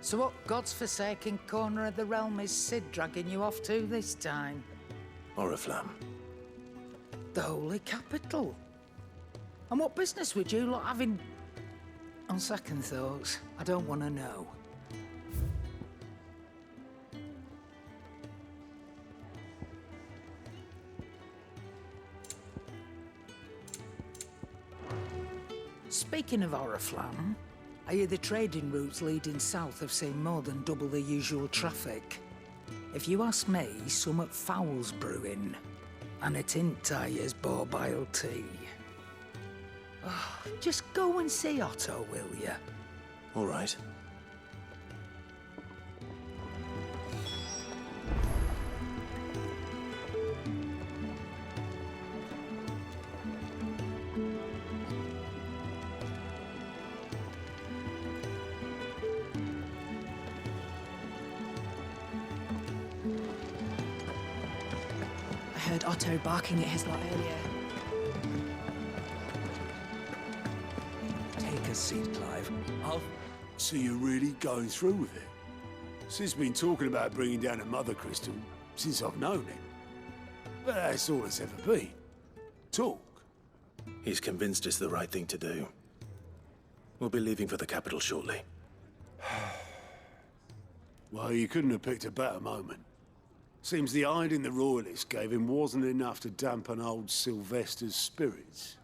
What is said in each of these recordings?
So what God's forsaken corner of the realm is Cid dragging you off to this time? Oriflamme. The Holy Capital. And what business would you lot having? On second thoughts, I don't want to know. Speaking of Oriflamme, I hear the trading routes leading south have seen more than double the usual traffic. If you ask me, summat foul's brewing, and it ain't Tyre's borbile tea. Oh, just go and see Otto, will ya? All right. I heard Otto barking at his lot earlier. Take a seat, Clive. So you're really going through with it? Sid's been talking about bringing down a mother crystal since I've known him. But that's all it's ever been. Talk. He's convinced it's the right thing to do. We'll be leaving for the capital shortly. Well, you couldn't have picked a better moment. Seems the hiding the Royalists gave him wasn't enough to dampen old Sylvester's spirits.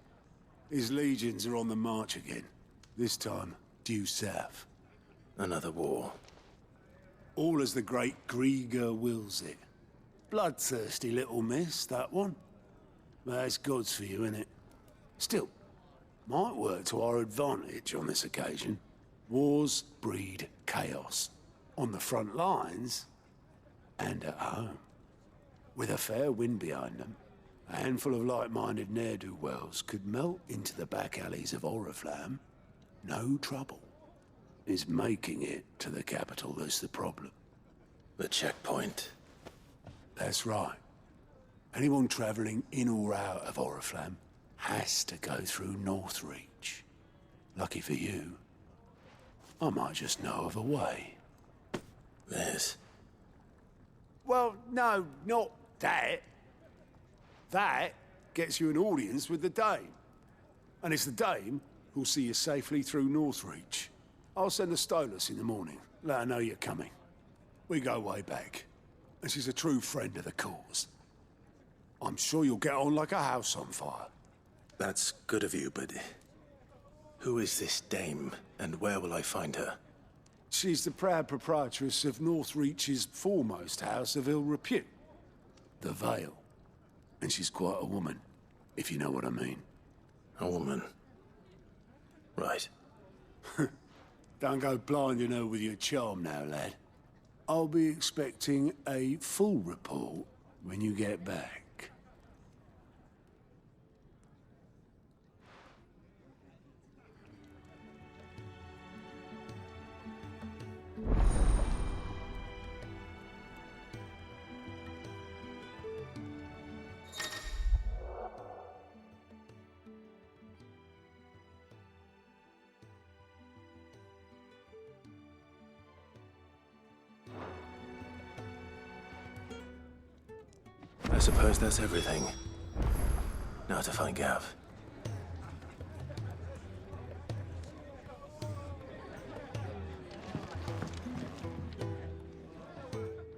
His legions are on the march again. This time, due south. Another war. All as the great Grieger wills it. Bloodthirsty little miss, that one. But that's God's for you, innit? Still, might work to our advantage on this occasion. Wars breed chaos. On the front lines, and at home. With a fair wind behind them, a handful of like-minded ne'er-do-wells could melt into the back alleys of Oriflamme. No trouble. It's making it to the capital that's the problem. The checkpoint. That's right. Anyone travelling in or out of Oriflamme has to go through Northreach. Lucky for you, I might just know of a way. This. Well, no, not that. That gets you an audience with the Dame. And it's the Dame who'll see you safely through Northreach. I'll send a Stolas in the morning, let her know you're coming. We go way back, and she's a true friend of the cause. I'm sure you'll get on like a house on fire. That's good of you, but who is this dame, and where will I find her? She's the proud proprietress of Northreach's foremost house of ill repute, the Vale. And she's quite a woman, if you know what I mean. A woman. Right. Don't go blinding her with your charm now, lad. I'll be expecting a full report when you get back. I suppose that's everything. Now to find Gav.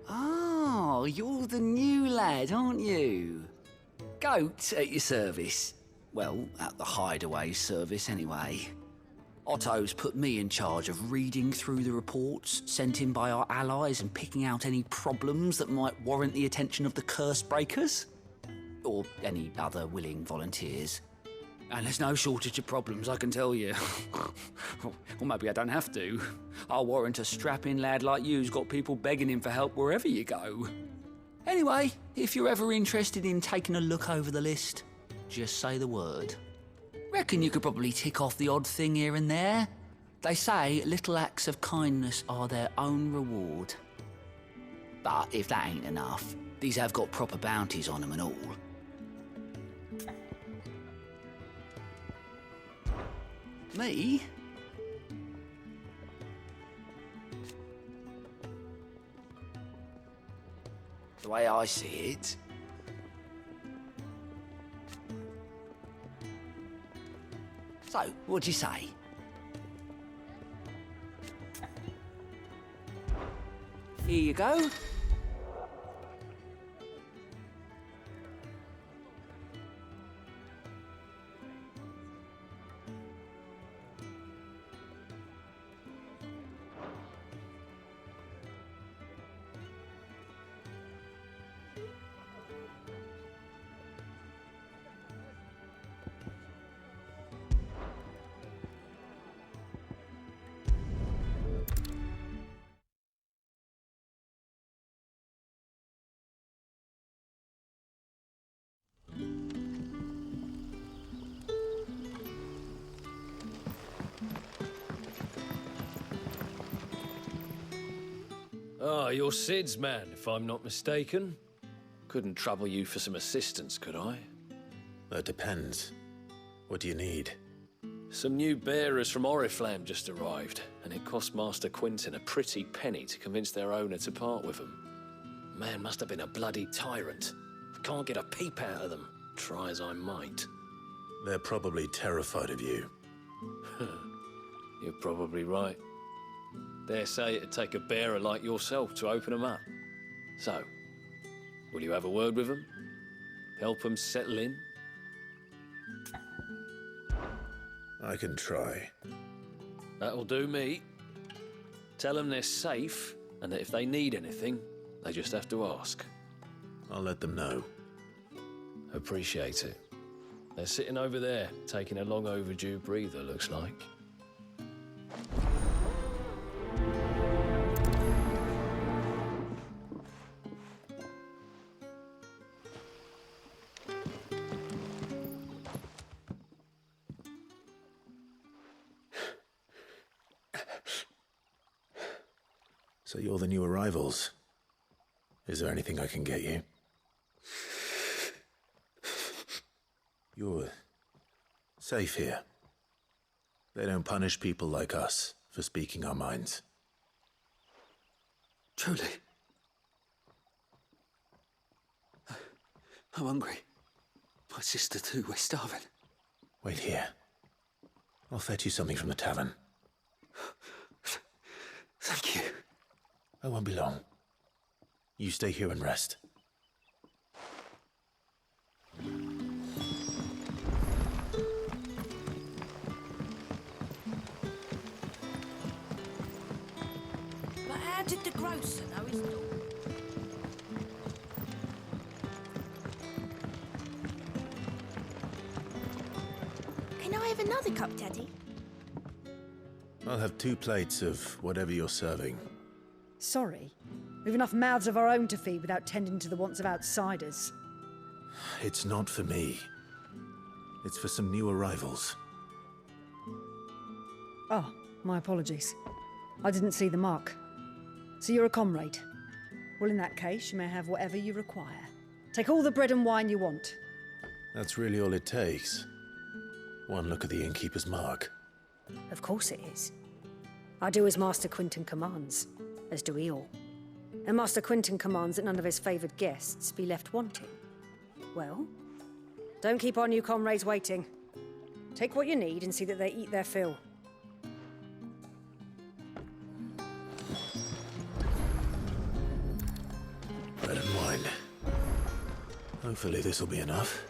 Oh, you're the new lad, aren't you? Goat at your service. Well, at the Hideaway service, anyway. Otto's put me in charge of reading through the reports sent in by our allies and picking out any problems that might warrant the attention of the curse breakers. Or any other willing volunteers. And there's no shortage of problems, I can tell you. Or maybe I don't have to. I'll warrant a strapping lad like you's got people begging him for help wherever you go. Anyway, if you're ever interested in taking a look over the list, just say the word. Reckon you could probably tick off the odd thing here and there. They say little acts of kindness are their own reward. But if that ain't enough, these have got proper bounties on them and all. Me? the way I see it. So, what'd you say? Here you go. Ah, you're Sid's man, if I'm not mistaken. Couldn't trouble you for some assistance, could I? That depends. What do you need? Some new bearers from Oriflamme just arrived, and it cost Master Quinton a pretty penny to convince their owner to part with them. Man must have been a bloody tyrant. I can't get a peep out of them, try as I might. They're probably terrified of you. You're probably right. Dare say it'd take a bearer like yourself to open them up. So, will you have a word with them? Help them settle in? I can try. That'll do me. Tell them they're safe, and that if they need anything, they just have to ask. I'll let them know. Appreciate it. They're sitting over there, taking a long overdue breather, looks like. So you're the new arrivals. Is there anything I can get you? You're safe here. They don't punish people like us for speaking our minds. Truly. I'm hungry. My sister too, we're starving. Wait here. I'll fetch you something from the tavern. Thank you. I won't be long. You stay here and rest. But how did the grocer know his daughter? Can I have another cup, Daddy? I'll have 2 plates of whatever you're serving. Sorry. We've enough mouths of our own to feed without tending to the wants of outsiders. It's not for me. It's for some new arrivals. Oh, my apologies. I didn't see the mark. So you're a comrade. Well, in that case, you may have whatever you require. Take all the bread and wine you want. That's really all it takes. One look at the innkeeper's mark. Of course it is. I do as Master Quinton commands, as do we all. And Master Quinton commands that none of his favoured guests be left wanting. Well, don't keep our new comrades waiting. Take what you need and see that they eat their fill. Bread and wine. Hopefully this'll be enough.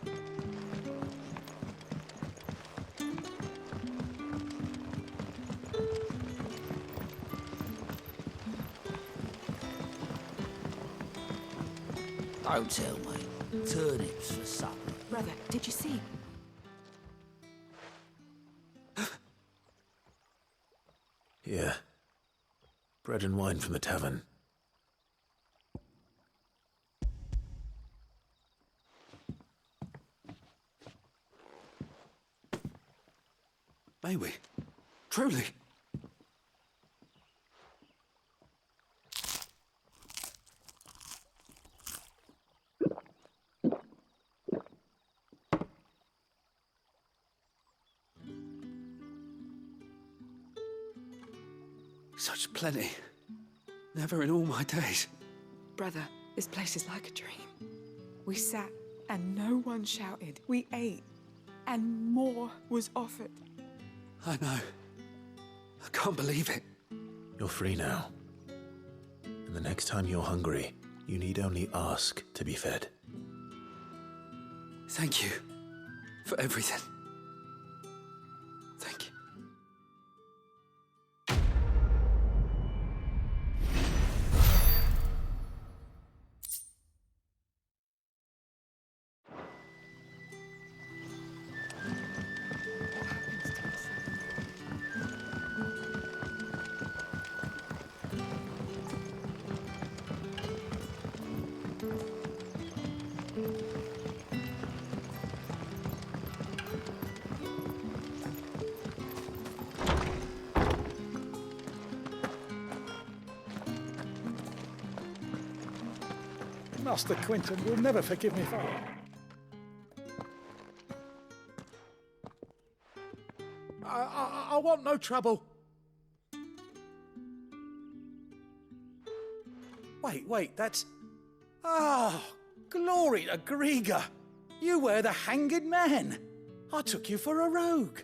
Don't tell me. Turnips for supper. Brother, did you see? Yeah. Bread and wine from the tavern. May we? Truly? Such plenty. Never in all my days. Brother, This place is like a dream. We sat and no one shouted. We ate and more was offered. I know. I can't believe it. You're free now. And the next time you're hungry, you need only ask to be fed. Thank you for everything. Thank you. Master Quinton will never forgive me for it. I want no trouble. Wait, that's... Ah, glory to Griga. You were the hanged man. I took you for a rogue.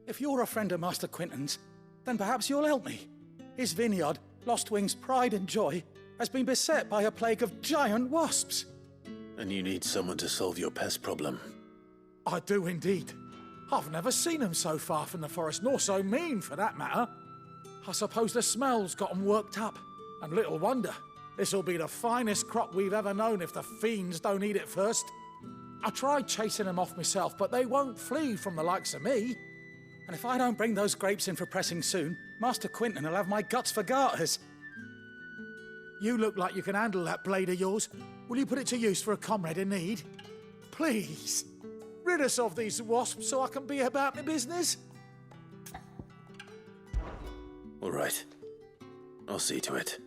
If you're a friend of Master Quinton's, then perhaps you'll help me. His vineyard, Lostwing's pride and joy, has been beset by a plague of giant wasps. And you need someone to solve your pest problem. I do indeed. I've never seen them so far from the forest, nor so mean for that matter. I suppose the smell's got them worked up. And little wonder. This'll be the finest crop we've ever known if the fiends don't eat it first. I tried chasing them off myself, but they won't flee from the likes of me. And if I don't bring those grapes in for pressing soon, Master Quinton will have my guts for garters. You look like you can handle that blade of yours. Will you put it to use for a comrade in need? Please, rid us of these wasps so I can be about my business. All right. I'll see to it.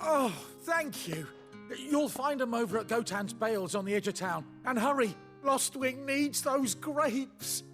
Oh, thank you. You'll find them over at Gotan's Bales on the edge of town. And hurry, Lostwing needs those grapes.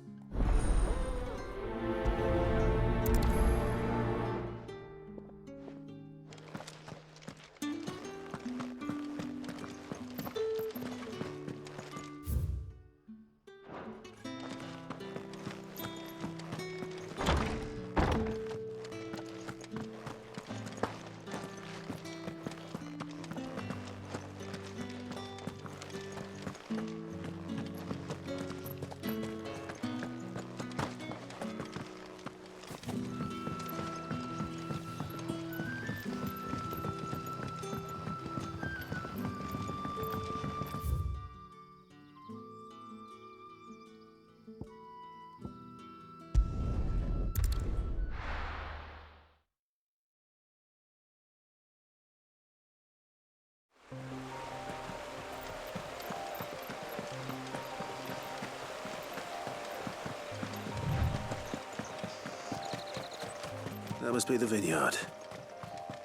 That must be the vineyard.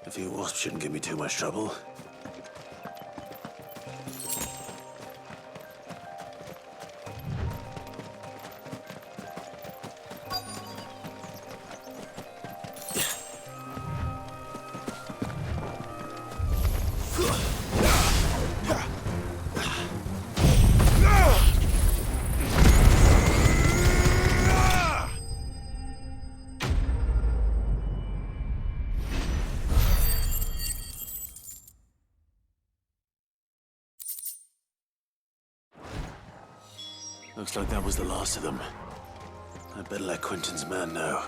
A few wasps shouldn't give me too much trouble. Looks like that was the last of them. I'd better let Quinton's man know.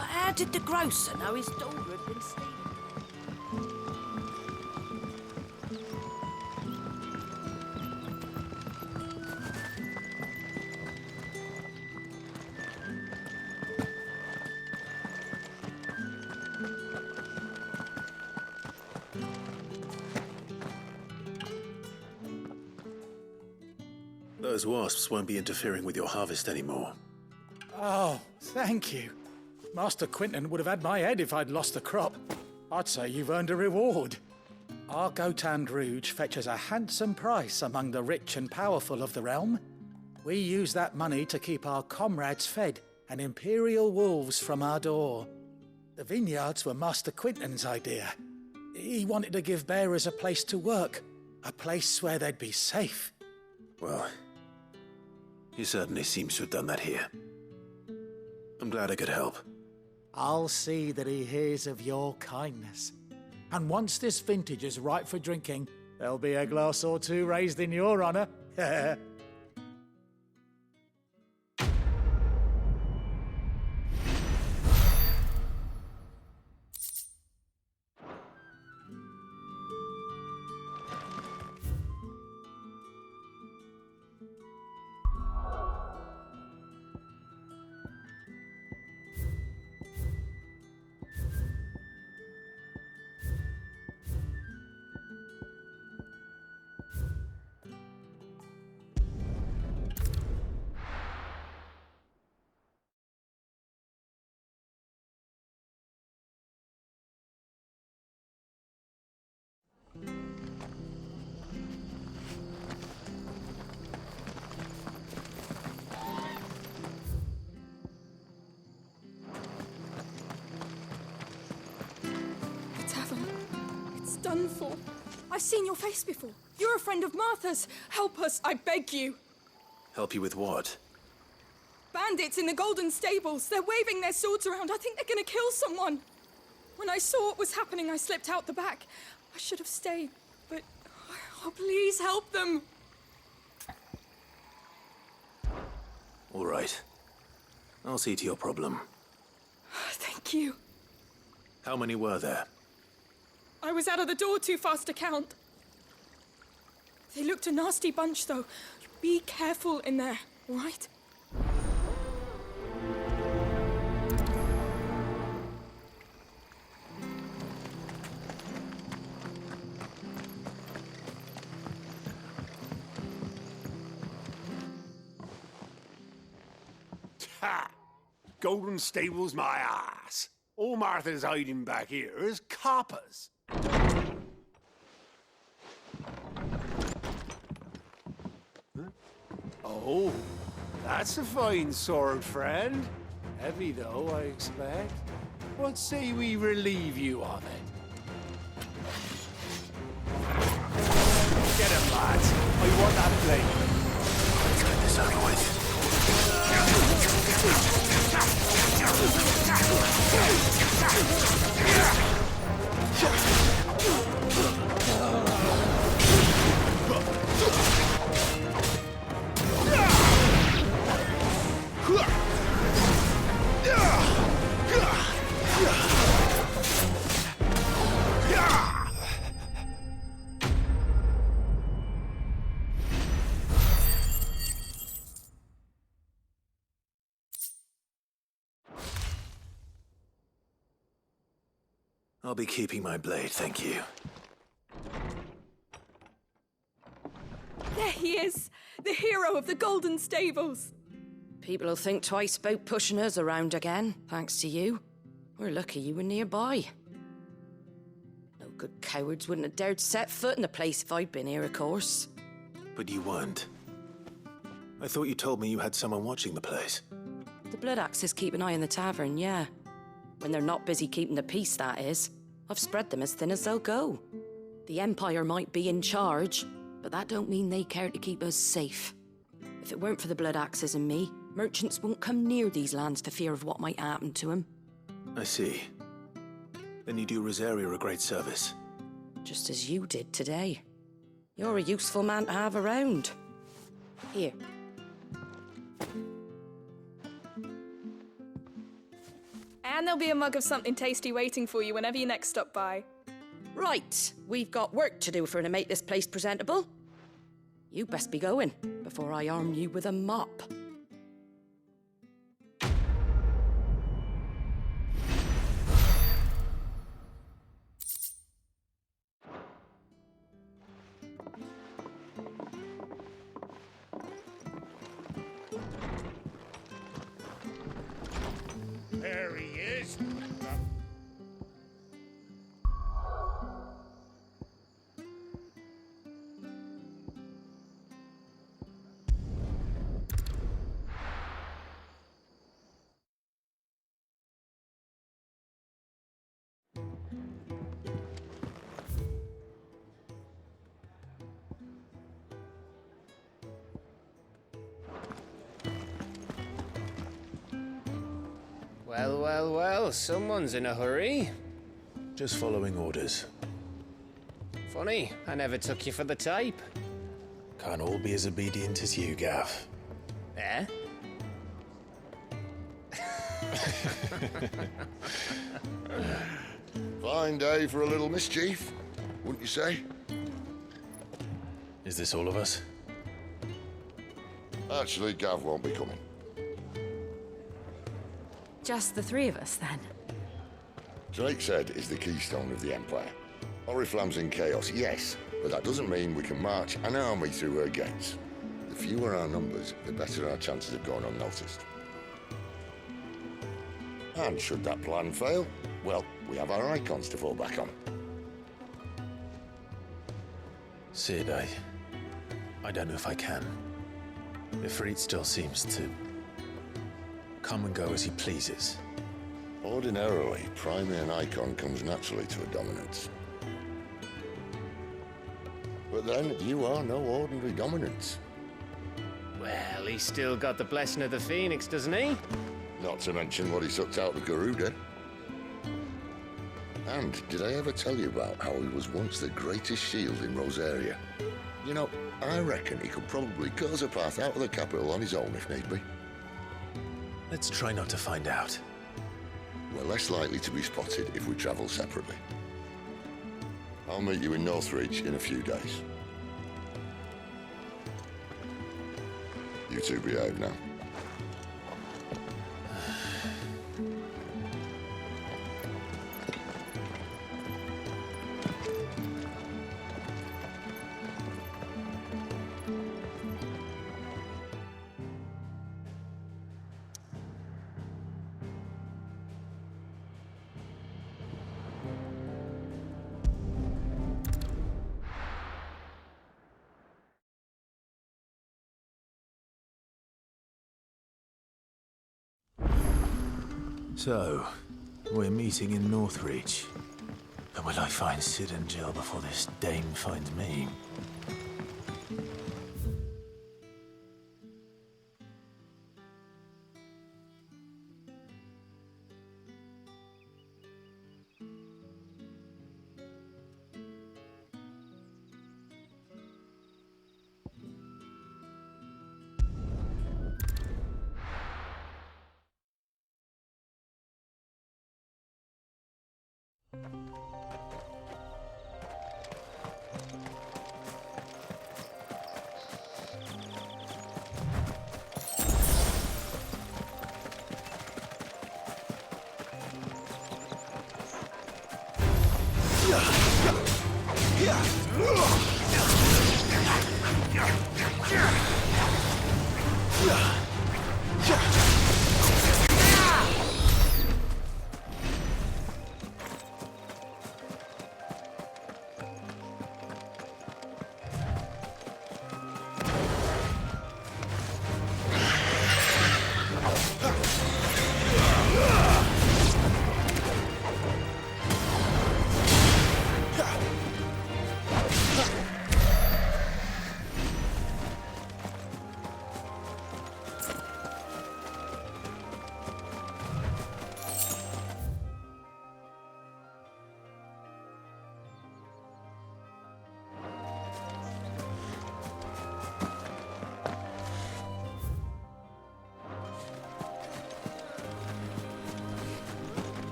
How did the grocer know his daughter had been stealing? those wasps won't be interfering with your harvest anymore. Oh, thank you. Master Quinton would have had my head if I'd lost the crop. I'd say you've earned a reward. Our Gotand Rouge fetches a handsome price among the rich and powerful of the realm. We use that money to keep our comrades fed and imperial wolves from our door. The vineyards were Master Quinton's idea. He wanted to give bearers a place to work, a place where they'd be safe. Well, he certainly seems to have done that here. I'm glad I could help. I'll see that he hears of your kindness. And once this vintage is ripe for drinking, there'll be a glass or two raised in your honor. Done for. I've seen your face before. You're a friend of Martha's. Help us, I beg you. Help you with what? Bandits in the Golden Stables. They're waving their swords around. I think they're gonna kill someone. When I saw what was happening, I slipped out the back. I should have stayed, but... Oh, please help them. All right. I'll see to your problem. Thank you. How many were there? I was out of the door too fast to count. They looked a nasty bunch, though. Be careful in there, all right? Ha! Golden Stables, my ass. All Martha's hiding back here is coppers. Huh? Oh, that's a fine sword, friend. Heavy, though, I expect. What say we relieve you of it? Get him, lads. I want that blade. Let's get this over with. I'll be keeping my blade, thank you. There he is, the hero of the Golden Stables. People will think twice about pushing us around again, thanks to you. We're lucky you were nearby. No good cowards wouldn't have dared set foot in the place if I'd been here, of course. But you weren't. I thought you told me you had someone watching the place. The Blood Axes keep an eye on the tavern, yeah. When they're not busy keeping the peace, that is. I've spread them as thin as they'll go. The Empire might be in charge, but that don't mean they care to keep us safe. If it weren't for the Blood Axes and me, merchants won't come near these lands for fear of what might happen to them. I see. Then you do Rosaria a great service. Just as you did today. You're a useful man to have around. Here. And there'll be a mug of something tasty waiting for you whenever you next stop by. Right, we've got work to do for to make this place presentable. You best be going, before I arm you with a mop. Well, well, well, someone's in a hurry. Just following orders. Funny, I never took you for the type. Can't all be as obedient as you, Gav. Eh? Fine day for a little mischief, wouldn't you say? Is this all of us? Actually, Gav won't be coming. Just the three of us, then. Drake's Head is the keystone of the Empire. Oriflamme's in chaos, yes, but that doesn't mean we can march an army through her gates. The fewer our numbers, the better our chances of going unnoticed. And should that plan fail, well, we have our icons to fall back on. Sid, I don't know if I can. Ifrit still seems to come and go as he pleases. Ordinarily, priming an icon comes naturally to a dominance. But then, you are no ordinary dominance. Well, he's still got the blessing of the Phoenix, doesn't he? Not to mention what he sucked out of Garuda. And did I ever tell you about how he was once the greatest shield in Rosaria? You know, I reckon he could probably cut us a path out of the capital on his own if need be. Let's try not to find out. We're less likely to be spotted if we travel separately. I'll meet you in Northreach in a few days. You two behave now. So, we're meeting in Northreach. But will I find Sid and Jill before this dame finds me?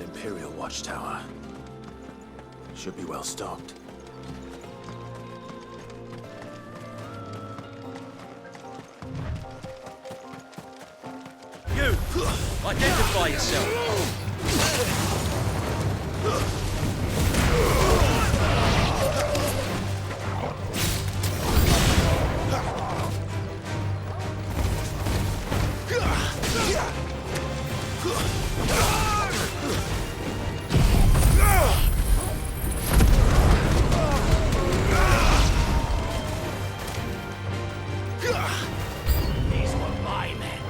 Imperial Watchtower. Should be well stocked. You! Identify yourself! These were my men.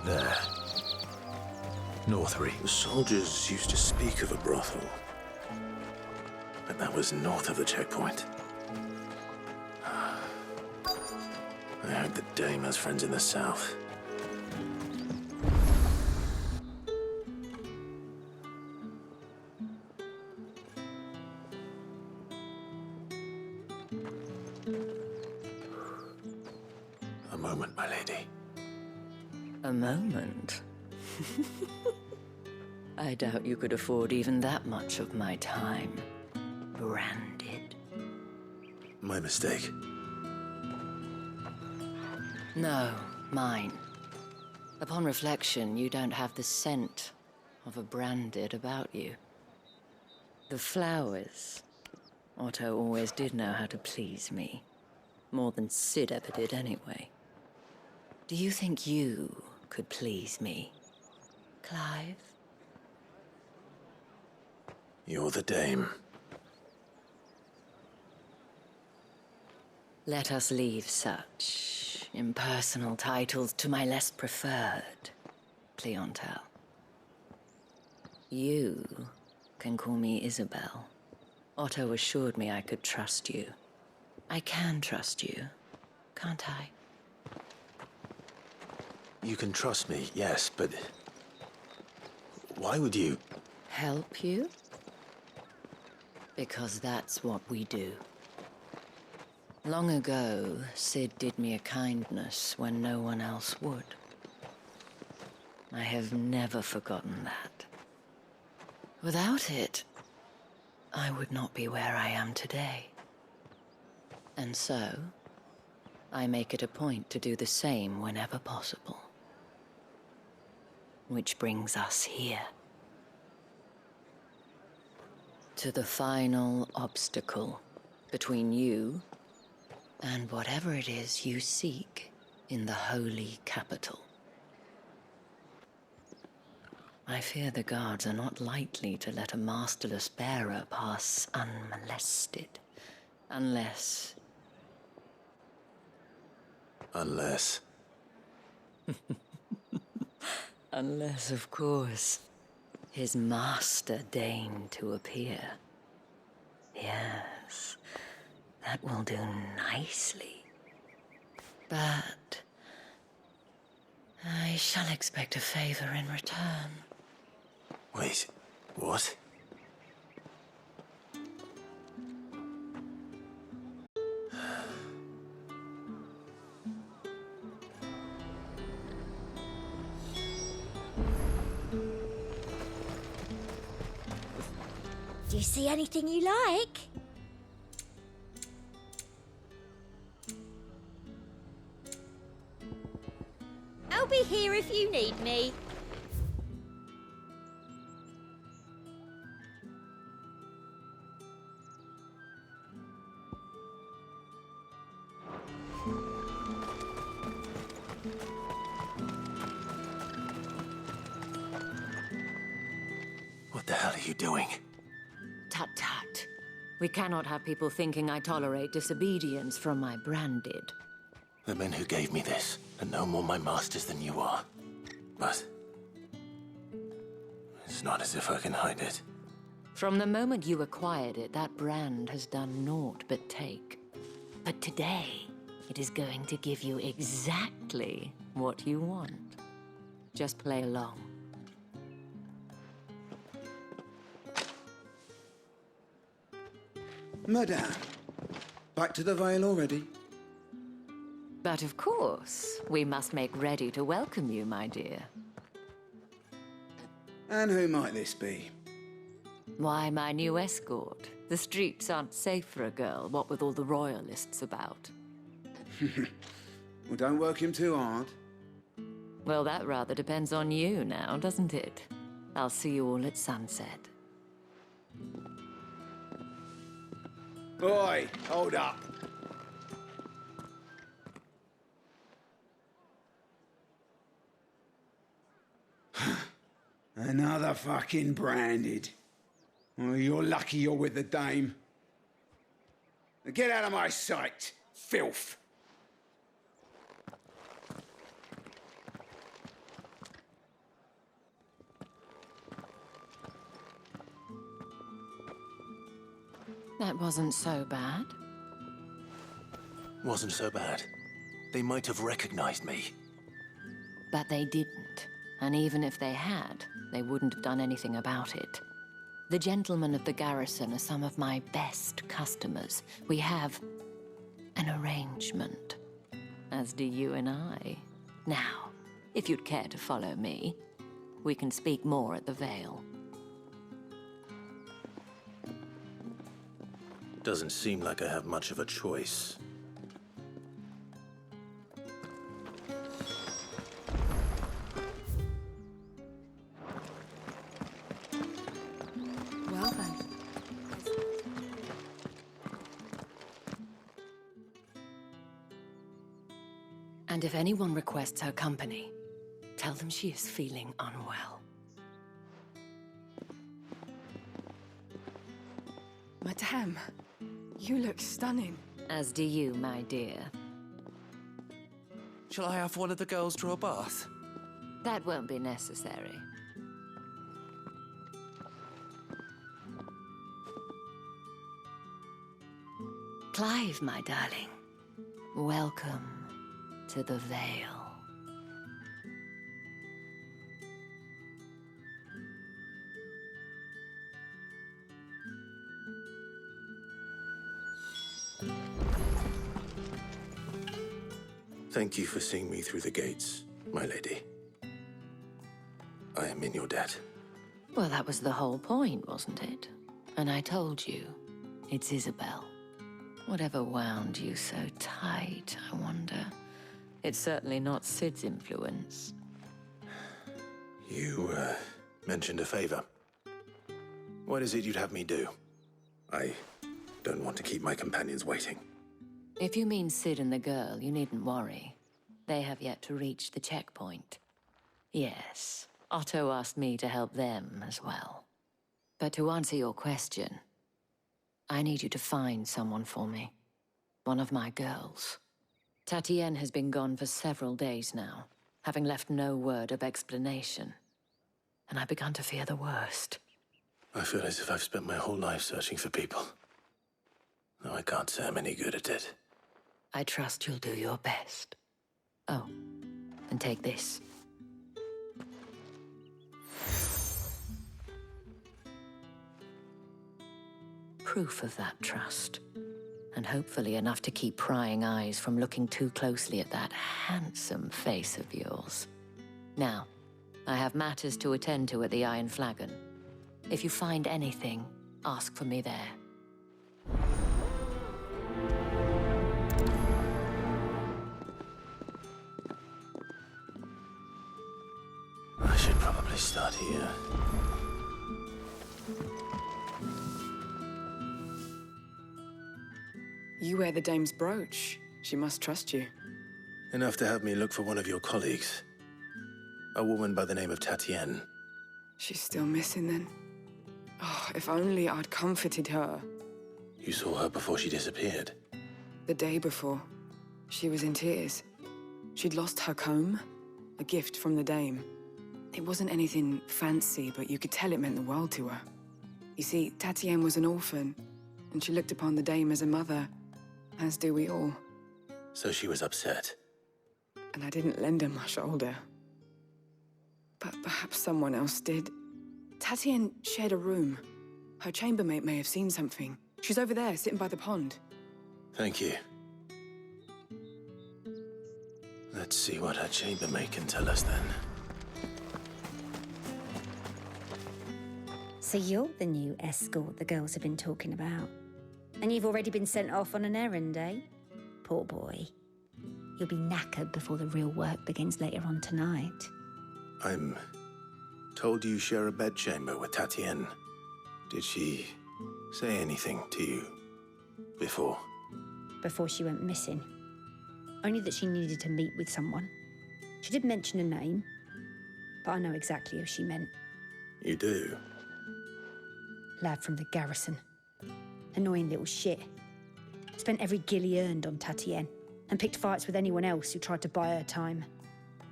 There. Northry. The soldiers used to speak of a brothel, but that was north of the checkpoint. I heard the Dame has friends in the south. A moment, my lady. A moment? I doubt you could afford even that much of my time. Branded. My mistake. No, mine. Upon reflection, you don't have the scent of a branded about you. The flowers. Otto always did know how to please me. More than Sid ever did anyway. Do you think you could please me, Clive? You're the Dame. Let us leave such impersonal titles to my less preferred, Cleontal. You can call me Isabel. Otto assured me I could trust you. I can trust you, can't I? You can trust me, yes, but why would you? Help you? Because that's what we do. Long ago, Sid did me a kindness when no one else would. I have never forgotten that. Without it, I would not be where I am today. And so, I make it a point to do the same whenever possible. Which brings us here. To the final obstacle between you and whatever it is you seek in the holy capital. I fear the guards are not likely to let a masterless bearer pass unmolested. Unless... Unless, of course, his master deigned to appear. Yes, that will do nicely. But I shall expect a favor in return. Wait, what? Do you see anything you like? I'll be here if you need me. What the hell are you doing? Tut tut. We cannot have people thinking I tolerate disobedience from my branded. The men who gave me this are no more my masters than you are. But it's not as if I can hide it. From the moment you acquired it, that brand has done naught but take. But today, it is going to give you exactly what you want. Just play along. Madame, back to the Vale already? But of course, we must make ready to welcome you, my dear. And who might this be? Why, my new escort. The streets aren't safe for a girl, what with all the royalists about. Well, don't work him too hard. Well, that rather depends on you now, doesn't it? I'll see you all at sunset. Oi, hold up. Another fucking branded. Well, you're lucky you're with the Dame. Now get out of my sight, filth. That wasn't so bad. Wasn't so bad. They might have recognized me. But they didn't. And even if they had, they wouldn't have done anything about it. The gentlemen of the garrison are some of my best customers. We have an arrangement, as do you and I. Now, if you'd care to follow me, we can speak more at the Vale. Doesn't seem like I have much of a choice. Well then. And if anyone requests her company, tell them she is feeling unwell. Madame, you look stunning. As do you, my dear. Shall I have one of the girls draw a bath? That won't be necessary. Clive, my darling. Welcome to the Vale. Thank you for seeing me through the gates, my lady. I am in your debt. Well, that was the whole point, wasn't it? And I told you, it's Isabel. Whatever wound you so tight, I wonder. It's certainly not Sid's influence. You, mentioned a favor. What is it you'd have me do? I don't want to keep my companions waiting. If you mean Sid and the girl, you needn't worry. They have yet to reach the checkpoint. Yes, Otto asked me to help them as well. But to answer your question, I need you to find someone for me. One of my girls. Tatienne has been gone for several days now, having left no word of explanation. And I've begun to fear the worst. I feel as if I've spent my whole life searching for people. No, I can't say I'm any good at it. I trust you'll do your best. Oh, and take this. Proof of that trust. And hopefully enough to keep prying eyes from looking too closely at that handsome face of yours. Now, I have matters to attend to at the Iron Flagon. If you find anything, ask for me there. I should probably start here. You wear the dame's brooch. She must trust you. Enough to have me look for one of your colleagues. A woman by the name of Tatienne. She's still missing then. Oh, if only I'd comforted her. You saw her before she disappeared. The day before, she was in tears. She'd lost her comb, a gift from the dame. It wasn't anything fancy, but you could tell it meant the world to her. You see, Tatienne was an orphan, and she looked upon the dame as a mother, as do we all. So she was upset. And I didn't lend her my shoulder. But perhaps someone else did. Tatienne shared a room. Her chambermaid may have seen something. She's over there, sitting by the pond. Thank you. Let's see what her chambermaid can tell us then. So you're the new escort the girls have been talking about. And you've already been sent off on an errand, eh? Poor boy. You'll be knackered before the real work begins later on tonight. I'm told you share a bedchamber with Tatienne. Did she say anything to you before? Before she went missing. Only that she needed to meet with someone. She did mention a name, but I know exactly who she meant. You do? Lad from the garrison. Annoying little shit. Spent every guil he earned on Tatienne, and picked fights with anyone else who tried to buy her time.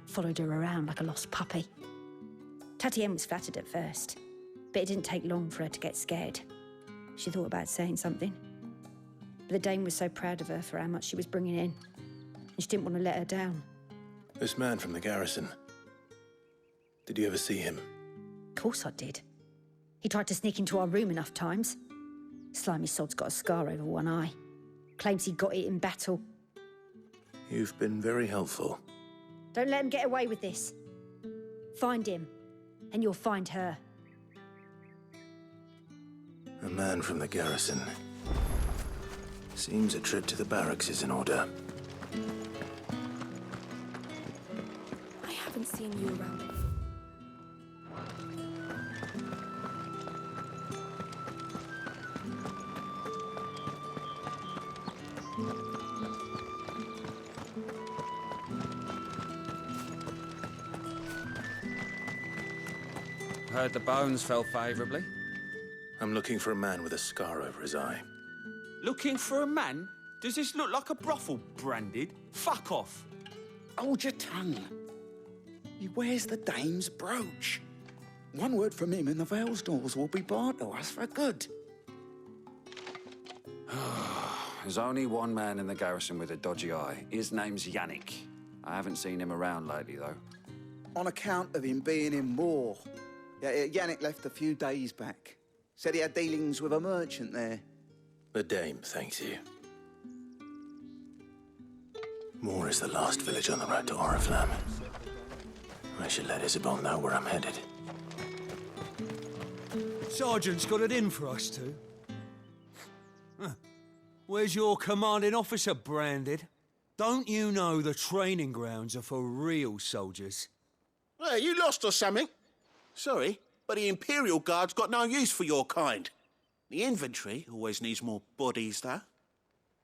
Followed her around like a lost puppy. Tatienne was flattered at first, but it didn't take long for her to get scared. She thought about saying something, But the Dame was so proud of her for how much she was bringing in, and she didn't want to let her down. This man from the garrison. Did you ever see him? Of course I did. He tried to sneak into our room enough times. Slimy sod's got a scar over one eye. Claims he got it in battle. You've been very helpful. Don't let him get away with this. Find him, and you'll find her. A man from the garrison. Seems a trip to the barracks is in order. I haven't seen you around before. Heard the bones fell favourably. I'm looking for a man with a scar over his eye. Looking for a man? Does this look like a brothel, Branded? Fuck off. Hold your tongue. He wears the Dame's brooch. One word from him and the Vale's doors will be barred to us for good. There's only one man in the garrison with a dodgy eye. His name's Yannick. I haven't seen him around lately, though. On account of him being in war. Yeah, Yannick left a few days back. Said he had dealings with a merchant there. The Dame thanks you. Moor is the last village on the road to Oriflamme. I should let Isabel know where I'm headed. Sergeant's got it in for us two. Huh. Where's your commanding officer, Branded? Don't you know the training grounds are for real soldiers? Hey, you lost or something? Sorry, but the Imperial Guard's got no use for your kind. The infantry always needs more bodies, though.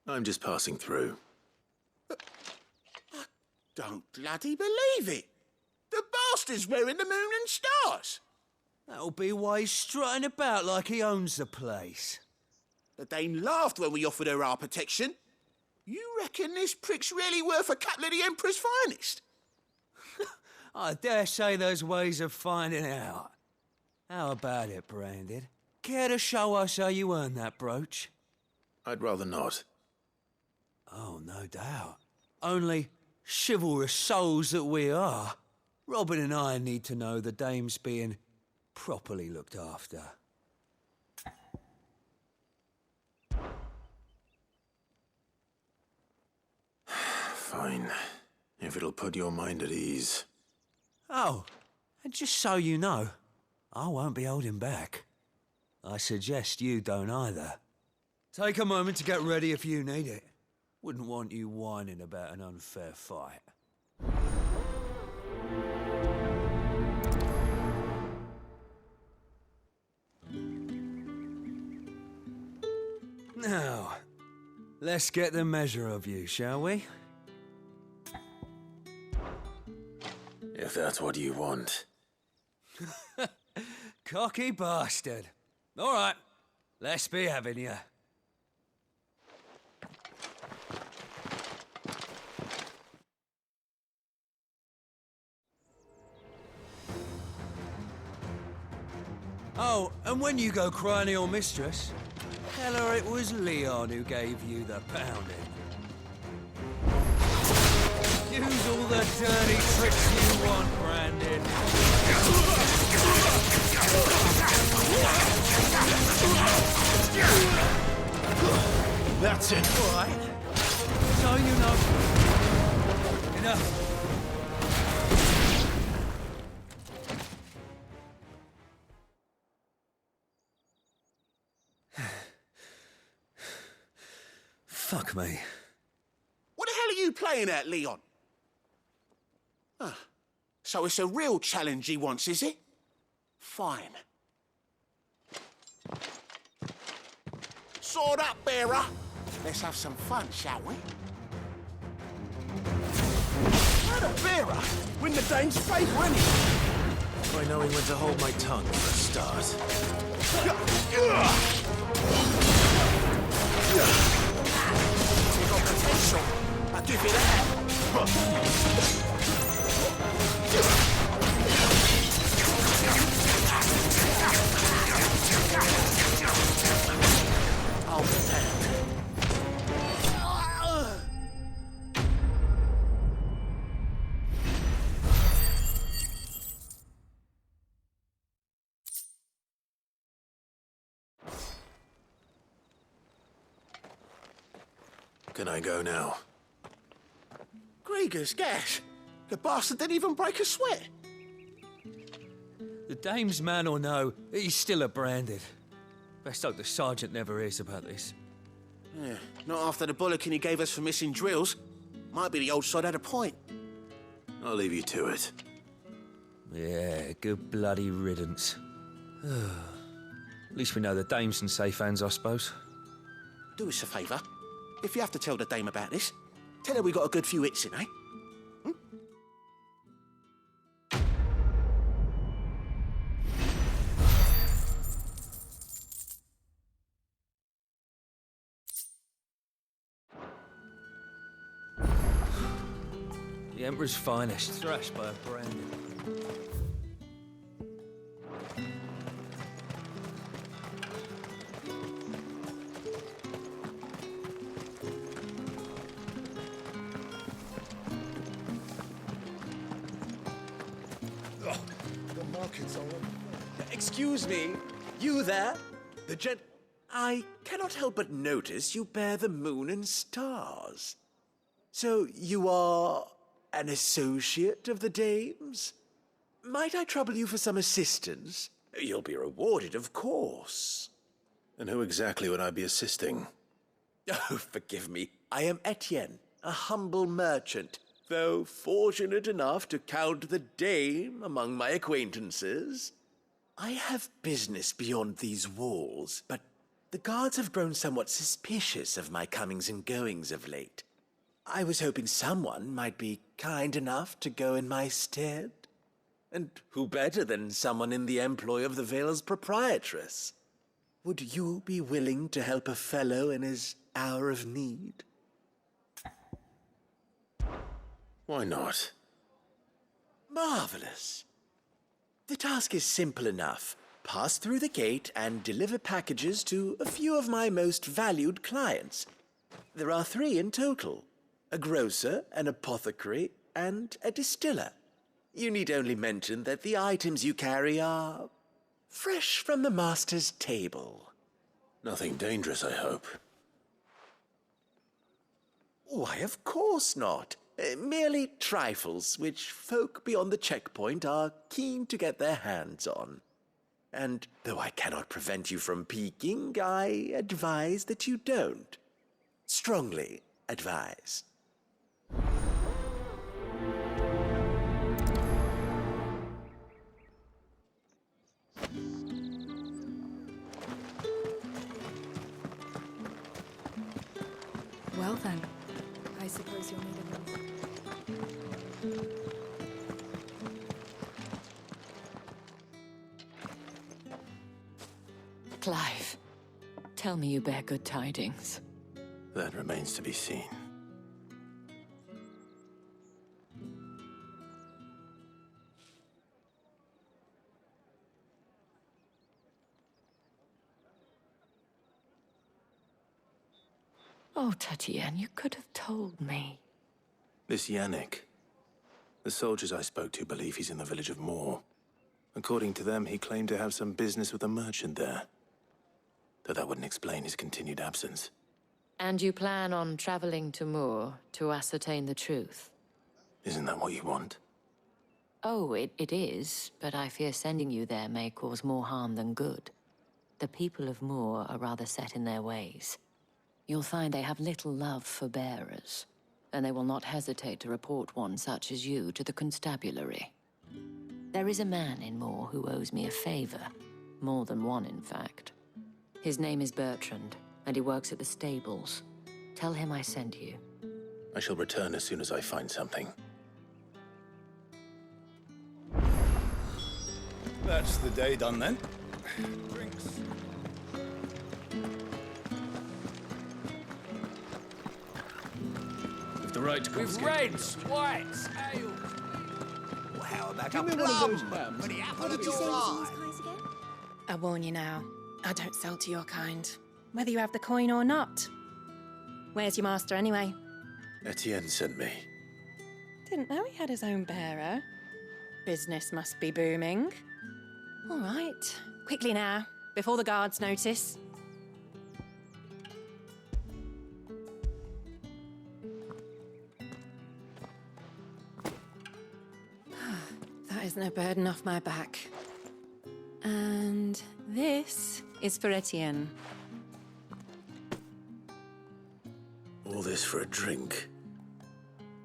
I'm just passing through. I don't bloody believe it. The bastard's wearing the moon and stars. That'll be why he's strutting about like he owns the place. The Dame laughed when we offered her our protection. You reckon this prick's really worth a couple of the Emperor's finest? I dare say there's ways of finding out. How about it, Branded? Care to show us how you earned that brooch? I'd rather not. Oh, no doubt. Only chivalrous souls that we are, Robin and I need to know the Dame's being properly looked after. Fine. If it'll put your mind at ease. Oh, and just so you know, I won't be holding back. I suggest you don't either. Take a moment to get ready if you need it. Wouldn't want you whining about an unfair fight. Now, let's get the measure of you, shall we? If that's what you want. Cocky bastard. All right, let's be having you. Oh, and when you go cry to your mistress, tell her it was Leon who gave you the pounding. Use all the dirty tricks you want, Brandon. That's it. All right. So you know. Enough. Fuck me. What the hell are you playing at, Leon? Ah, so it's a real challenge he wants, is it? Fine. Sword up, bearer. Let's have some fun, shall we? How the bearer win the Dane's favour, innit? By knowing when to hold my tongue for a start. Got potential. I'll give you that. Oh, damn. Can I go now? Grieger's gas. The bastard didn't even break a sweat. The dame's man or no, he's still a branded. Best hope the sergeant never hears about this. Yeah, not after the bollocking he gave us for missing drills. Might be the old sod had a point. I'll leave you to it. Yeah, good bloody riddance. At least we know the dame's in safe hands, I suppose. Do us a favour. If you have to tell the dame about this, tell her we got a good few hits in, eh? The Emperor's finest, thrashed by a branded. The market's all over. Excuse me, you there? The gent... I cannot help but notice you bear the moon and stars. So you are an associate of the dame's? Might I trouble you for some assistance? You'll be rewarded, of course. And who exactly would I be assisting? Oh, forgive me. I am Etienne, a humble merchant, though fortunate enough to count the dame among my acquaintances. I have business beyond these walls, but the guards have grown somewhat suspicious of my comings and goings of late. I was hoping someone might be kind enough to go in my stead. And who better than someone in the employ of the Vale's proprietress? Would you be willing to help a fellow in his hour of need? Why not? Marvelous. The task is simple enough. Pass through the gate and deliver packages to a few of my most valued clients. There are 3 in total. A grocer, an apothecary, and a distiller. You need only mention that the items you carry are fresh from the master's table. Nothing dangerous, I hope. Why, of course not. Merely trifles which folk beyond the checkpoint are keen to get their hands on. And though I cannot prevent you from peeking, I advise that you don't. Strongly advise. Well then, I suppose you'll need a number. Clive, tell me you bear good tidings. That remains to be seen. Oh, Tatienne, you could have told me. This Yannick. The soldiers I spoke to believe he's in the village of Moor. According to them, he claimed to have some business with a merchant there. Though that wouldn't explain his continued absence. And you plan on traveling to Moor to ascertain the truth? Isn't that what you want? Oh, it is, but I fear sending you there may cause more harm than good. The people of Moor are rather set in their ways. You'll find they have little love for bearers, and they will not hesitate to report one such as you to the constabulary. There is a man in Moor who owes me a favor. More than one, in fact. His name is Bertrand, and he works at the stables. Tell him I sent you. I shall return as soon as I find something. That's the day done then. Drinks. With the right With reds, whites, ale. Well, how about Give a me one of those plum? hams. For the apple What of did you your say eye? I warn you now, I don't sell to your kind, whether you have the coin or not. Where's your master anyway? Etienne sent me. Didn't know he had his own bearer. Business must be booming. All right, quickly now, before the guards notice. that is no burden off my back. And this is for Etienne. All this for a drink.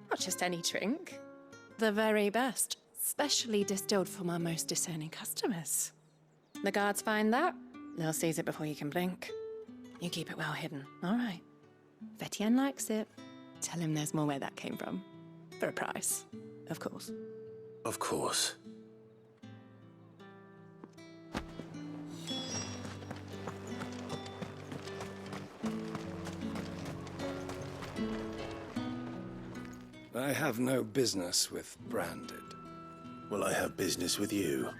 Not just any drink. The very best. Specially distilled for my most discerning customers. The guards find that, they'll seize it before you can blink. You keep it well hidden, all right? If Etienne likes it, tell him there's more where that came from. For a price, of course. Of course. I have no business with Branded. Well, I have business with you.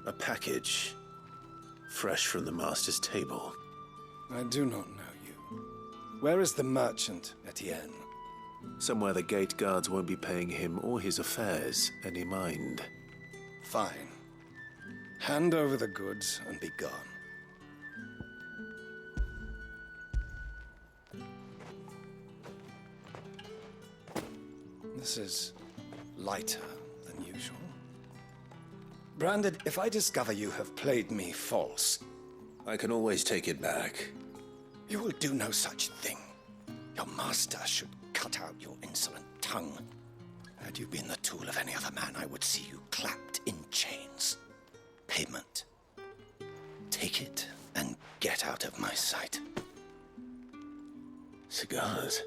A package. Fresh from the Master's table. I do not know you. Where is the merchant, Etienne? Somewhere the gate guards won't be paying him or his affairs any mind. Fine. Hand over the goods and be gone. This is lighter than usual. Branded, if I discover you have played me false... I can always take it back. You will do no such thing. Your master should cut out your insolent tongue. Had you been the tool of any other man, I would see you clapped in chains. Payment. Take it and get out of my sight. Cigars?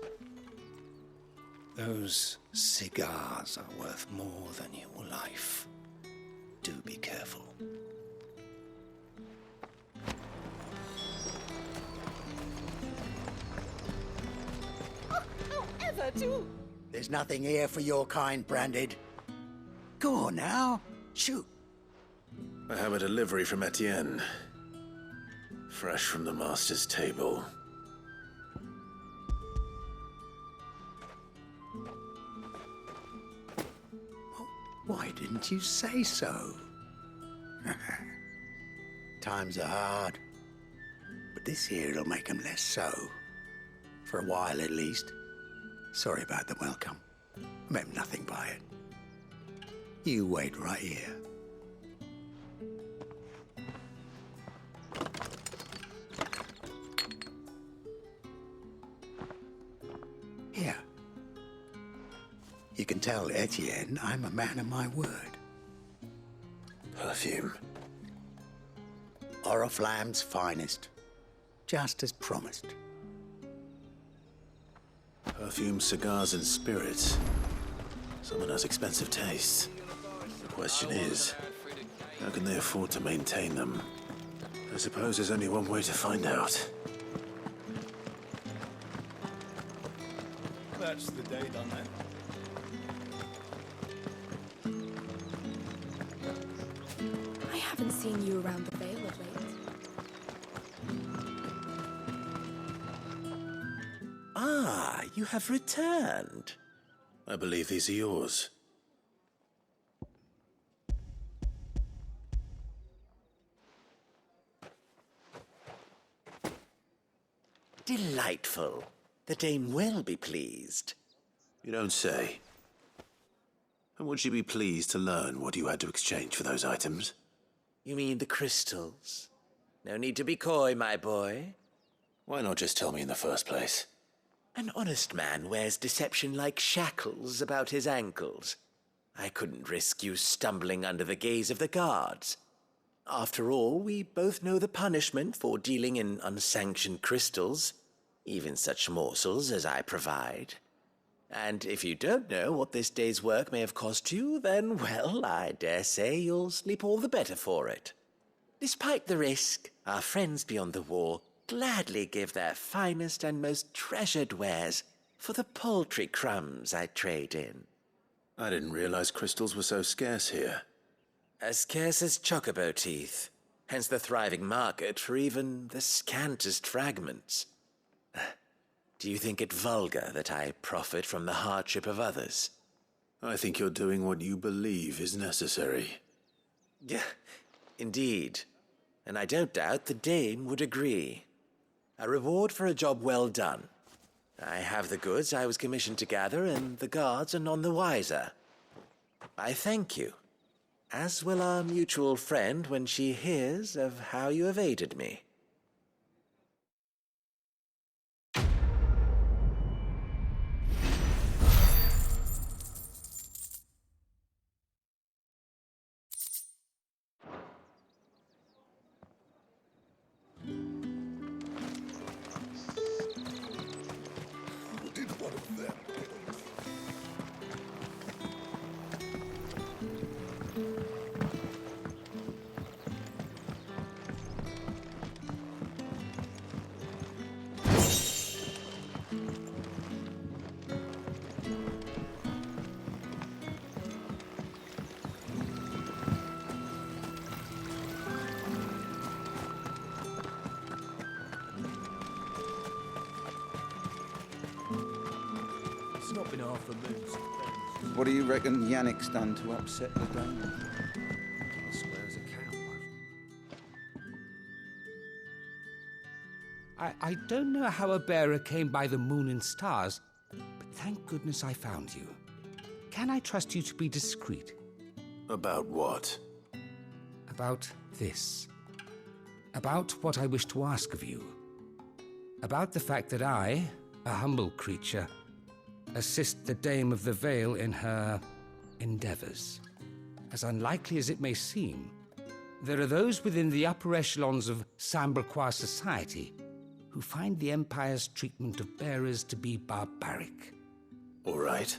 Those cigars are worth more than your life. Do be careful. There's nothing here for your kind, Branded. Go on now. Shoot. I have a delivery from Etienne. Fresh from the Master's table. Why didn't you say so? Times are hard. But this here'll make 'em less so. For a while, at least. Sorry about the welcome. Meant nothing by it. You wait right here. Here. You can tell Etienne I'm a man of my word. Perfume. Oriflamme's finest. Just as promised. Perfume, cigars, and spirits. Someone has expensive tastes. The question is, how can they afford to maintain them? I suppose there's only one way to find out. That's the day done then. I haven't seen you around the Vale of late. Ah, you have returned. I believe these are yours. Delightful. The dame will be pleased. You don't say. And would she be pleased to learn what you had to exchange for those items? You mean the crystals? No need to be coy, my boy. Why not just tell me in the first place? An honest man wears deception like shackles about his ankles. I couldn't risk you stumbling under the gaze of the guards. After all, we both know the punishment for dealing in unsanctioned crystals, even such morsels as I provide. And if you don't know what this day's work may have cost you, then, well, I dare say you'll sleep all the better for it. Despite the risk, our friends beyond the wall gladly give their finest and most treasured wares for the paltry crumbs I trade in. I didn't realize crystals were so scarce here. As scarce as chocobo teeth, hence the thriving market for even the scantest fragments. Do you think it vulgar that I profit from the hardship of others? I think you're doing what you believe is necessary. Yeah, indeed. And I don't doubt the dame would agree. A reward for a job well done. I have the goods I was commissioned to gather, and the guards are none the wiser. I thank you, As will our mutual friend when she hears of how you have aided me. What do you reckon Yannick's done to upset the dame? I'll swear as a cow. I don't know how a bearer came by the moon and stars, but thank goodness I found you. Can I trust you to be discreet? About what? About this. About what I wish to ask of you. About the fact that I, a humble creature, assist the Dame of the Vale in her endeavors. As unlikely as it may seem, there are those within the upper echelons of Samberquois society who find the Empire's treatment of bearers to be barbaric. All right.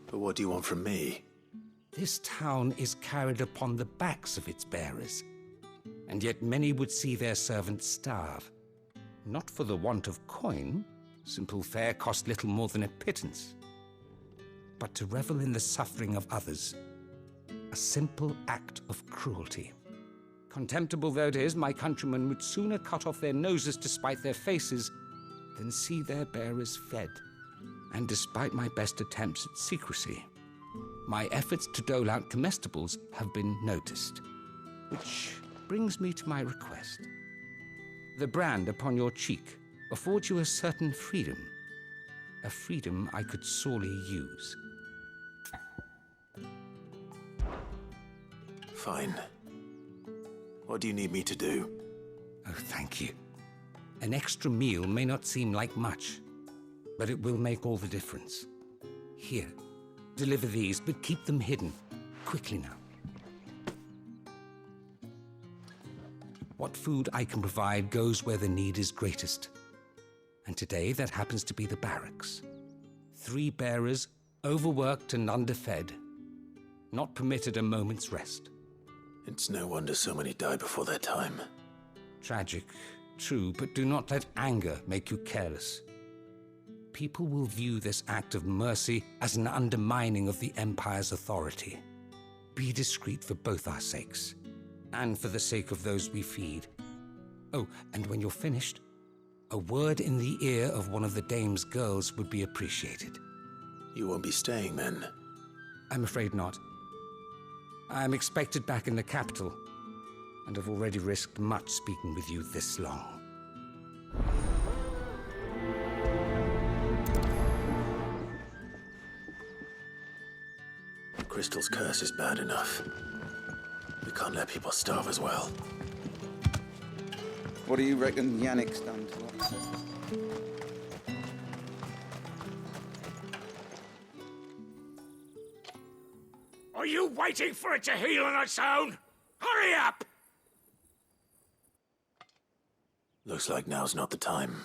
But what do you want from me? This town is carried upon the backs of its bearers, and yet many would see their servants starve. Not for the want of coin. Simple fare cost little more than a pittance. But to revel in the suffering of others, a simple act of cruelty. Contemptible though it is, my countrymen would sooner cut off their noses to spite their faces than see their bearers fed. And despite my best attempts at secrecy, my efforts to dole out comestibles have been noticed. Which brings me to my request. The brand upon your cheek affords you a certain freedom. A freedom I could sorely use. Fine. What do you need me to do? Oh, thank you. An extra meal may not seem like much, but it will make all the difference. Here, deliver these, but keep them hidden. Quickly now. What food I can provide goes where the need is greatest. And today that happens to be the barracks. 3 bearers, overworked and underfed, not permitted a moment's rest. It's no wonder so many die before their time. Tragic, true, but do not let anger make you careless. People will view this act of mercy as an undermining of the Empire's authority. Be discreet for both our sakes, and for the sake of those we feed. Oh, and when you're finished, a word in the ear of one of the Dame's girls would be appreciated. You won't be staying then? I'm afraid not. I'm expected back in the capital, and have already risked much speaking with you this long. Crystal's curse is bad enough. We can't let people starve as well. What do you reckon Yannick's done to upset? Are you waiting for it to heal on its own? Hurry up! Looks like now's not the time.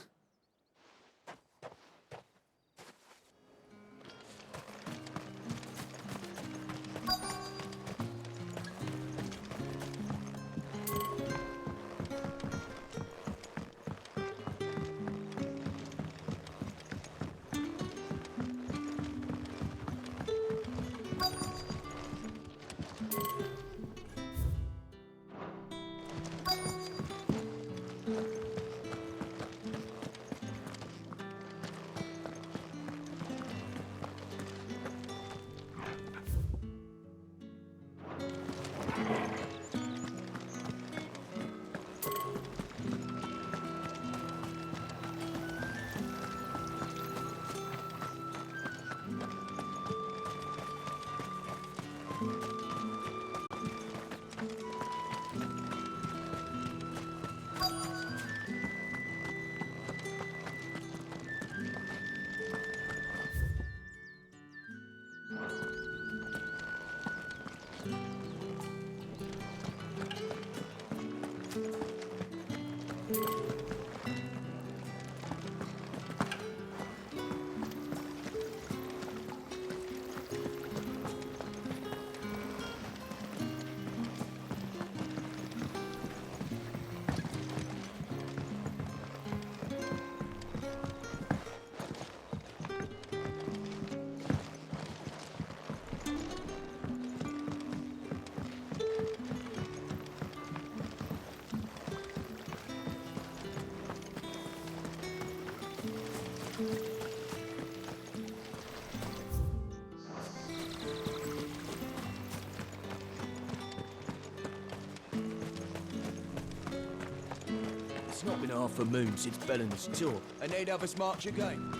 not been half a moon since Bellen's tour, and they'd have us march again.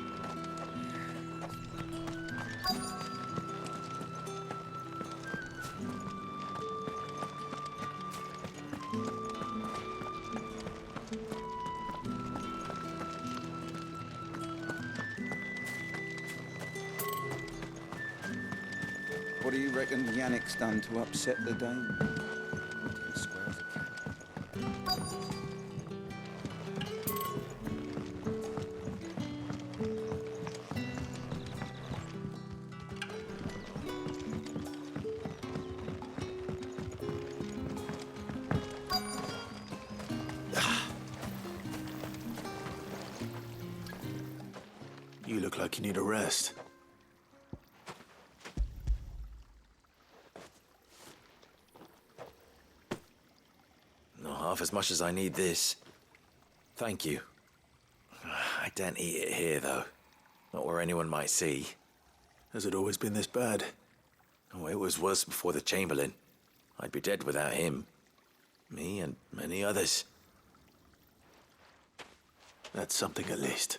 What do you reckon Yannick's done to upset the Dame? You look like you need a rest. Not half as much as I need this. Thank you. I daren't eat it here, though. Not where anyone might see. Has it always been this bad? Oh, it was worse before the Chamberlain. I'd be dead without him. Me and many others. That's something at least.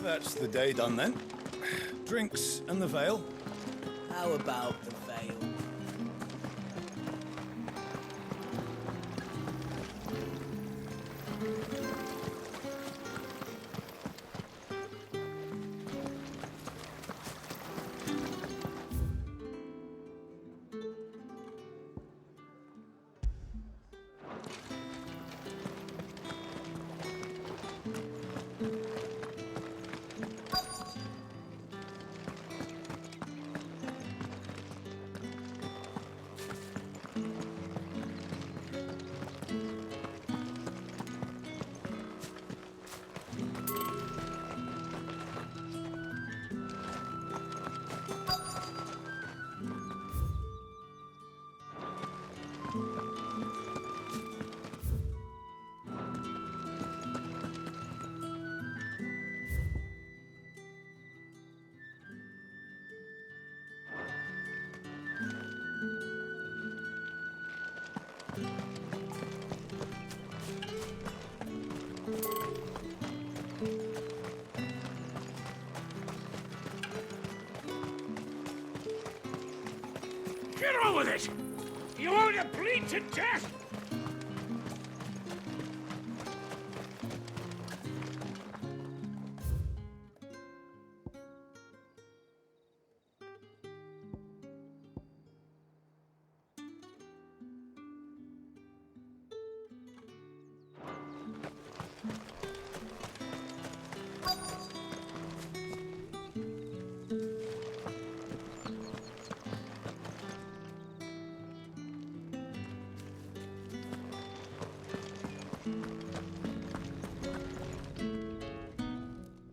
That's the day done then. Drinks and the veil. How about the veil? Get on with it! You want to bleed to death?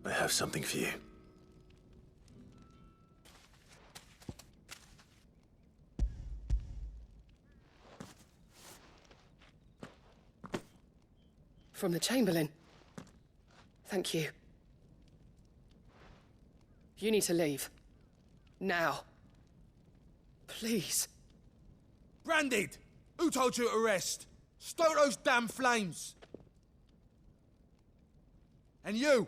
I have something for you. From the Chamberlain. Thank you. You need to leave. Now. Please. Branded! Who told you to rest? Stoke those damn flames! And you!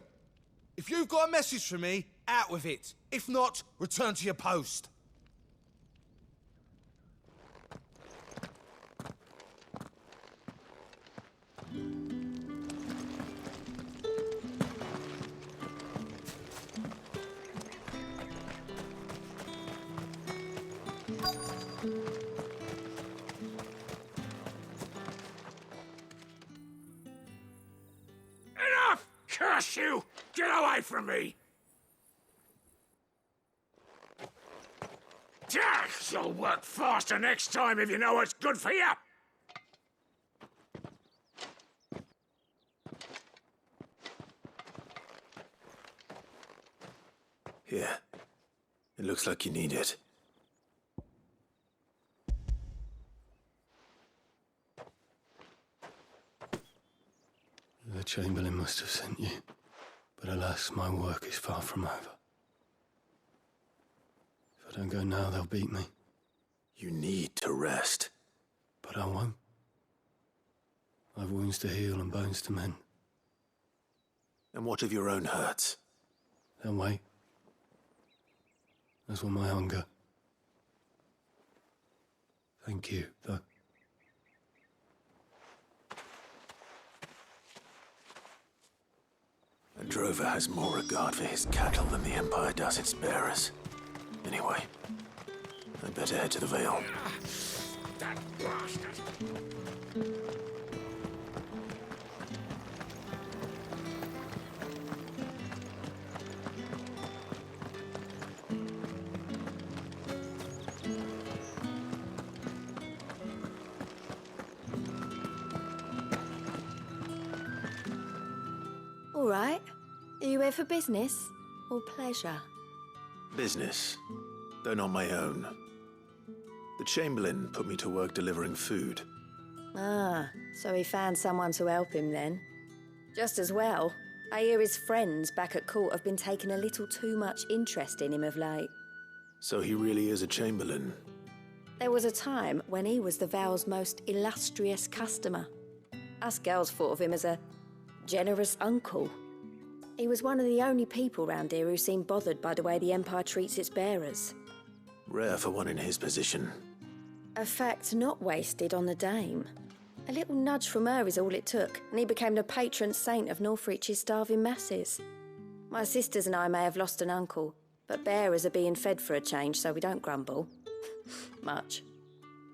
If you've got a message for me, out with it. If not, return to your post. Enough! Curse you! Get away from me! You'll work faster next time if you know what's good for you! Here. It looks like you need it. The Chamberlain must have sent you, but alas, my work is far from over. If I don't go now, they'll beat me. You need to rest. But I won't. I've wounds to heal and bones to mend. And what of your own hurts? They'll wait. As will my hunger. Thank you, though. A drover has more regard for his cattle than the Empire does its bearers. Anyway, I'd better head to the Vale. That bastard! All right. Are you here for business or pleasure? Business, though not my own. The Chamberlain put me to work delivering food. Ah, so he found someone to help him then. Just as well. I hear his friends back at court have been taking a little too much interest in him of late. So he really is a Chamberlain. There was a time when he was the Vale's most illustrious customer. Us girls thought of him as a generous uncle. He was one of the only people round here who seemed bothered by the way the Empire treats its bearers. Rare for one in his position. A fact not wasted on the Dame. A little nudge from her is all it took, and he became the patron saint of Northreach's starving masses. My sisters and I may have lost an uncle, but bearers are being fed for a change, so we don't grumble. Much.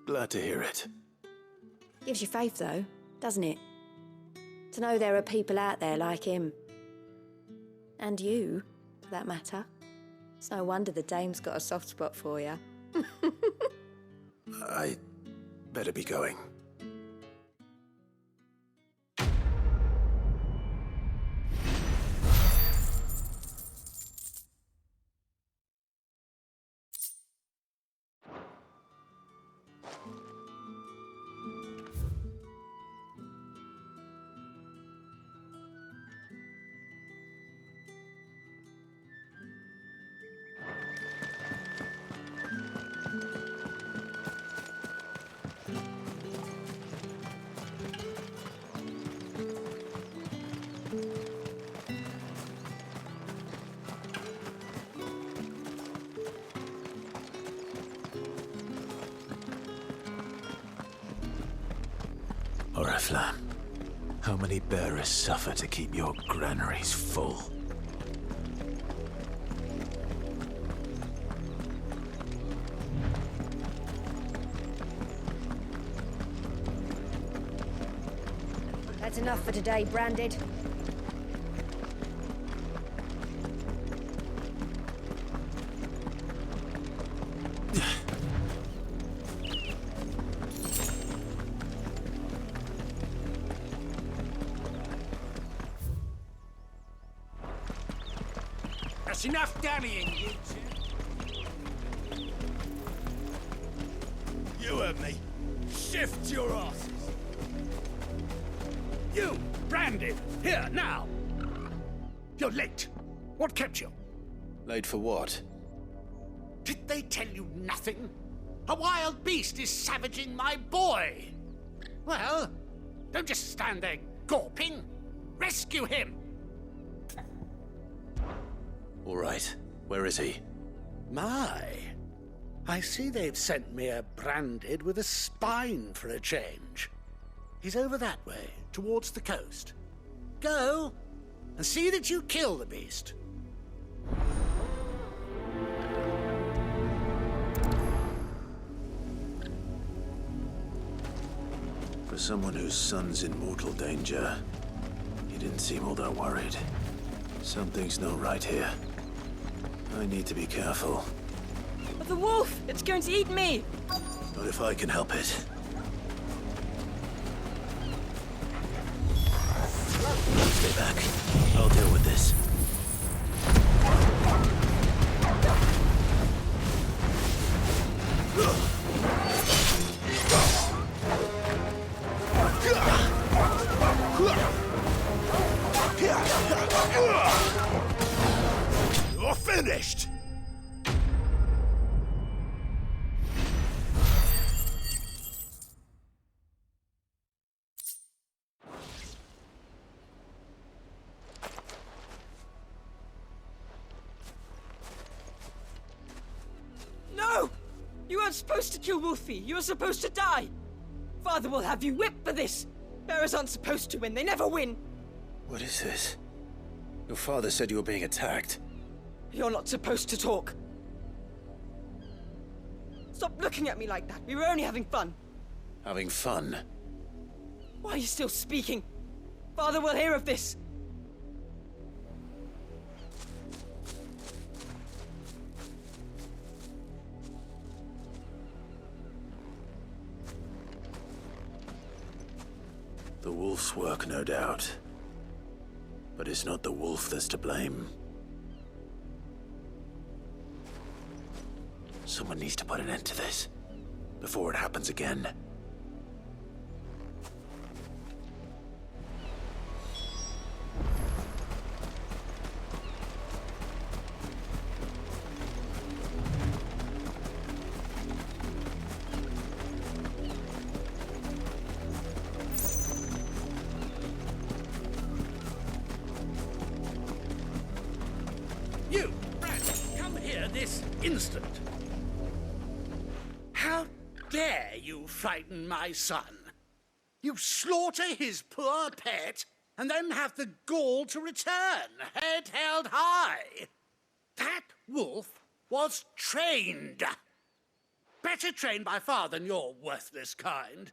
Glad to hear it. Gives you faith, though, doesn't it? To know there are people out there like him. And you, for that matter. It's no wonder the Dame's got a soft spot for you. I better be going. Oriflamme, how many bearers suffer to keep your granaries full? That's enough for today, Branded. That's enough dallying, you two. You heard me. Shift your asses. You, Branded, here, now. You're late. What kept you? Late for what? Did they tell you nothing? A wild beast is savaging my boy. Well, don't just stand there gawping. Rescue him. All right. Where is he? My, I see they've sent me a Branded with a spine for a change. He's over that way, towards the coast. Go, and see that you kill the beast. For someone whose son's in mortal danger, he didn't seem all that worried. Something's not right here. I need to be careful. But the wolf! It's going to eat me! Not if I can help it. Stay back. I'll deal with this. You're finished! No! You weren't supposed to kill Wolfie. You were supposed to die. Father will have you whipped for this. Bearers aren't supposed to win. They never win. What is this? Your father said you were being attacked. You're not supposed to talk. Stop looking at me like that. We were only having fun. Having fun? Why are you still speaking? Father will hear of this. The wolf's work, no doubt. But it's not the wolf that's to blame. Someone needs to put an end to this, before it happens again. You, Brandon, come here this instant. How dare you frighten my son? You slaughter his poor pet and then have the gall to return, head held high. That wolf was trained. Better trained by far than your worthless kind.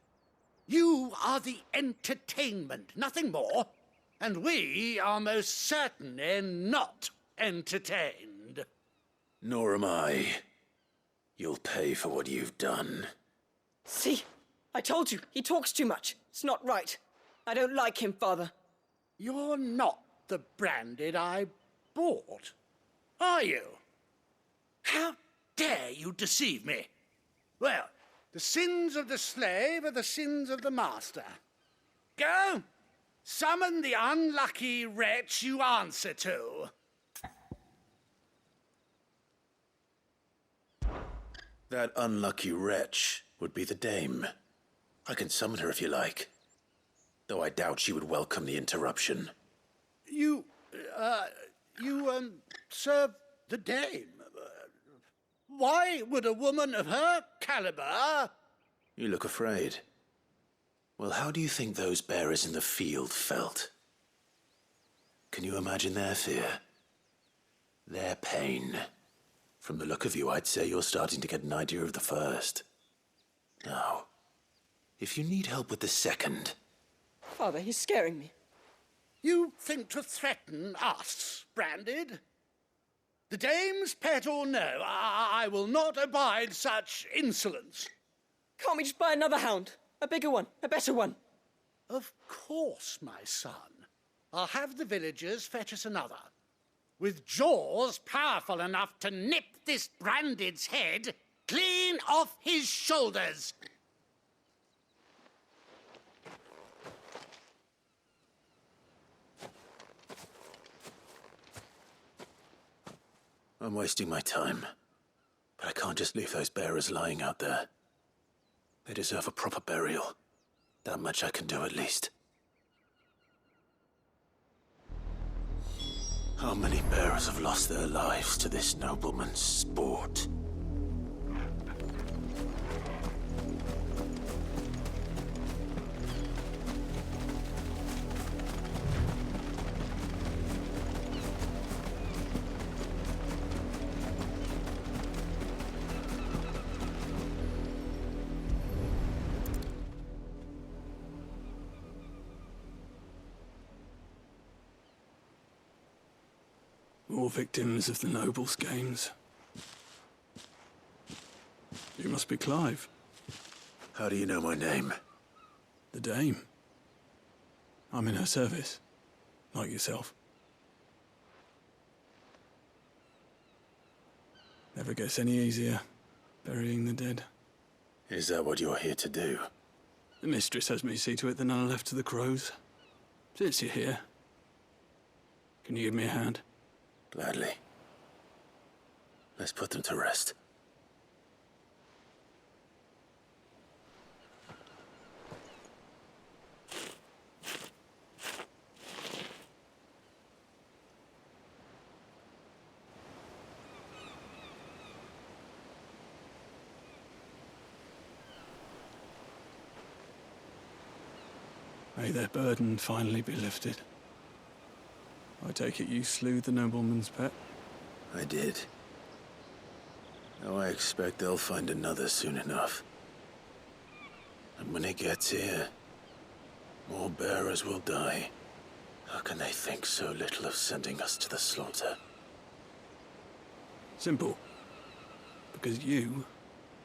You are the entertainment, nothing more. And we are most certainly not entertained. Nor am I. You'll pay for what you've done. See? I told you. He talks too much. It's not right. I don't like him, Father. You're not the Branded I bought, are you? How dare you deceive me? Well, the sins of the slave are the sins of the master. Go, summon the unlucky wretch you answer to. That unlucky wretch would be the dame. I can summon her if you like. Though I doubt she would welcome the interruption. You serve the dame. Why would a woman of her caliber... You look afraid. Well, how do you think those bearers in the field felt? Can you imagine their fear? Their pain? From the look of you, I'd say you're starting to get an idea of the first. Now, if you need help with the second... Father, he's scaring me. You think to threaten us, Branded? The dame's pet or no, I will not abide such insolence. Can't we just buy another hound? A bigger one, a better one. Of course, my son. I'll have the villagers fetch us another. With jaws powerful enough to nip this Branded's head clean off his shoulders. I'm wasting my time. But I can't just leave those bearers lying out there. They deserve a proper burial. That much I can do at least. How many bearers have lost their lives to this nobleman's sport? More victims of the nobles' games. You must be Clive. How do you know my name? The Dame. I'm in her service, like yourself. Never gets any easier, burying the dead. Is that what you're here to do? The mistress has me see to it that none are left to the crows. Since you're here, can you give me a hand? Gladly. Let's put them to rest. May their burden finally be lifted. I take it you slew the nobleman's pet? I did. Now I expect they'll find another soon enough. And when it gets here, more bearers will die. How can they think so little of sending us to the slaughter? Simple. Because you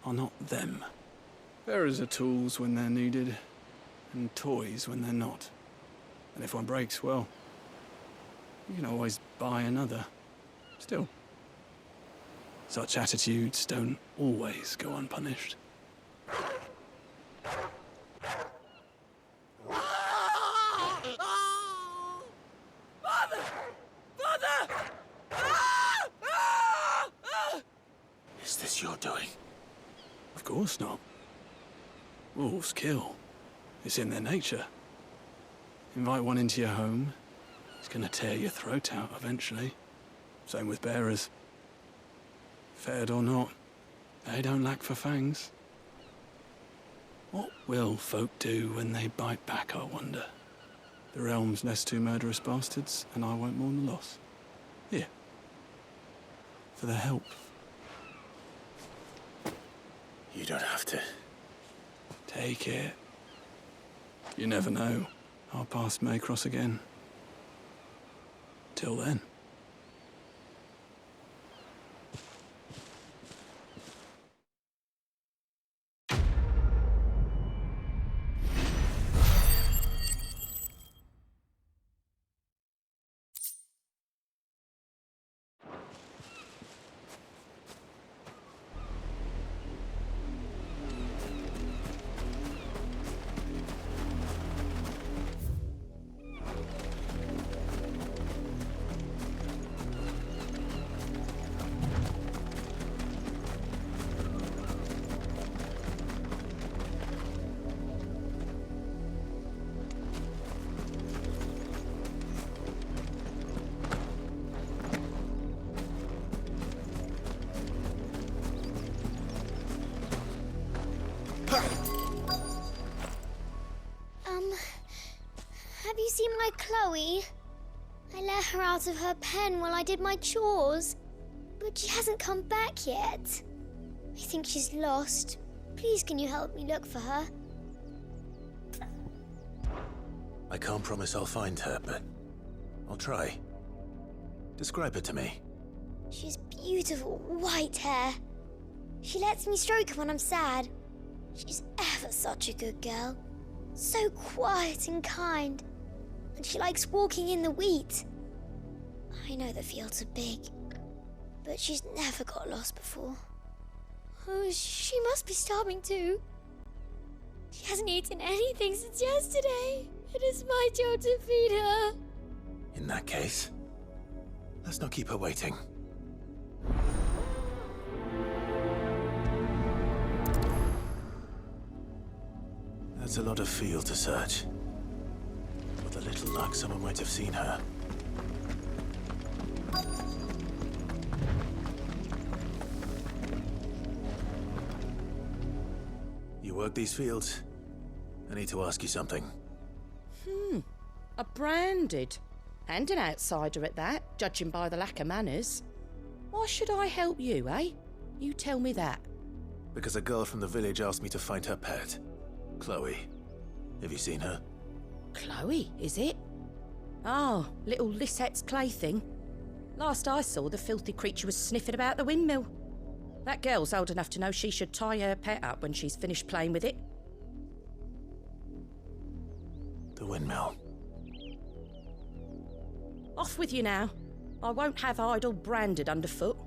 are not them. Bearers are tools when they're needed, and toys when they're not. And if one breaks, well, you can always buy another. Still, such attitudes don't always go unpunished. Father! Father! Is this your doing? Of course not. Wolves kill. It's in their nature. Invite one into your home, it's gonna tear your throat out eventually. Same with bearers. Fed or not, they don't lack for fangs. What will folk do when they bite back, I wonder? The realm's nest two murderous bastards, and I won't mourn the loss. Here. For their help. You don't have to. Take it. You never know. Our paths may cross again. Till then. Have you seen my Chloe? I let her out of her pen while I did my chores, but she hasn't come back yet. I think she's lost. Please, can you help me look for her? I can't promise I'll find her, but I'll try. Describe her to me. She's beautiful white hair. She lets me stroke her when I'm sad. She's ever such a good girl. So quiet and kind. And she likes walking in the wheat. I know the fields are big, but she's never got lost before. Oh, she must be starving too. She hasn't eaten anything since yesterday. It is my job to feed her. In that case, let's not keep her waiting. That's a lot of field to search. With a little luck, someone might have seen her. You work these fields? I need to ask you something. A branded. And an outsider at that, judging by the lack of manners. Why should I help you, eh? You tell me that. Because a girl from the village asked me to find her pet. Chloe. Have you seen her? Chloe, is it? Oh, little Lisette's plaything. Last I saw, the filthy creature was sniffing about the windmill. That girl's old enough to know she should tie her pet up when she's finished playing with it. The windmill. Off with you now. I won't have idle branded underfoot.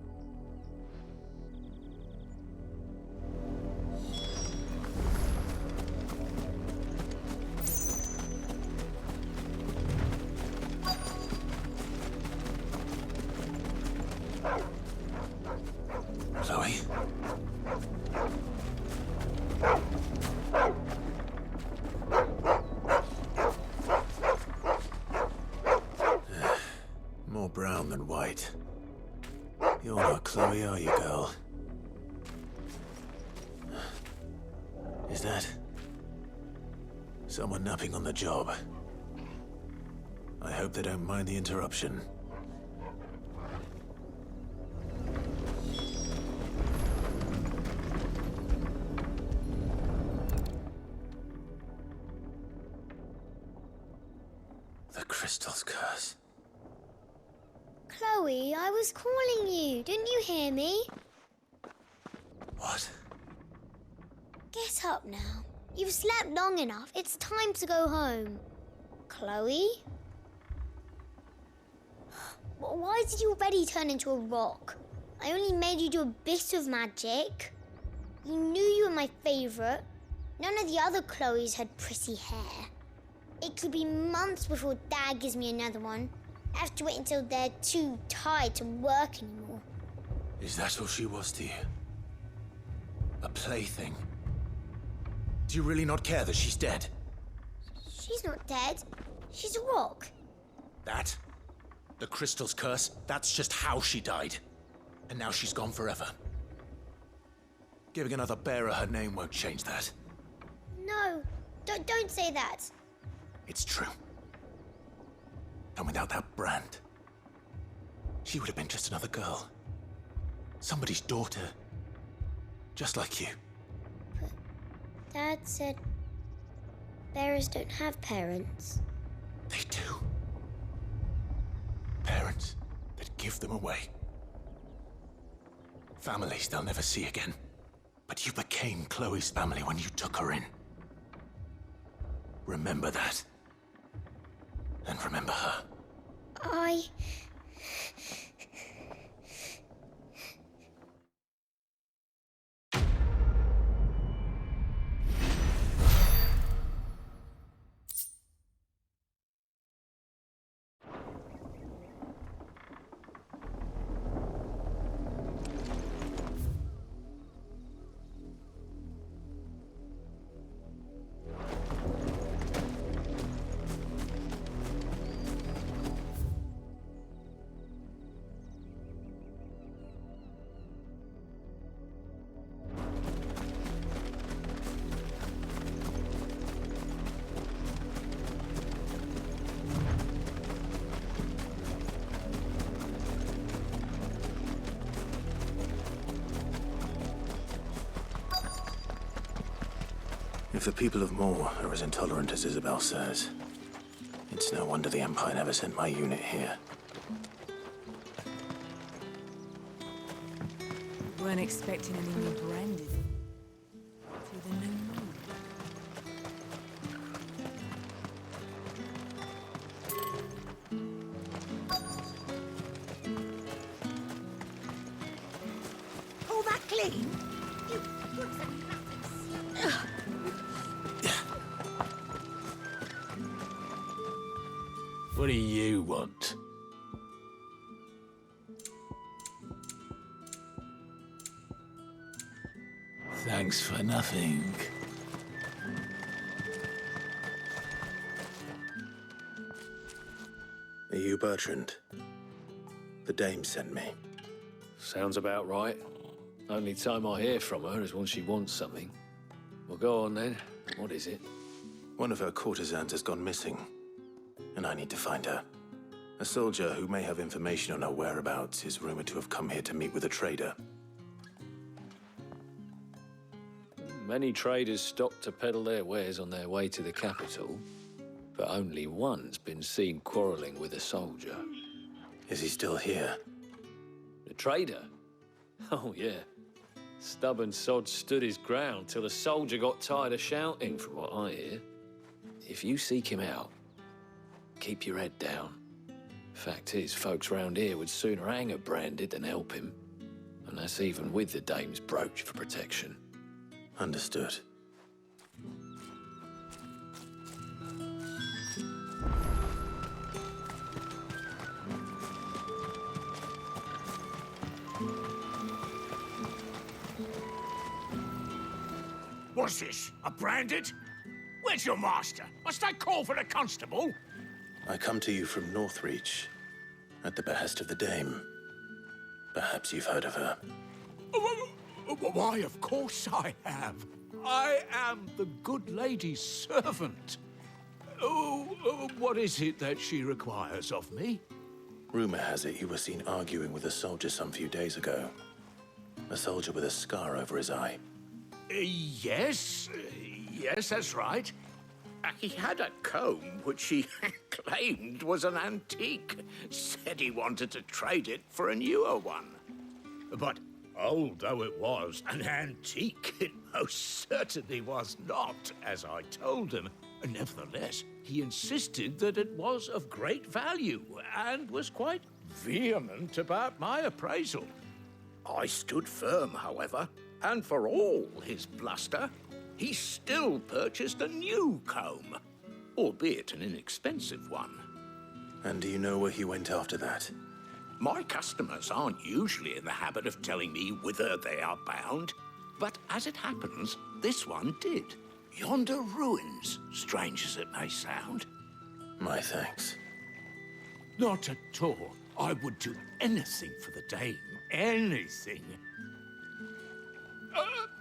Chloe? More brown than white. You're not Chloe, are you, girl? Is that someone napping on the job? I hope they don't mind the interruption. The Crystal's curse. Chloe, I was calling you. Didn't you hear me? What? Get up now. You've slept long enough. It's time to go home. Chloe? Why did you already turn into a rock? I only made you do a bit of magic. You knew you were my favourite. None of the other Chloes had pretty hair. It could be months before Dad gives me another one. I have to wait until they're too tired to work anymore. Is that all she was to you? A plaything? Do you really not care that she's dead? She's not dead. She's a rock. That? The Crystal's curse? That's just how she died. And now she's gone forever. Giving another bearer her name won't change that. No, don't say that. It's true. And without that brand, she would have been just another girl. Somebody's daughter. Just like you. But Dad said bearers don't have parents. They do. Parents that give them away. Families they'll never see again. But you became Chloe's family when you took her in. Remember that. And remember her. If the people of Moor are as intolerant as Isabel says, it's no wonder the Empire never sent my unit here. Weren't expecting any more branded. Through the new moon. All that clean? You good for nothing. What do you want? Thanks for nothing. Are you Bertrand? The dame sent me. Sounds about right. Only time I hear from her is when she wants something. Well, go on then. What is it? One of her courtesans has gone missing, and I need to find her. A soldier who may have information on her whereabouts is rumored to have come here to meet with a trader. Many traders stop to peddle their wares on their way to the capital, but only one's been seen quarrelling with a soldier. Is he still here? The trader? Oh, yeah. Stubborn sod stood his ground till the soldier got tired of shouting, from what I hear. If you seek him out, keep your head down. Fact is, folks round here would sooner hang a Branded than help him. And that's even with the dame's brooch for protection. Understood. What's this? A Branded? Where's your master? Must I call for the constable? I come to you from Northreach, at the behest of the Dame. Perhaps you've heard of her. Why, of course I have. I am the good lady's servant. What is it that she requires of me? Rumor has it you were seen arguing with a soldier some few days ago. A soldier with a scar over his eye. Yes, that's right. He had a comb which he claimed was an antique. Said he wanted to trade it for a newer one. But old though it was, an antique it most certainly was not, as I told him. Nevertheless, he insisted that it was of great value and was quite vehement about my appraisal. I stood firm, however, and for all his bluster, he still purchased a new comb, albeit an inexpensive one. And do you know where he went after that? My customers aren't usually in the habit of telling me whither they are bound, but as it happens, this one did. Yonder ruins, strange as it may sound. My thanks. Not at all. I would do anything for the Dame. Anything.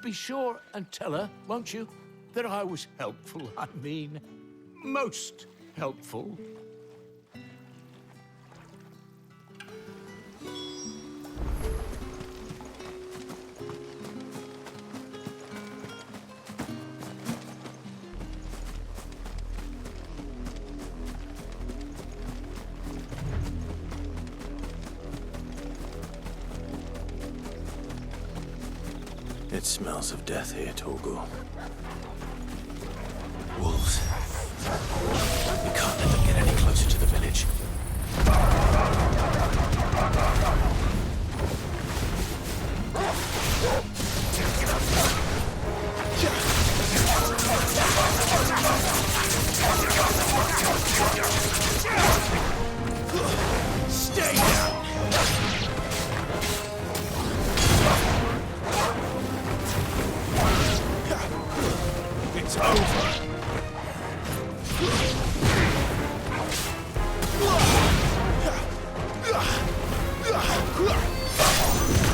Be sure and tell her, won't you, that I was helpful. I mean, most helpful. It smells of death here, Torgal. Wolves. We can't let them get any closer to the village. Stay down! It's over.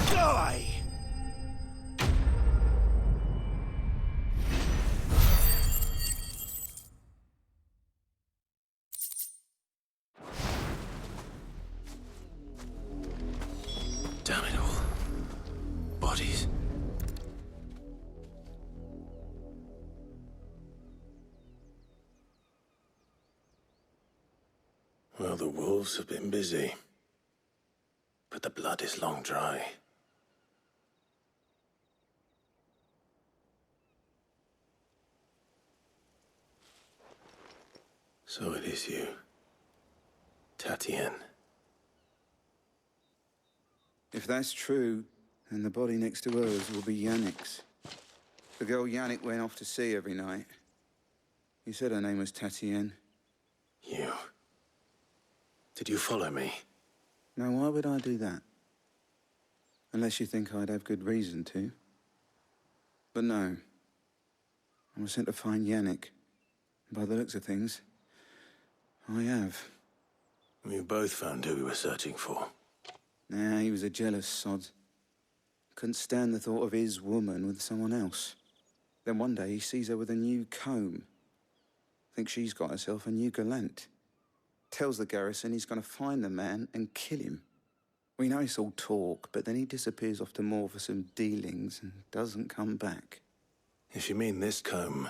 Die! Damn it all. Bodies. Well, the wolves have been busy. But the blood is long dry. So it is you, Tatienne. If that's true, then the body next to hers will be Yannick's. The girl Yannick went off to sea every night. He said her name was Tatienne. You. Did you follow me? Now, why would I do that? Unless you think I'd have good reason to. But no. I was sent to find Yannick. By the looks of things, I have. We both found who we were searching for. Nah, he was a jealous sod. Couldn't stand the thought of his woman with someone else. Then one day he sees her with a new comb. Thinks she's got herself a new gallant. Tells the garrison he's going to find the man and kill him. We know it's all talk, but then he disappears off to Moor for some dealings and doesn't come back. If you mean this comb,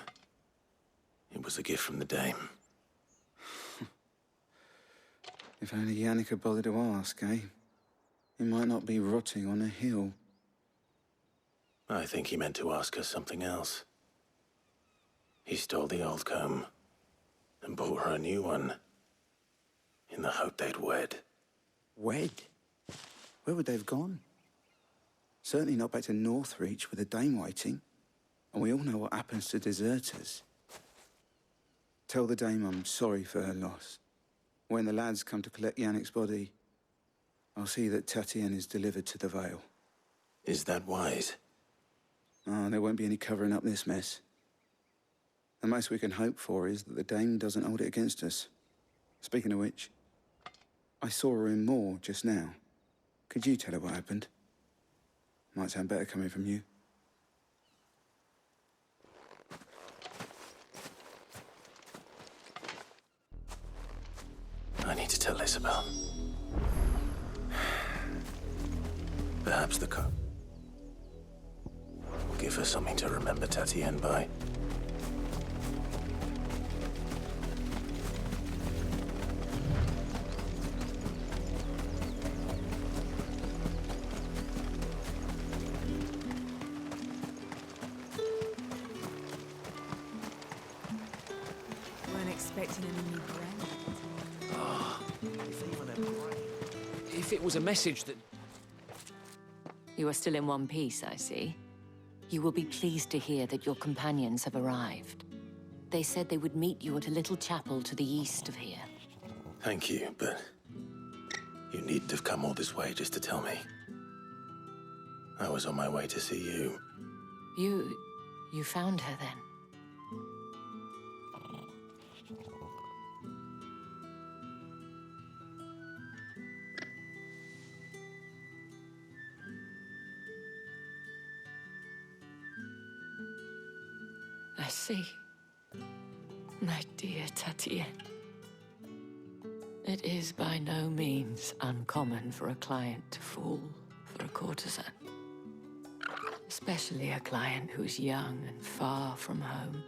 it was a gift from the Dame. If only Yannick had bothered to ask, eh? He might not be rotting on a hill. I think he meant to ask us something else. He stole the old comb and bought her a new one in the hope they'd wed. Wed? Where would they have gone? Certainly not back to Northreach with a dame waiting. And we all know what happens to deserters. Tell the dame I'm sorry for her loss. When the lads come to collect Yannick's body, I'll see that Tatienne is delivered to the Vale. Is that wise? Oh, there won't be any covering up this mess. The most we can hope for is that the dame doesn't hold it against us. Speaking of which, I saw her in Moor just now. Could you tell her what happened? Might sound better coming from you. I need to tell Isabel. Perhaps the comb will give her something to remember Tatienne by. Weren't expecting any new brand. If it was a message that... You are still in one piece, I see. You will be pleased to hear that your companions have arrived. They said they would meet you at a little chapel to the east of here. Thank you, but you needn't have come all this way just to tell me. I was on my way to see you. You found her then? I see. My dear Tatienne. It is by no means uncommon for a client to fall for a courtesan. Especially a client who's young and far from home.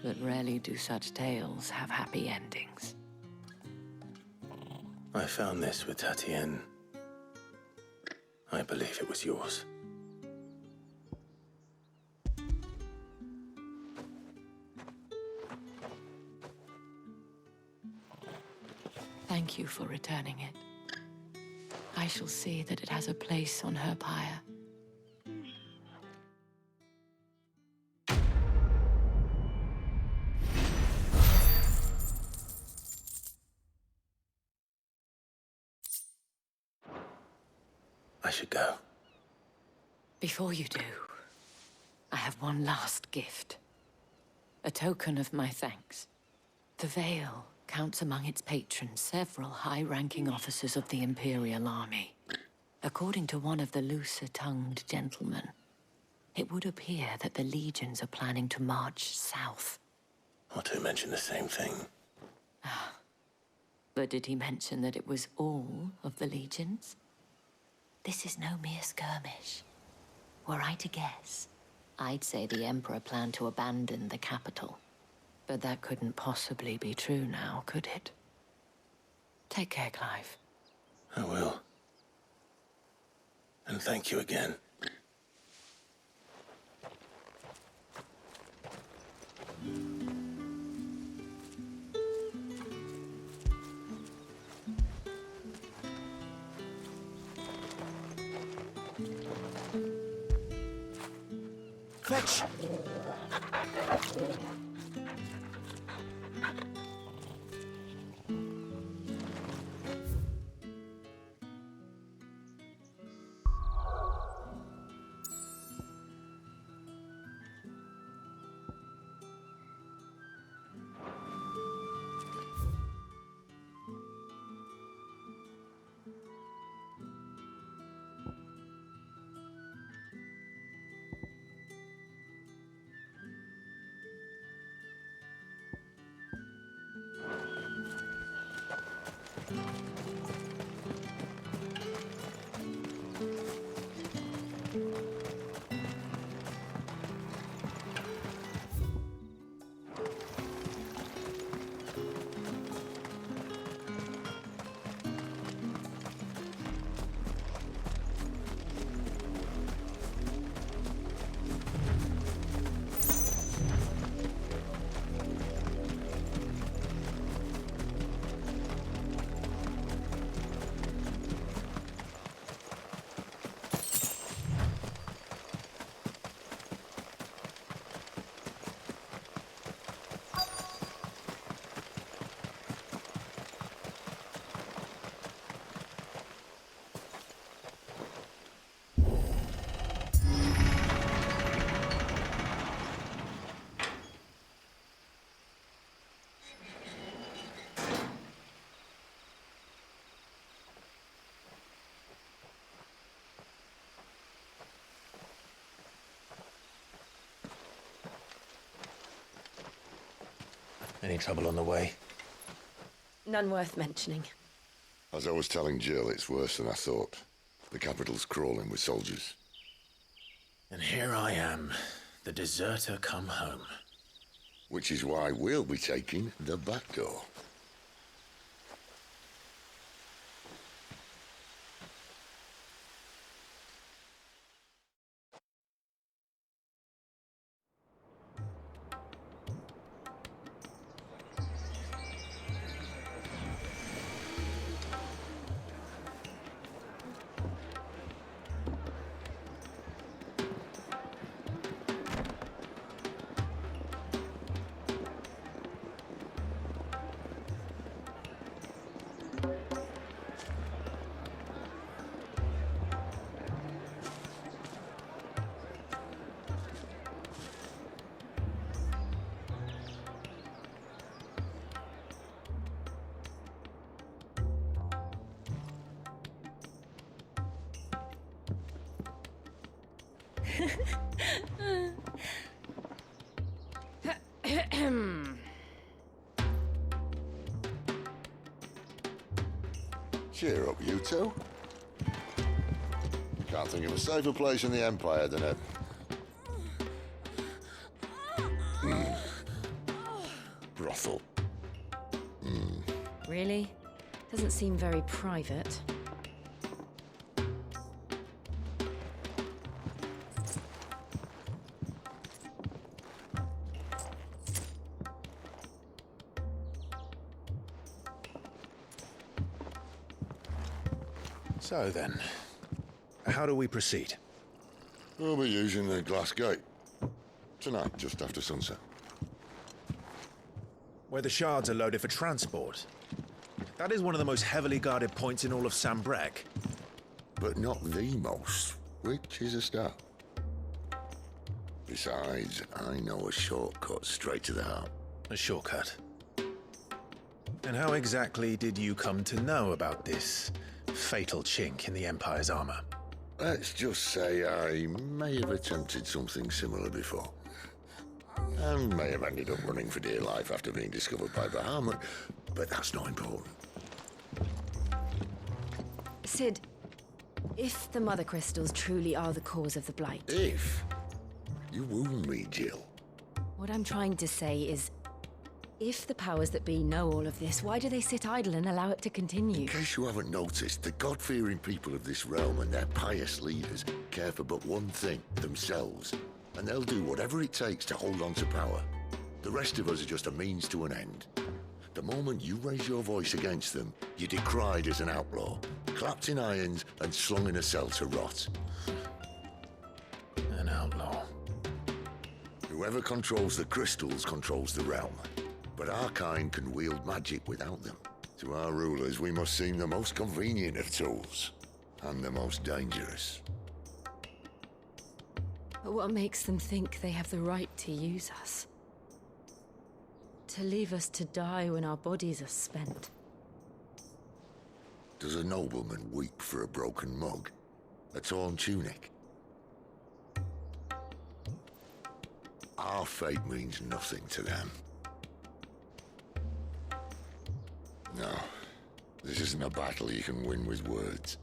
But rarely do such tales have happy endings. I found this with Tatienne. I believe it was yours. Thank you for returning it. I shall see that it has a place on her pyre. I should go. Before you do, I have one last gift. A token of my thanks. The Vale counts among its patrons several high-ranking officers of the Imperial Army. According to one of the looser-tongued gentlemen, it would appear that the legions are planning to march south. Or to mention the same thing. But did he mention that it was all of the legions? This is no mere skirmish. Were I to guess, I'd say the Emperor planned to abandon the capital. But that couldn't possibly be true now, could it? Take care, Clive. I will. And thank you again. Fetch! Any trouble on the way? None worth mentioning. As I was telling Jill, it's worse than I thought. The capital's crawling with soldiers. And here I am, the deserter come home. Which is why we'll be taking the back door. Cheer up, you two. Can't think of a safer place in the Empire than a... brothel. Really? Doesn't seem very private. So then, how do we proceed? We'll be using the glass gate. Tonight, just after sunset. Where the shards are loaded for transport. That is one of the most heavily guarded points in all of Sambrek. But not the most, which is a start. Besides, I know a shortcut straight to the heart. A shortcut? And how exactly did you come to know about this fatal chink in the Empire's armor? Let's just say I may have attempted something similar before. And may have ended up running for dear life after being discovered by Bahamut, but that's not important. Sid, if the Mother Crystals truly are the cause of the Blight... If? You wound me, Jill. What I'm trying to say is, if the powers that be know all of this, why do they sit idle and allow it to continue? In case you haven't noticed, the God-fearing people of this realm and their pious leaders care for but one thing, themselves. And they'll do whatever it takes to hold on to power. The rest of us are just a means to an end. The moment you raise your voice against them, you're decried as an outlaw, clapped in irons and slung in a cell to rot. An outlaw. Whoever controls the crystals controls the realm. But our kind can wield magic without them. To our rulers, we must seem the most convenient of tools, and the most dangerous. But what makes them think they have the right to use us? To leave us to die when our bodies are spent? Does a nobleman weep for a broken mug? A torn tunic? Our fate means nothing to them. No, this isn't a battle you can win with words.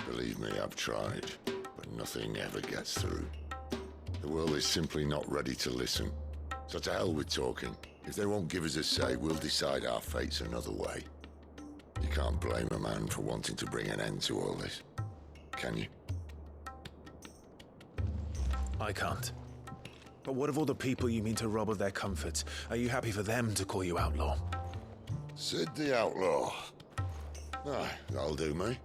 Believe me, I've tried, but nothing ever gets through. The world is simply not ready to listen. So to hell with talking. If they won't give us a say, we'll decide our fates another way. You can't blame a man for wanting to bring an end to all this, can you? I can't. But what of all the people you mean to rob of their comforts? Are you happy for them to call you outlaw? Sid the Outlaw. Aye, that'll do me.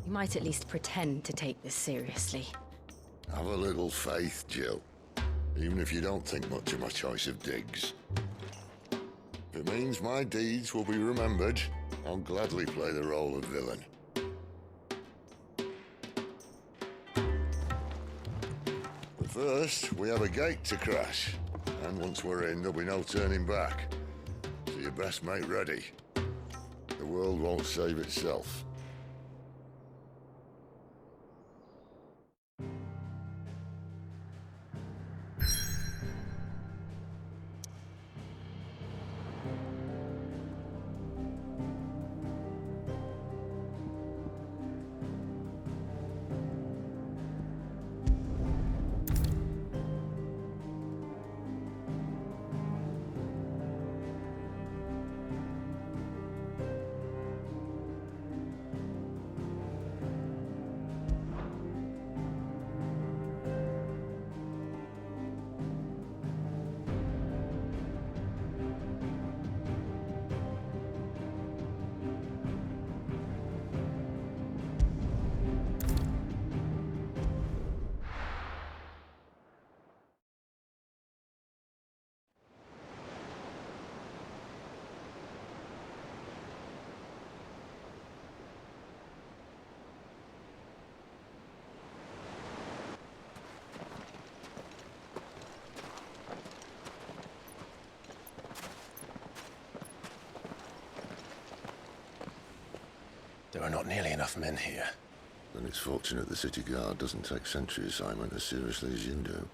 You might at least pretend to take this seriously. Have a little faith, Jill. Even if you don't think much of my choice of digs. If it means my deeds will be remembered, I'll gladly play the role of villain. But first, we have a gate to crash. And once we're in, there'll be no turning back. So you best make ready. The world won't save itself. are not nearly enough men here. Then it's fortunate the city guard doesn't take sentry assignment as seriously as you do.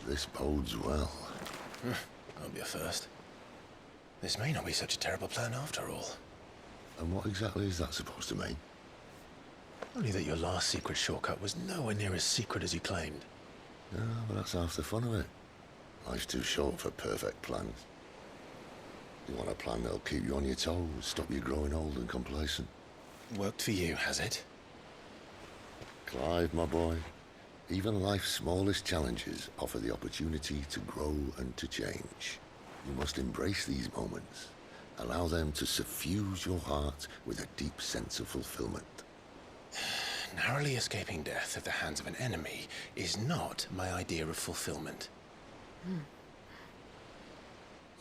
This bodes well. That'll be a first. This may not be such a terrible plan after all. And what exactly is that supposed to mean? Only that your last secret shortcut was nowhere near as secret as you claimed. Yeah, but that's half the fun of it. Life's too short for perfect plans. You want a plan that'll keep you on your toes, stop you growing old and complacent. Worked for you, has it? Clive, my boy, even life's smallest challenges offer the opportunity to grow and to change. You must embrace these moments. Allow them to suffuse your heart with a deep sense of fulfillment. Narrowly escaping death at the hands of an enemy is not my idea of fulfillment.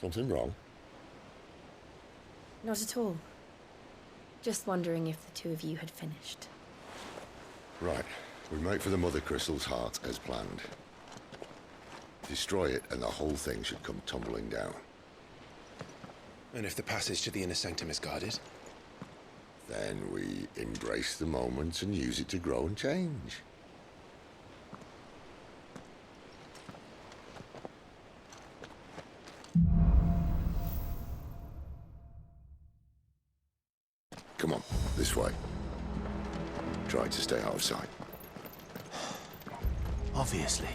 Something wrong? Not at all. Just wondering if the two of you had finished. Right. We make for the Mother Crystal's heart as planned. Destroy it and the whole thing should come tumbling down. And if the passage to the inner sanctum is guarded? Then we embrace the moment and use it to grow and change. Come on, this way. Try to stay out of sight. Obviously.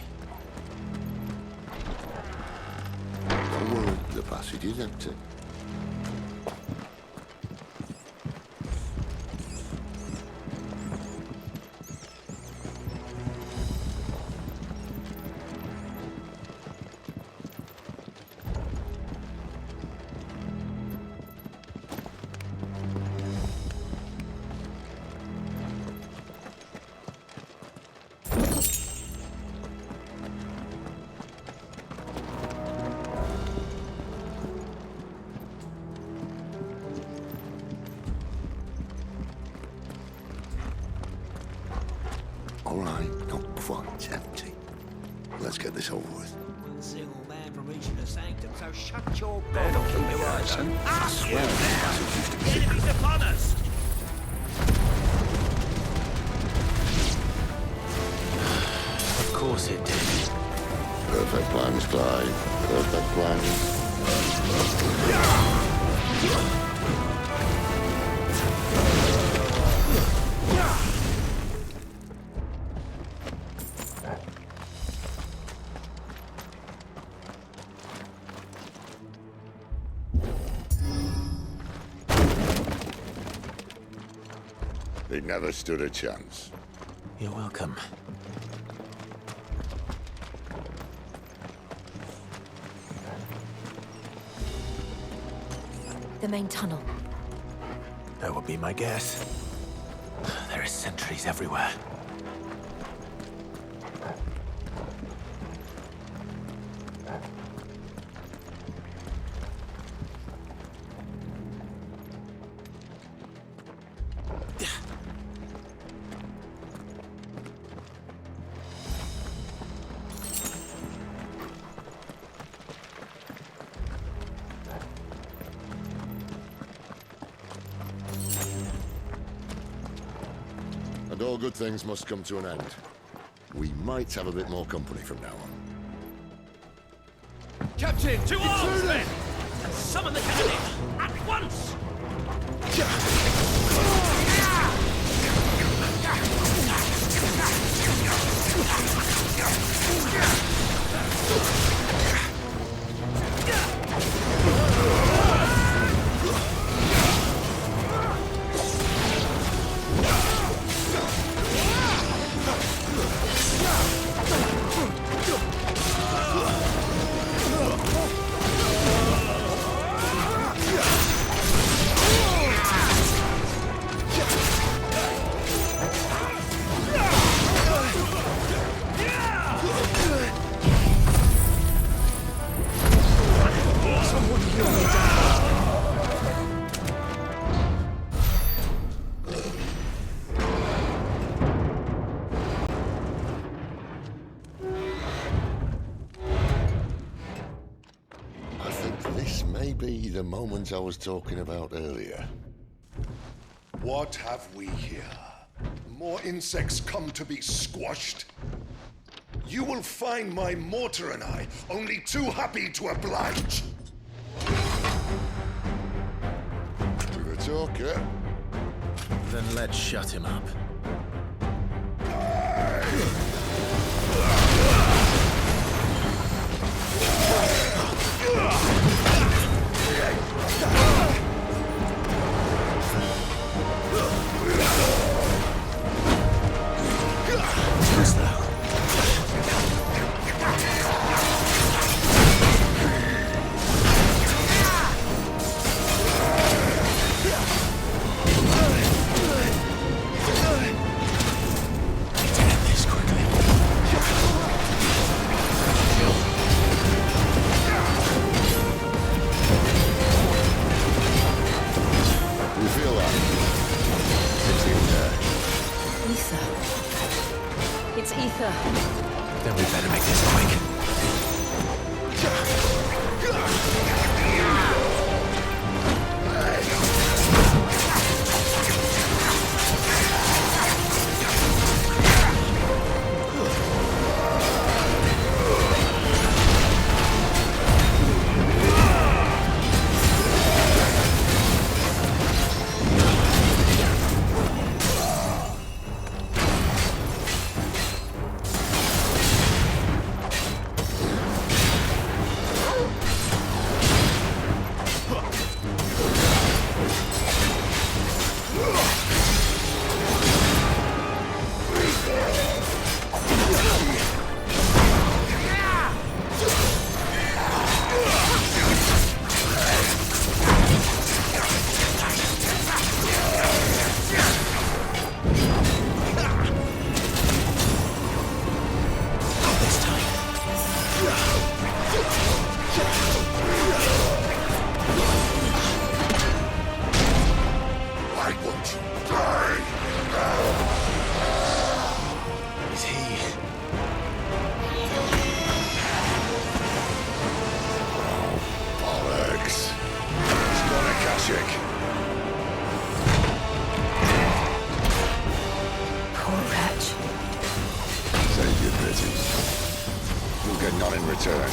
Don't worry, the passage is empty. All right, not quite empty. Let's get this over with. One single man from reaching the sanctum, so shut your bed or keep your eyes open. Ask you now! The enemy's upon us! Of course it did. Perfect plans, Clyde. Perfect plans. They never stood a chance. You're welcome. The main tunnel. That would be my guess. There are sentries everywhere. And all good things must come to an end. We might have a bit more company from now on. Captain, to arms, men! And summon the cannon at once! I think this may be the moment I was talking about earlier. What have we here? More insects come to be squashed? You will find my mortar and I only too happy to oblige. To the talker. Then let's shut him up. It's ether. Then we better make this quick.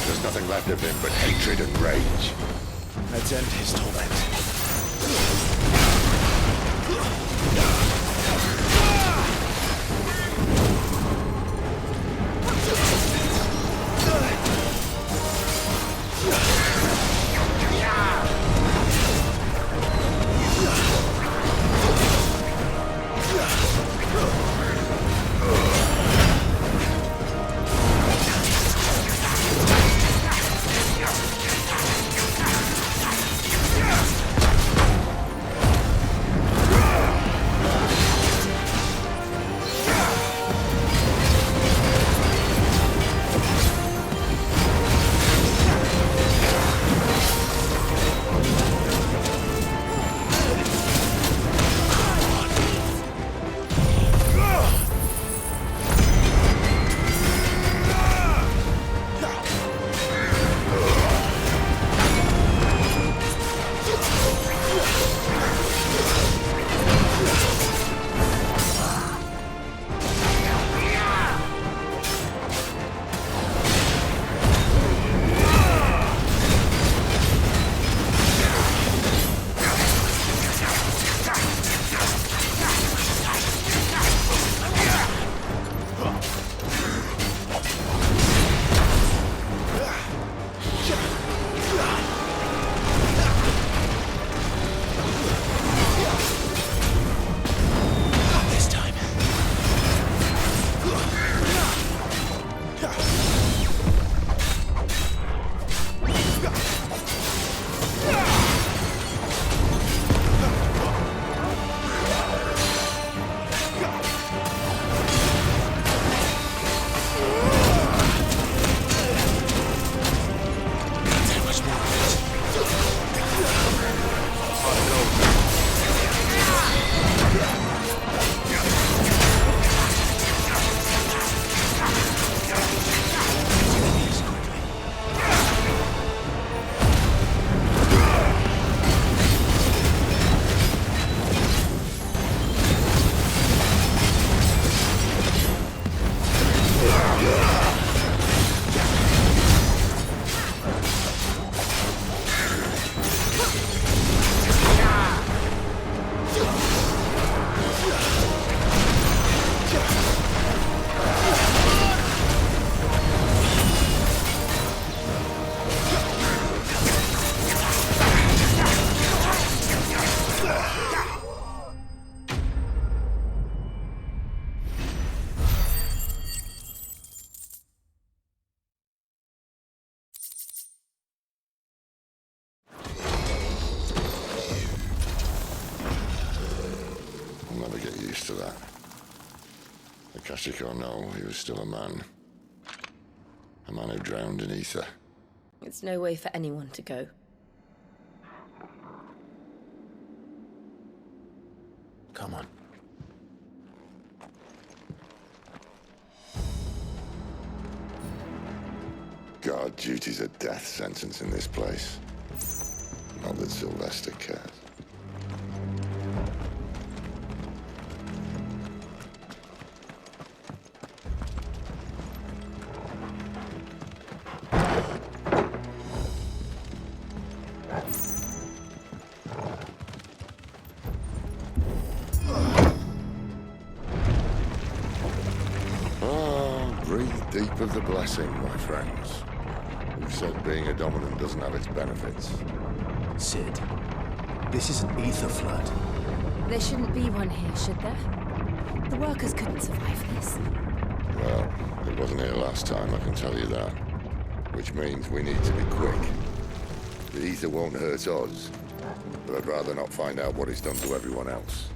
There's nothing left of him but hatred and rage. Let's end his torment. Akashic or no, he was still a man. A man who drowned in ether. It's no way for anyone to go. Come on. Guard duty's a death sentence in this place. Not that Sylvester cares. Breathe deep of the blessing, my friends. Who said being a dominant doesn't have its benefits? Sid, this is an ether flood. There shouldn't be one here, should there? The workers couldn't survive this. Well, it wasn't here last time, I can tell you that. Which means we need to be quick. The ether won't hurt us, but I'd rather not find out what it's done to everyone else.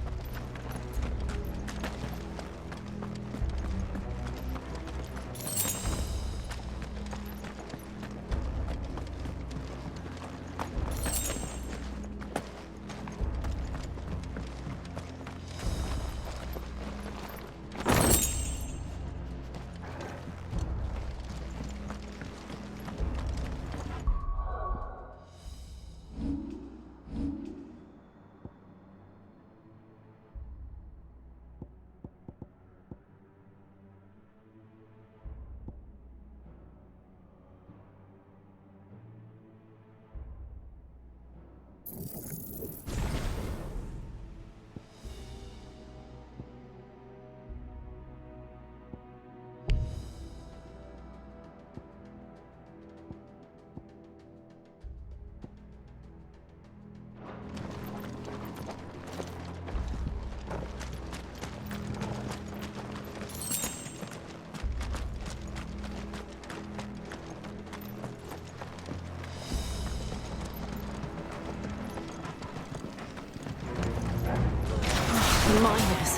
The miners.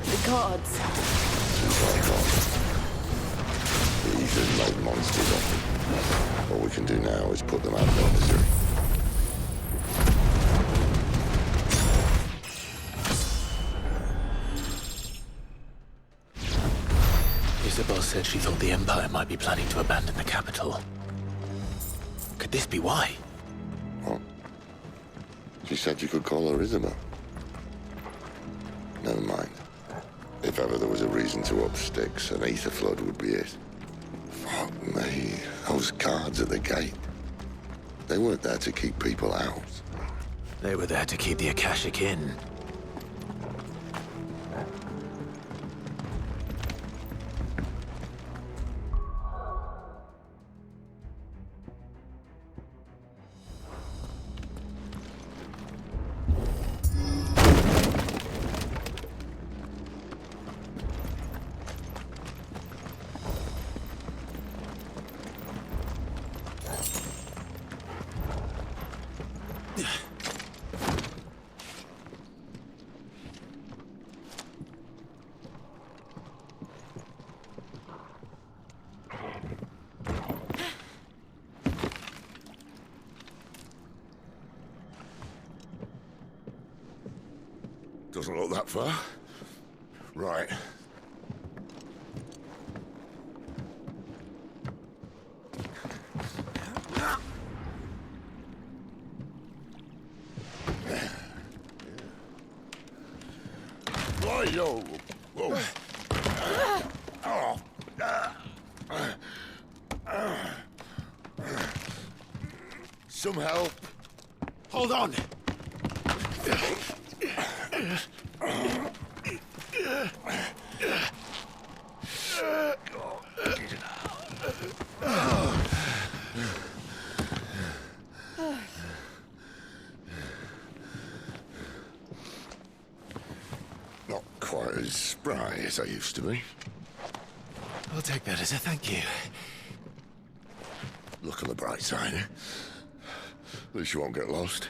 The gods. The ether's made monsters of them. All we can do now is put them out of their misery. Isabel said she thought the Empire might be planning to abandon the capital. Could this be why? What? She said you could call her Isabel. Never mind. If ever there was a reason to up sticks, an ether flood would be it. Fuck me. Those guards at the gate. They weren't there to keep people out. They were there to keep the Akashic in. Doesn't look that far. Right. Yo. Whoa. Some help. Hold on. Not quite as spry as I used to be. I'll take that as a thank you. Look on the bright side, eh? At least you won't get lost.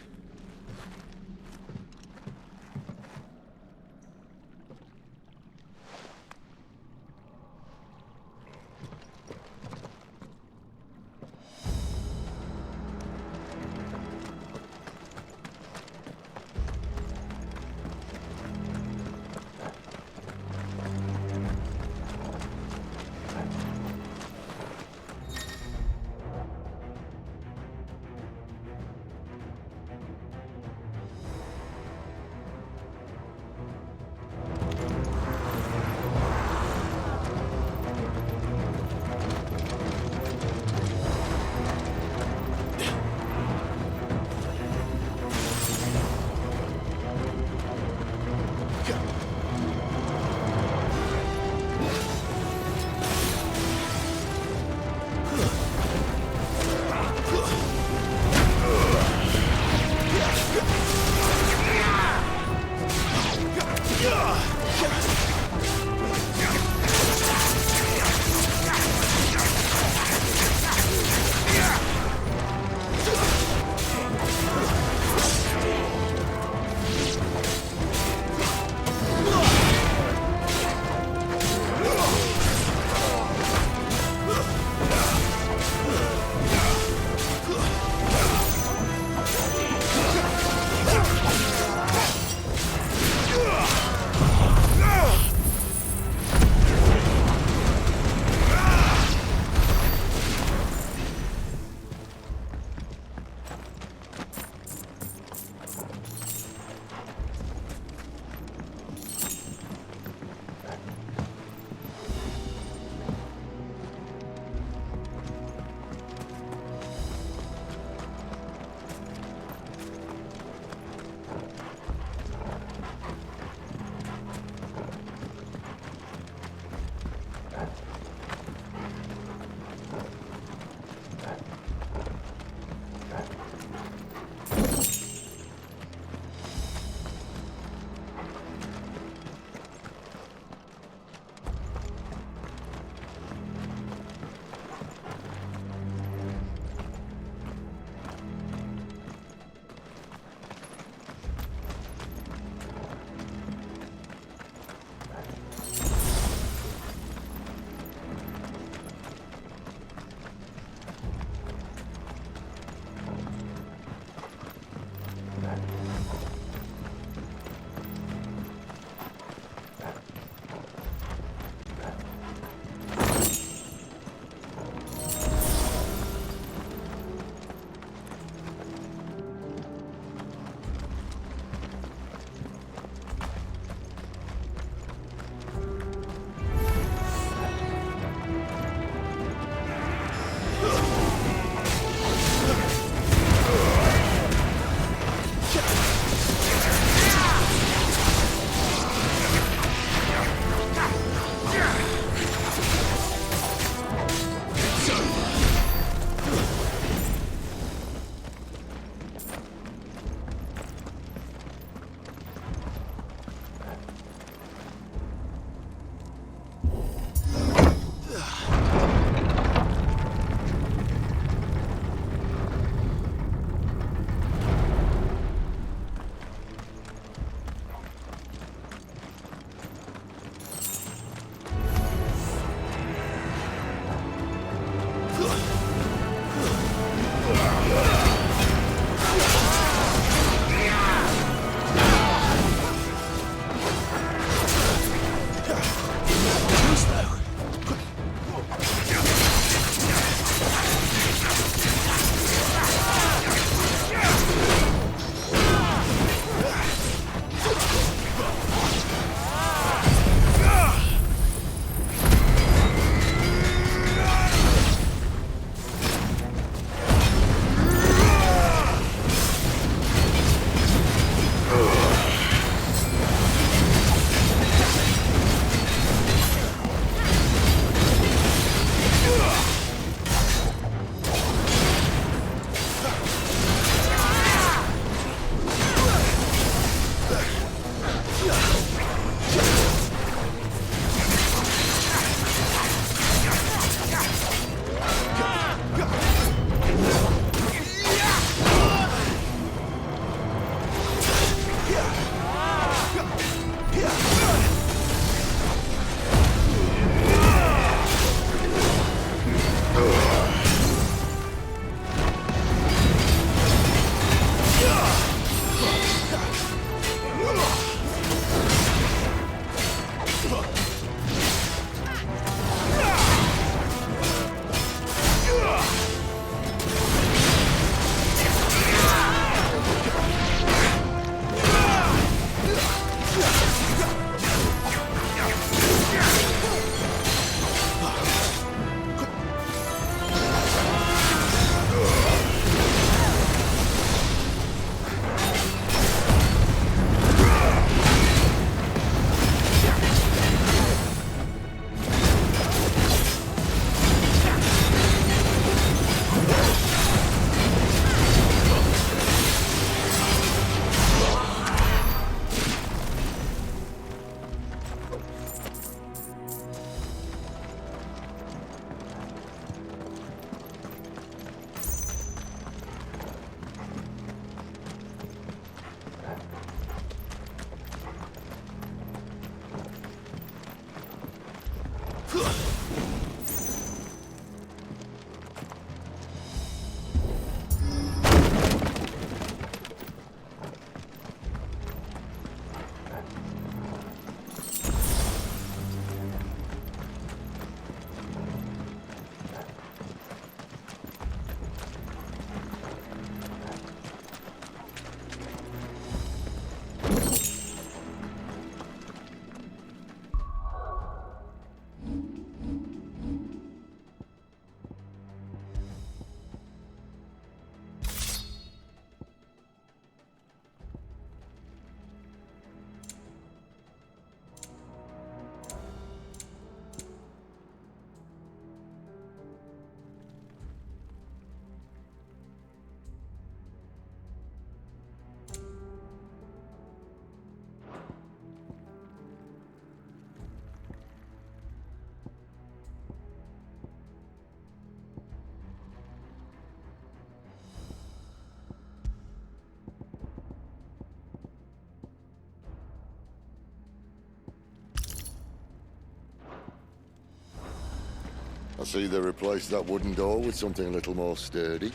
I see they replaced that wooden door with something a little more sturdy.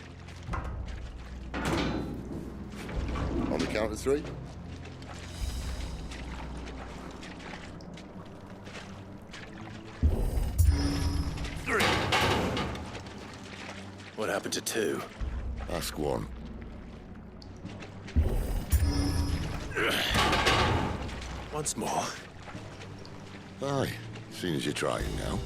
On the count of 3. What happened to 2? Ask 1. Once more. Aye, seeing as you're trying now.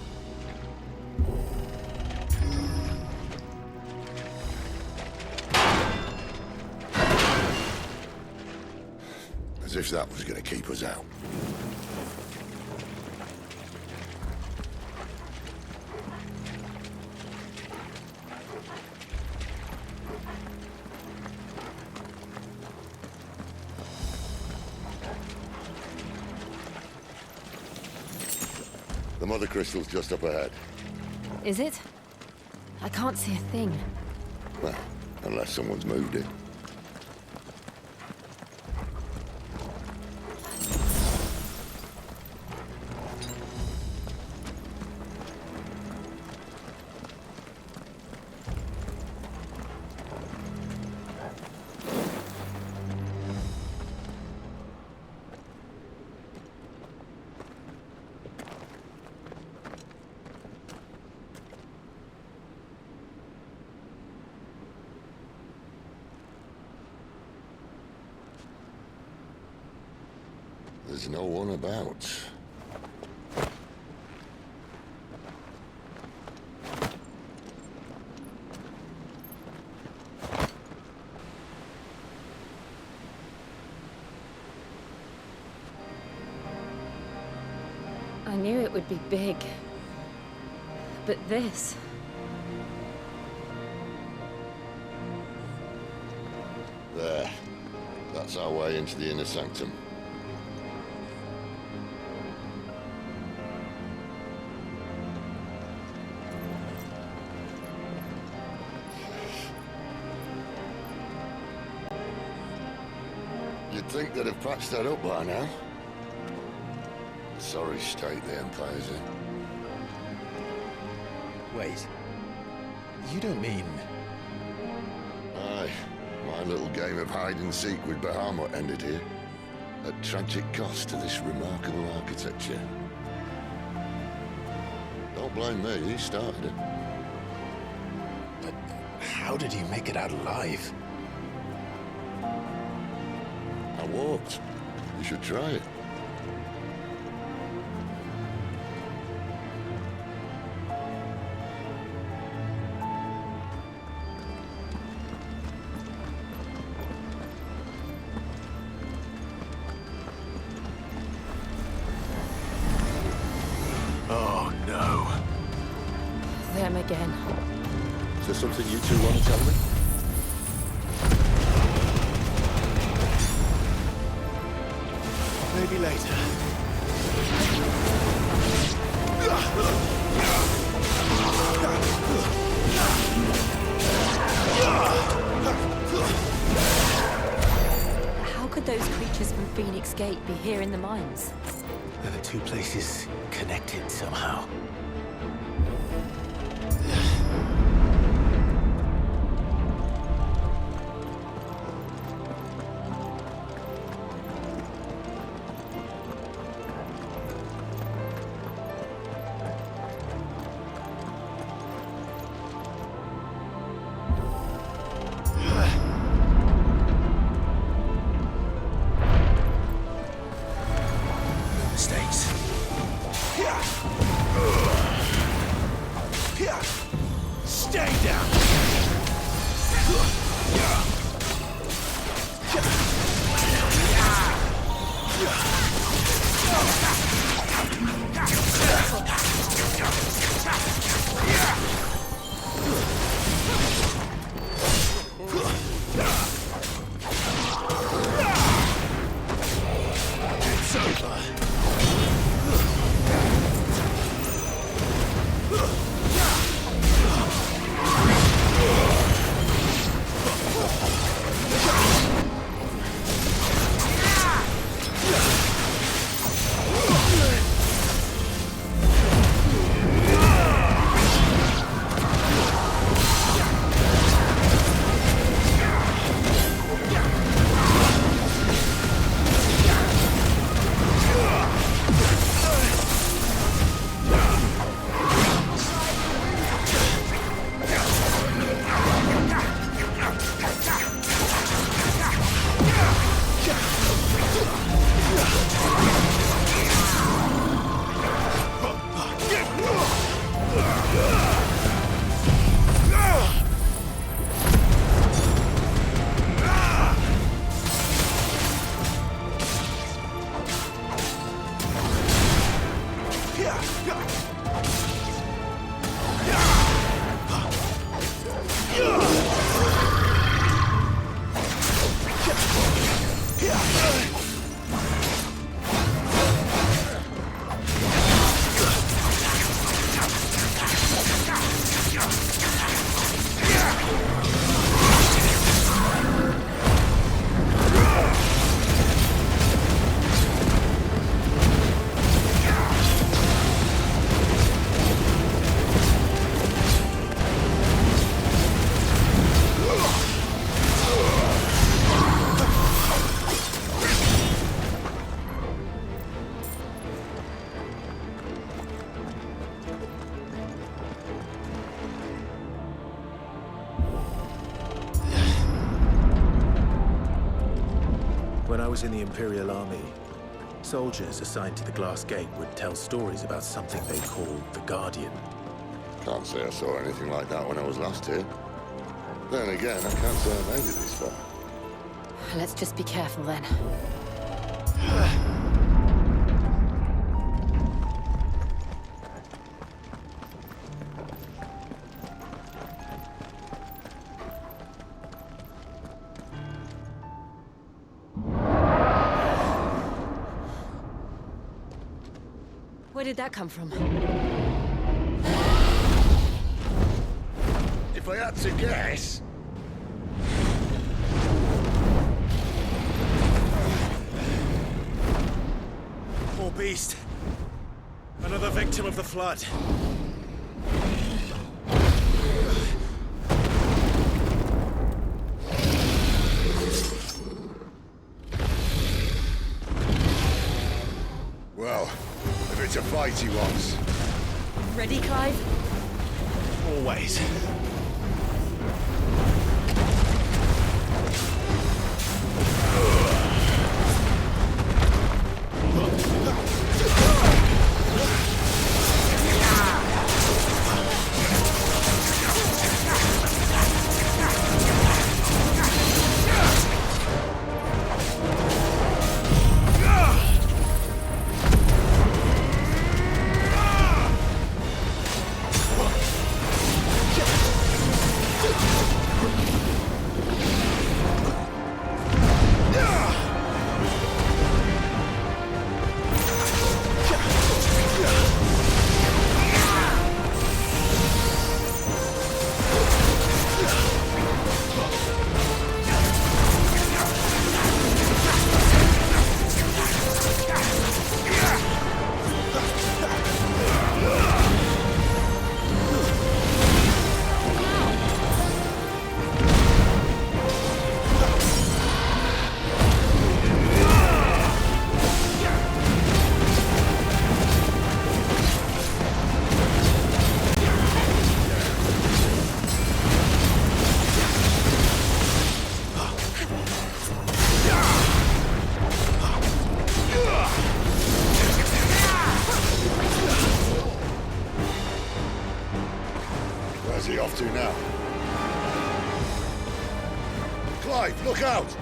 As if that was going to keep us out. The mother crystal's just up ahead. Is it? I can't see a thing. Well, unless someone's moved it. There's no one about. I knew it would be big. But this... There. That's our way into the inner sanctum. You'd think they'd have patched that up by now. Sorry state the Empire's in. Wait. You don't mean... Aye. My little game of hide-and-seek with Bahamut ended here. At tragic cost to this remarkable architecture. Don't blame me, he started it. But how did you make it out alive? I walked. You should try it. Oh, no. Them again. Is there something you two want to tell me? Maybe later. How could those creatures from Phoenix Gate be here in the mines? Are the two places connected somehow? Stay down! It's over. When I was in the Imperial Army, soldiers assigned to the Glass Gate would tell stories about something they called the Guardian. Can't say I saw anything like that when I was last here. Then again, I can't say I made it this far. Let's just be careful then. Where did that come from? If I had to guess... Poor beast. Another victim of the Flood. Well, if it's a fight he wants. Ready, Clive? Always. have to now. Clive, look out!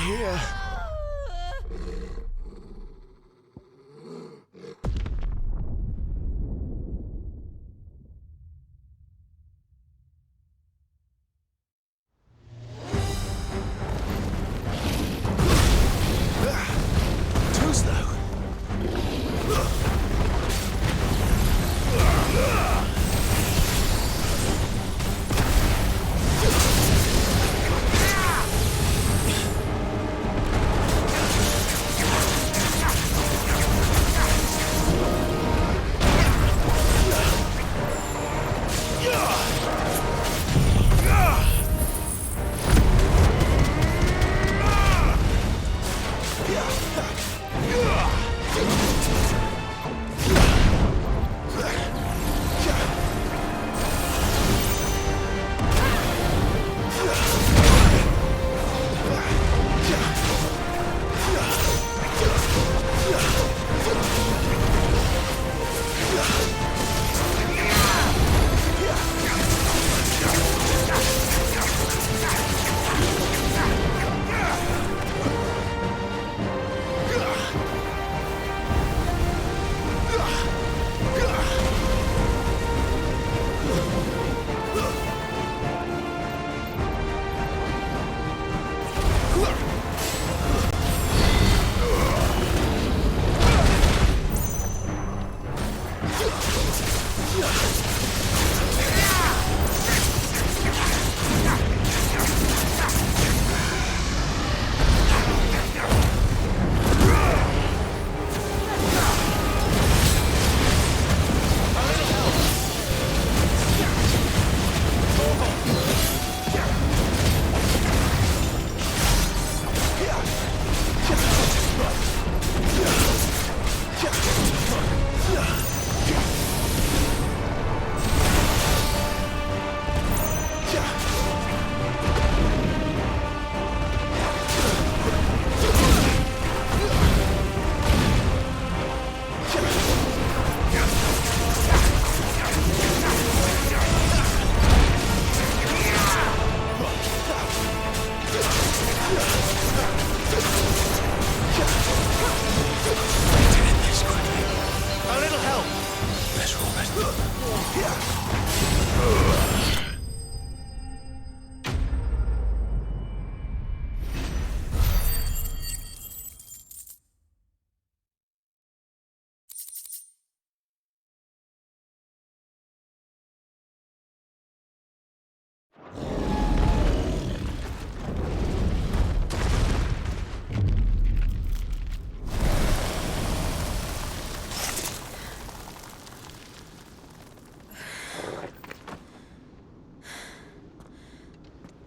here. Too slow.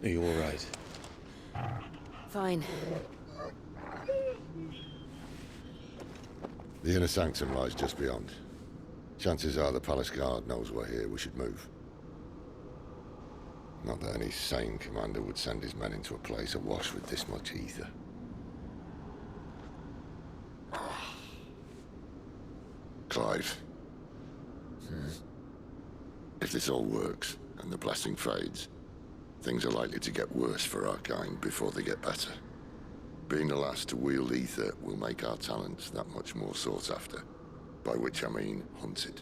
Are you all right? Fine. The inner sanctum lies just beyond. Chances are the palace guard knows we're here. We should move. Not that any sane commander would send his men into a place awash with this much ether. Clive. If this all works, and the blessing fades, things are likely to get worse for our kind before they get better. Being the last to wield ether will make our talents that much more sought after, by which I mean hunted.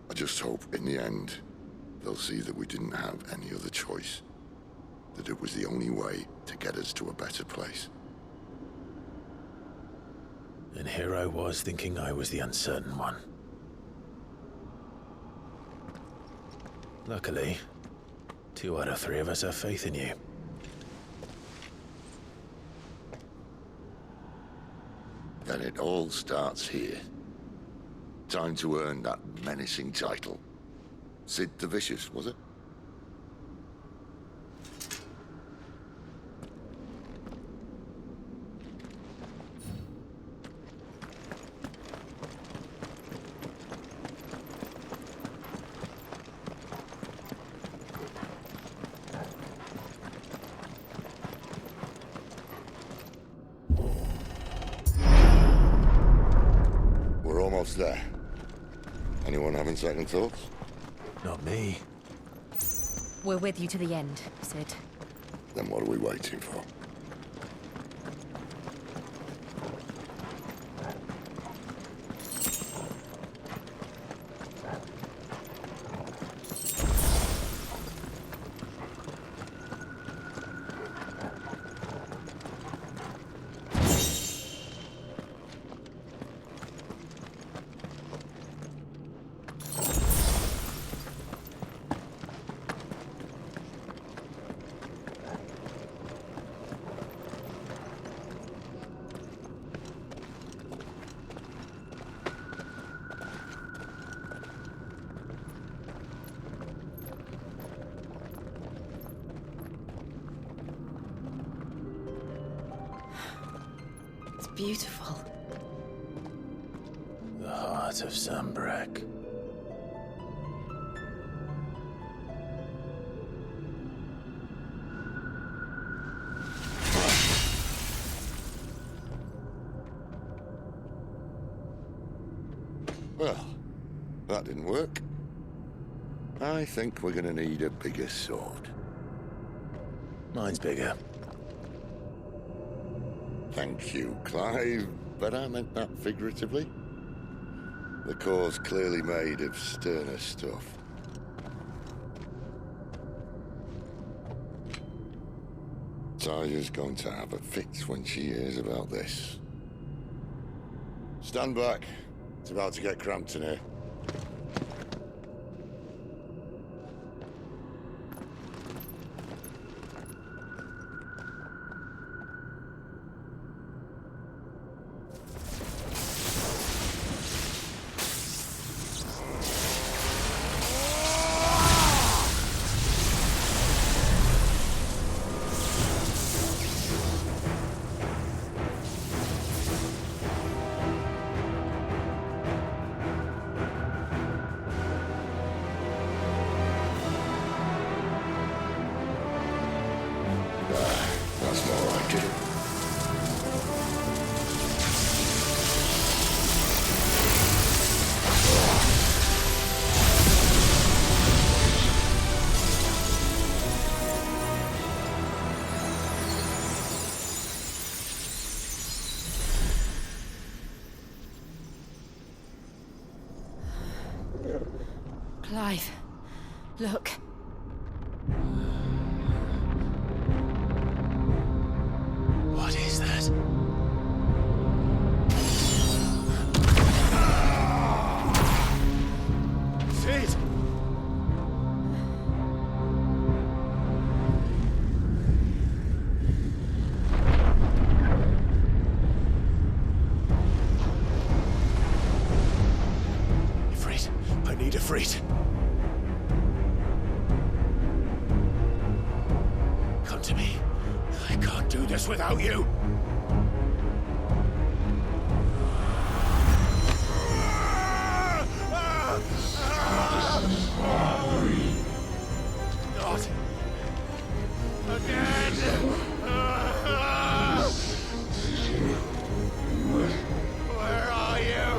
I just hope, in the end, they'll see that we didn't have any other choice, that it was the only way to get us to a better place. And here I was thinking I was the uncertain one. Luckily, 2 out of 3 of us have faith in you. Then it all starts here. Time to earn that menacing title. Sid the Vicious, was it? There. Anyone having second thoughts? Not me. We're with you to the end, Sid. Then what are we waiting for? It's beautiful. The heart of Sambrek. Well, that didn't work. I think we're gonna need a bigger sword. Mine's bigger. Thank you, Clive, but I meant that figuratively. The core's clearly made of sterner stuff. Taya's going to have a fit when she hears about this. Stand back. It's about to get cramped in here. That's more like it. Clive, look. What is that? Sid! Ifrit, I need Ifrit. Come to me. I can't do this without you. Not again. Where are you?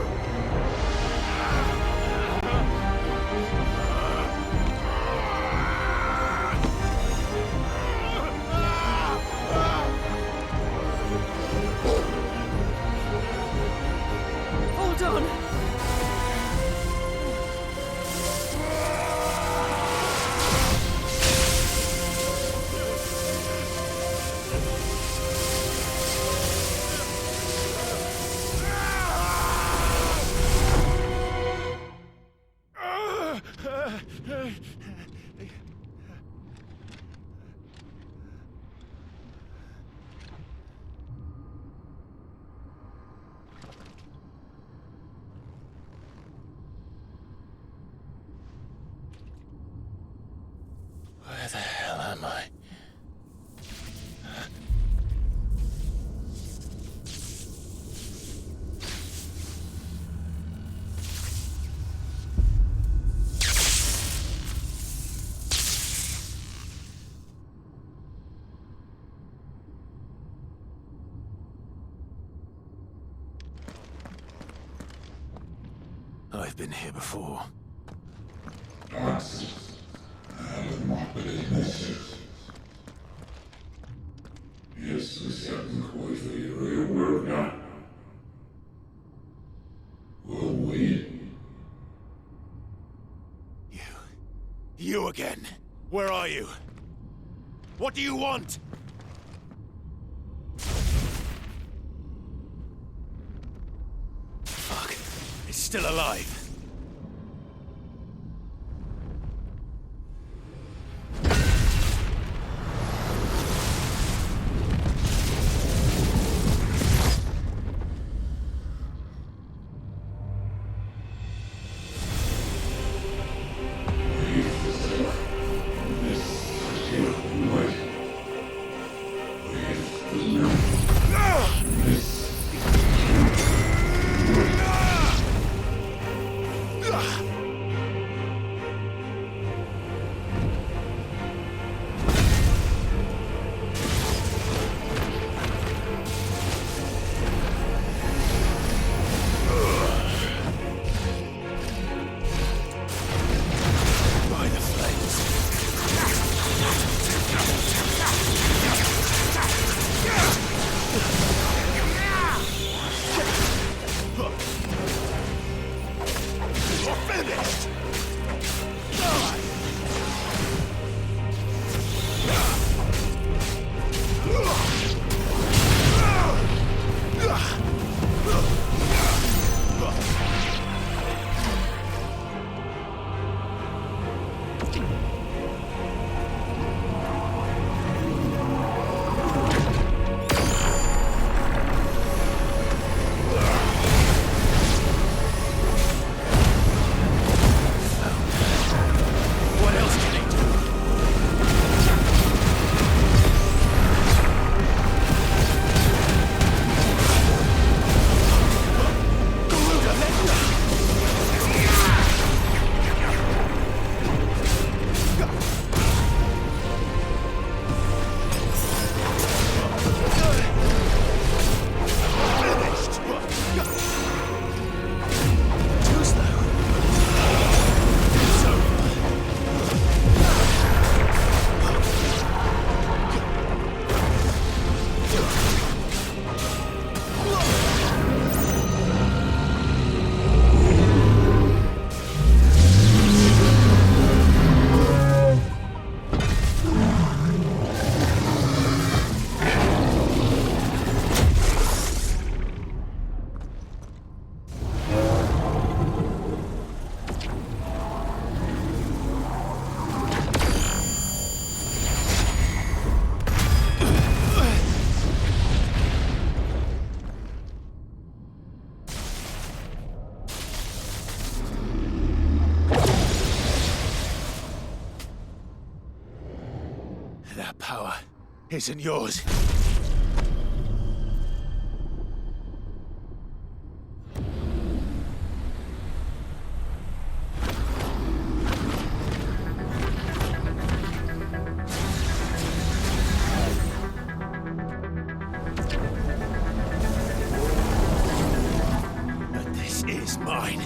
Hold on. Where the hell am I? I've been here before. Jest wystarczająco real. Will we? You again. Where are you? What do you want? Fuck. It's still alive. That power isn't yours. But this is mine.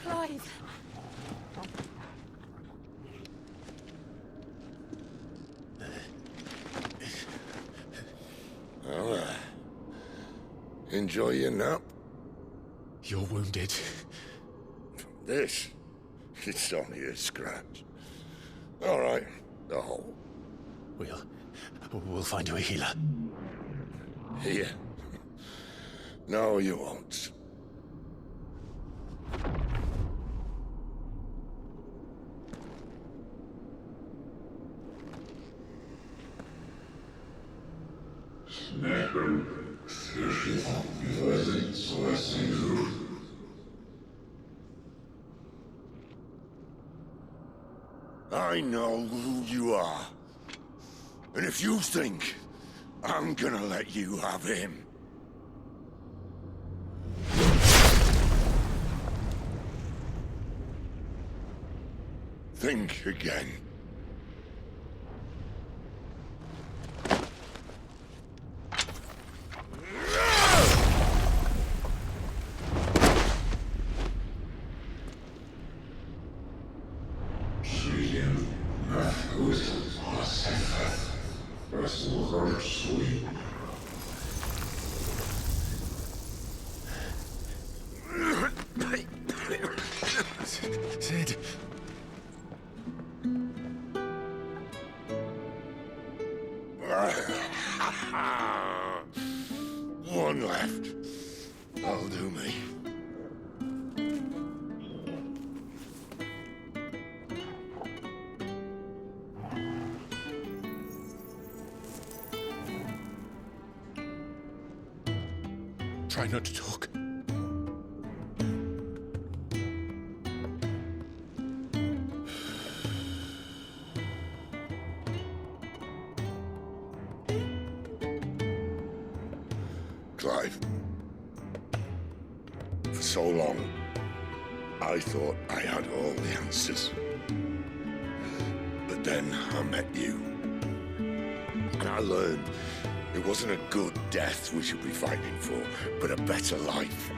Clive. Well, enjoy your nap. You're wounded. This? It's only a scratch. All right, the hole. We'll find you a healer. Here? No, you won't. I know who you are. And if you think I'm gonna let you have him... think again. Sid. One left. That'll do me. Try not to talk. Clive. For so long, I thought I had all the answers. But then I met you. And I learned it wasn't a good death we should be fighting for, but a better life.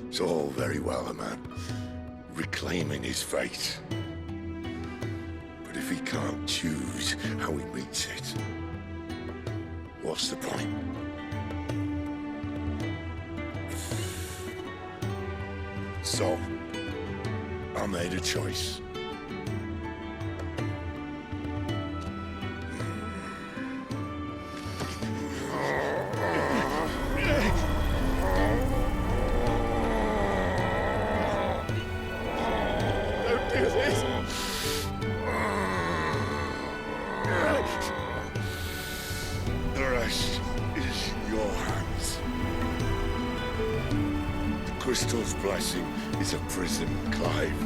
It's all very well, a man reclaiming his fate. But if he can't choose how he meets it, what's the point? So, I made a choice. Don't do this! The rest is in your hands. The Crystal's blessing is a prison, Clive.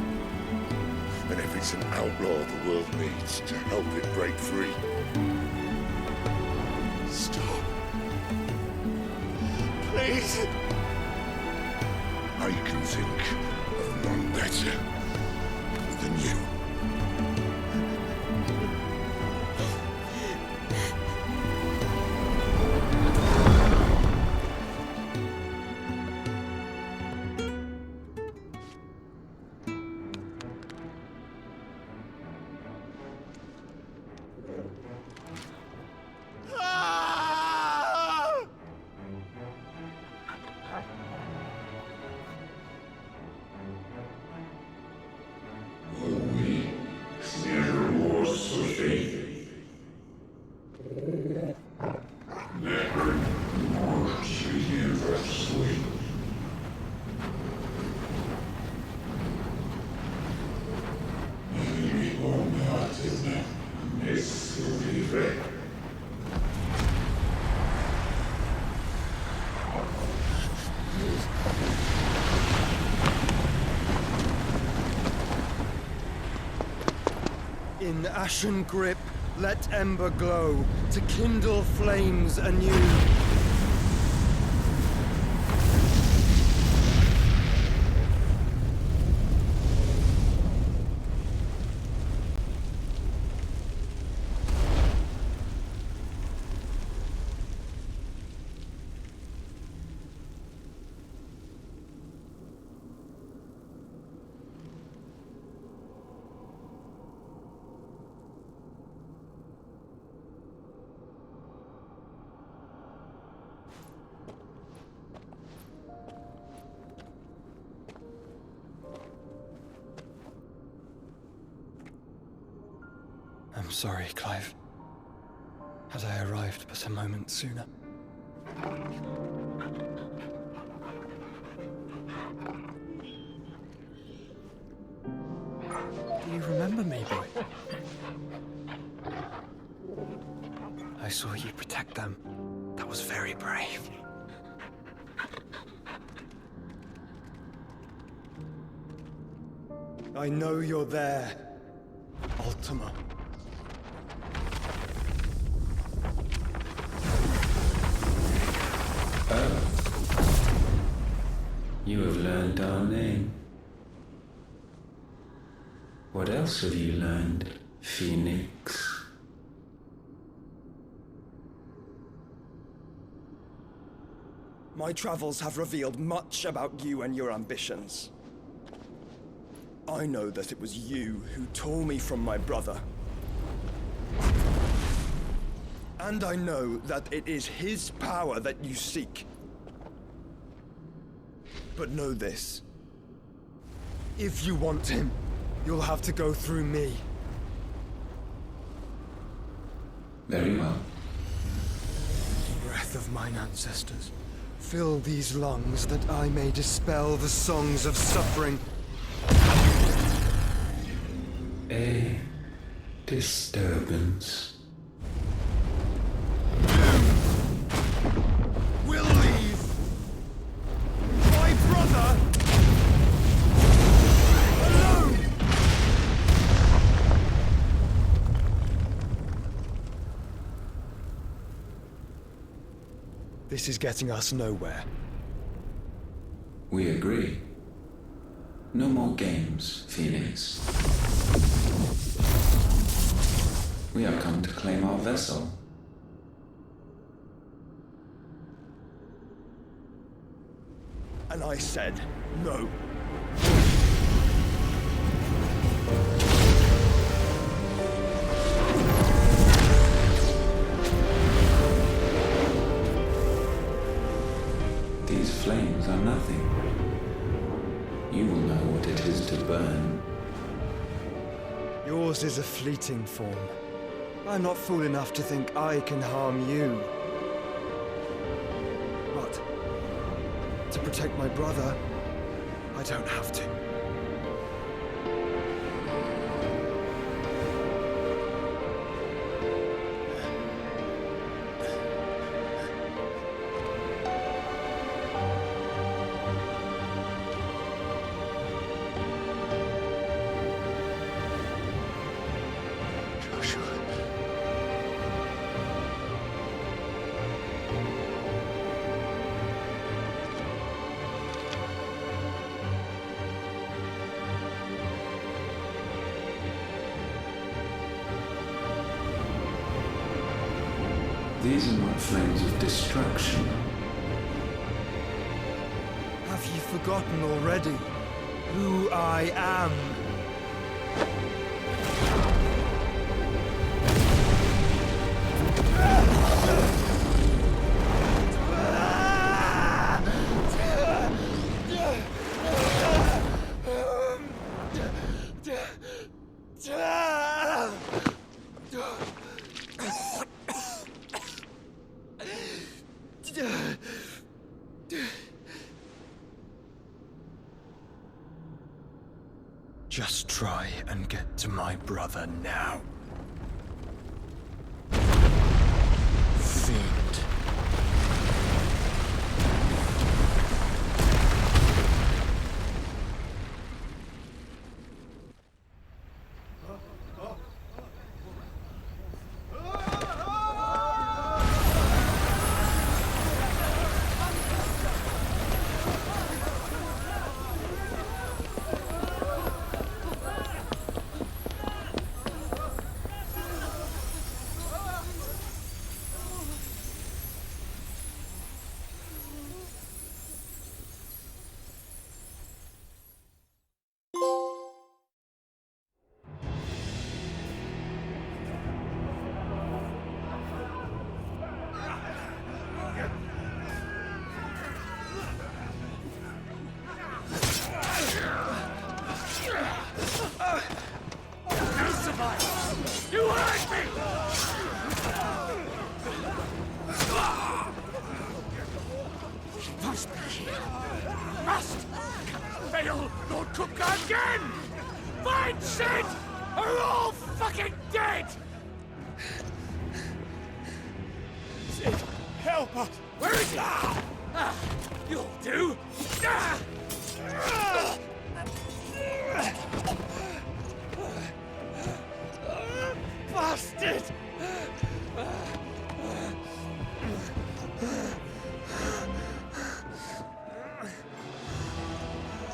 And if it's an outlaw the world needs to help it break free. Stop. Please. I can think of none better than you. In ashen grip, let ember glow, to kindle flames anew. I'm sorry, Clive. Had I arrived but a moment sooner. Do you remember me, boy? I saw you protect them. That was very brave. I know you're there, Ultima. You have learned our name. What else have you learned, Phoenix? My travels have revealed much about you and your ambitions. I know that it was you who tore me from my brother. And I know that it is his power that you seek. But know this. If you want him, you'll have to go through me. Very well. Breath of mine ancestors, fill these lungs that I may dispel the songs of suffering. A disturbance. We'll leave. My brother alone. This is getting us nowhere. We agree. No more games, Phoenix. We have come to claim our vessel. And I said no. These flames are nothing. You will know what it is to burn. Yours is a fleeting form. I'm not fool enough to think I can harm you. But to protect my brother, I don't have to. These are not flames of destruction. Have you forgotten already who I am? Just try and get to my brother now. Fiend. must fail Lord Kupka again! Find Sid, or we're all fucking dead! Sid, help us! Where is he? You'll do! Bastard!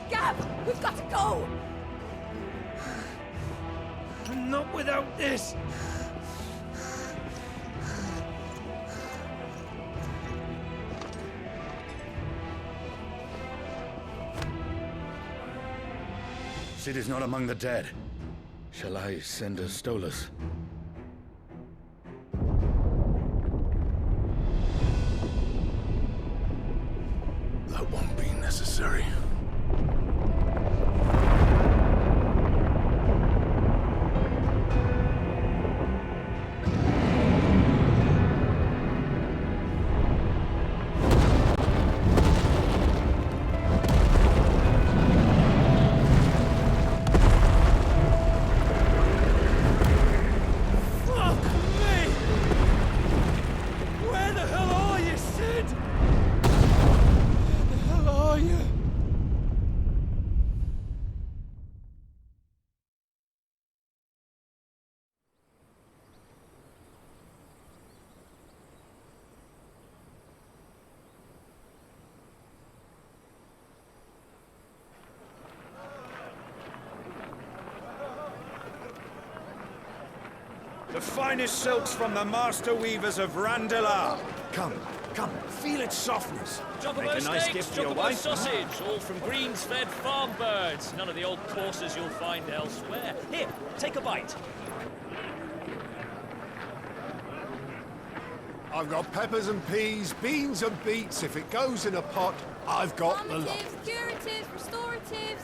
Gav, we've got to go! Not without this! Sid is not among the dead. Shall I send a Stolas? That won't be necessary. The finest silks from the master weavers of Randalar. Come, feel its softness. Chocobo Make a nice steaks, gift for your chocobo wife. sausage, all from greens-fed farm birds. None of the old courses you'll find elsewhere. Here, take a bite. I've got peppers and peas, beans and beets. If it goes in a pot, I've got the lot. Curatives, restoratives,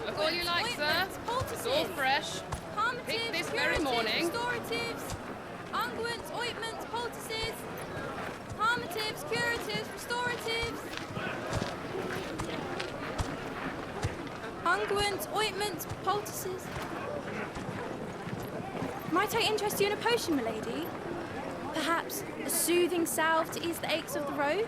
Look all you like, sir. It's all fresh. Picked this very morning. Restoratives, unguents, ointments, poultices, palmatives, curatives, restoratives, unguents, ointments, poultices. Might I interest you in a potion, milady? Perhaps a soothing salve to ease the aches of the road?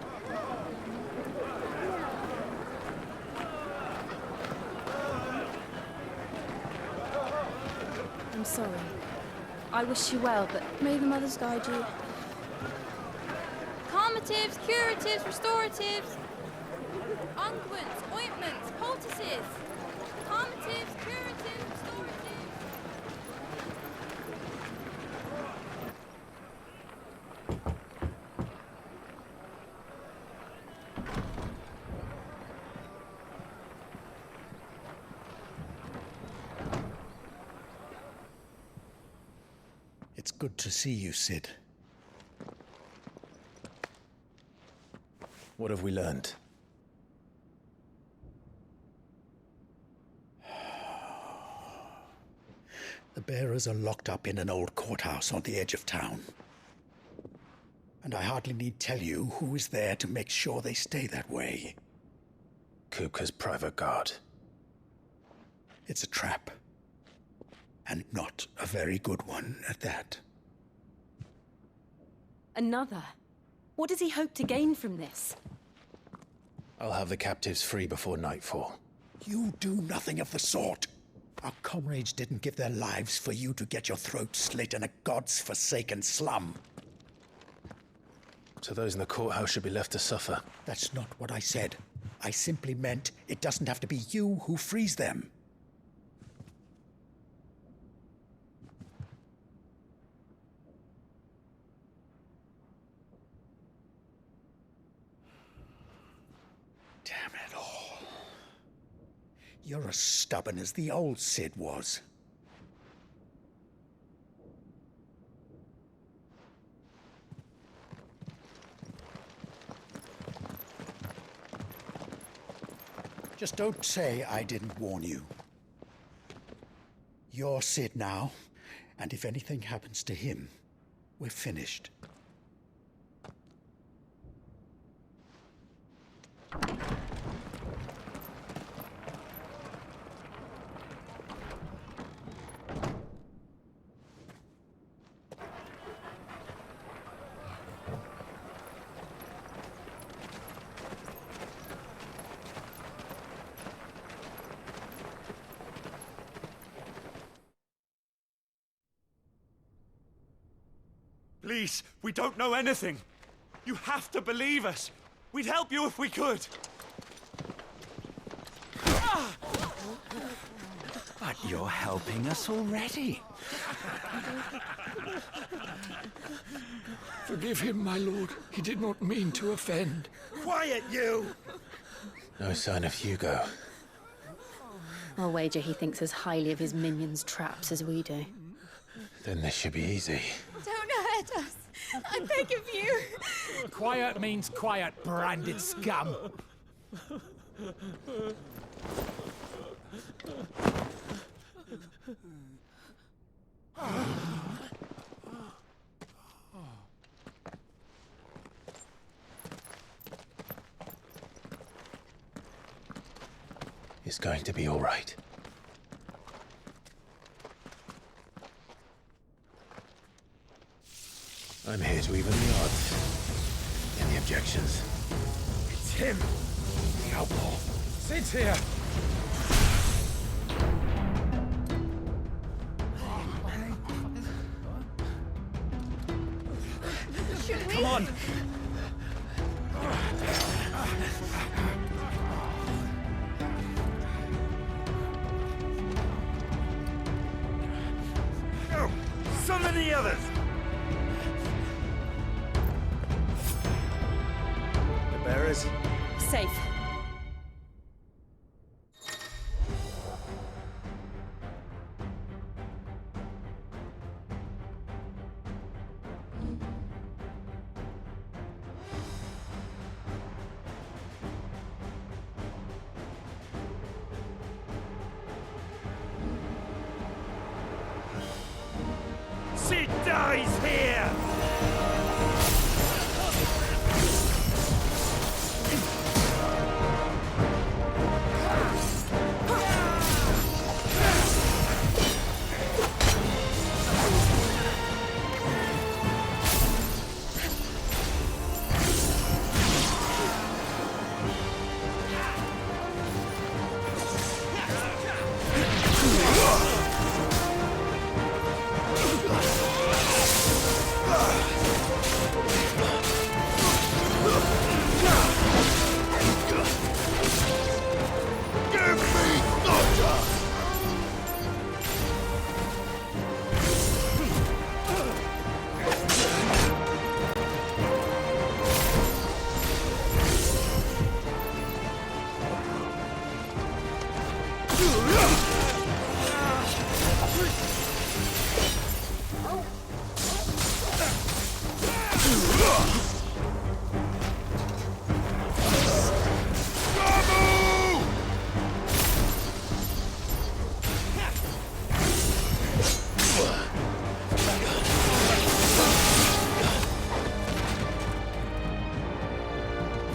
I'm sorry. I wish you well, but may the mothers guide you. Calmatives, curatives, restoratives, unguents, ointments, poultices. Calmatives, curatives, restoratives. It's good to see you, Sid. What have we learned? The bearers are locked up in an old courthouse on the edge of town. And I hardly need tell you who is there to make sure they stay that way. Kupka's private guard. It's a trap. And not a very good one at that. Another? What does he hope to gain from this? I'll have the captives free before nightfall. You do nothing of the sort. Our comrades didn't give their lives for you to get your throat slit in a god's forsaken slum. So those in the courthouse should be left to suffer. That's not what I said. I simply meant it doesn't have to be you who frees them. Damn it all. You're as stubborn as the old Sid was. Just don't say I didn't warn you. You're Sid now, and if anything happens to him, we're finished. Please, we don't know anything. You have to believe us. We'd help you if we could. But you're helping us already. Forgive him, my lord. He did not mean to offend. Quiet, you! No sign of Hugo. I'll wager he thinks as highly of his minions' traps as we do. Then this should be easy. Don't hurt us! I beg of you! Quiet means quiet, branded scum. It's going to be all right. I'm here to even the odds. Any objections? It's him, the outlaw. Sit here. Come on! Go! Summon the others! The bearers? Safe. Sid dies here!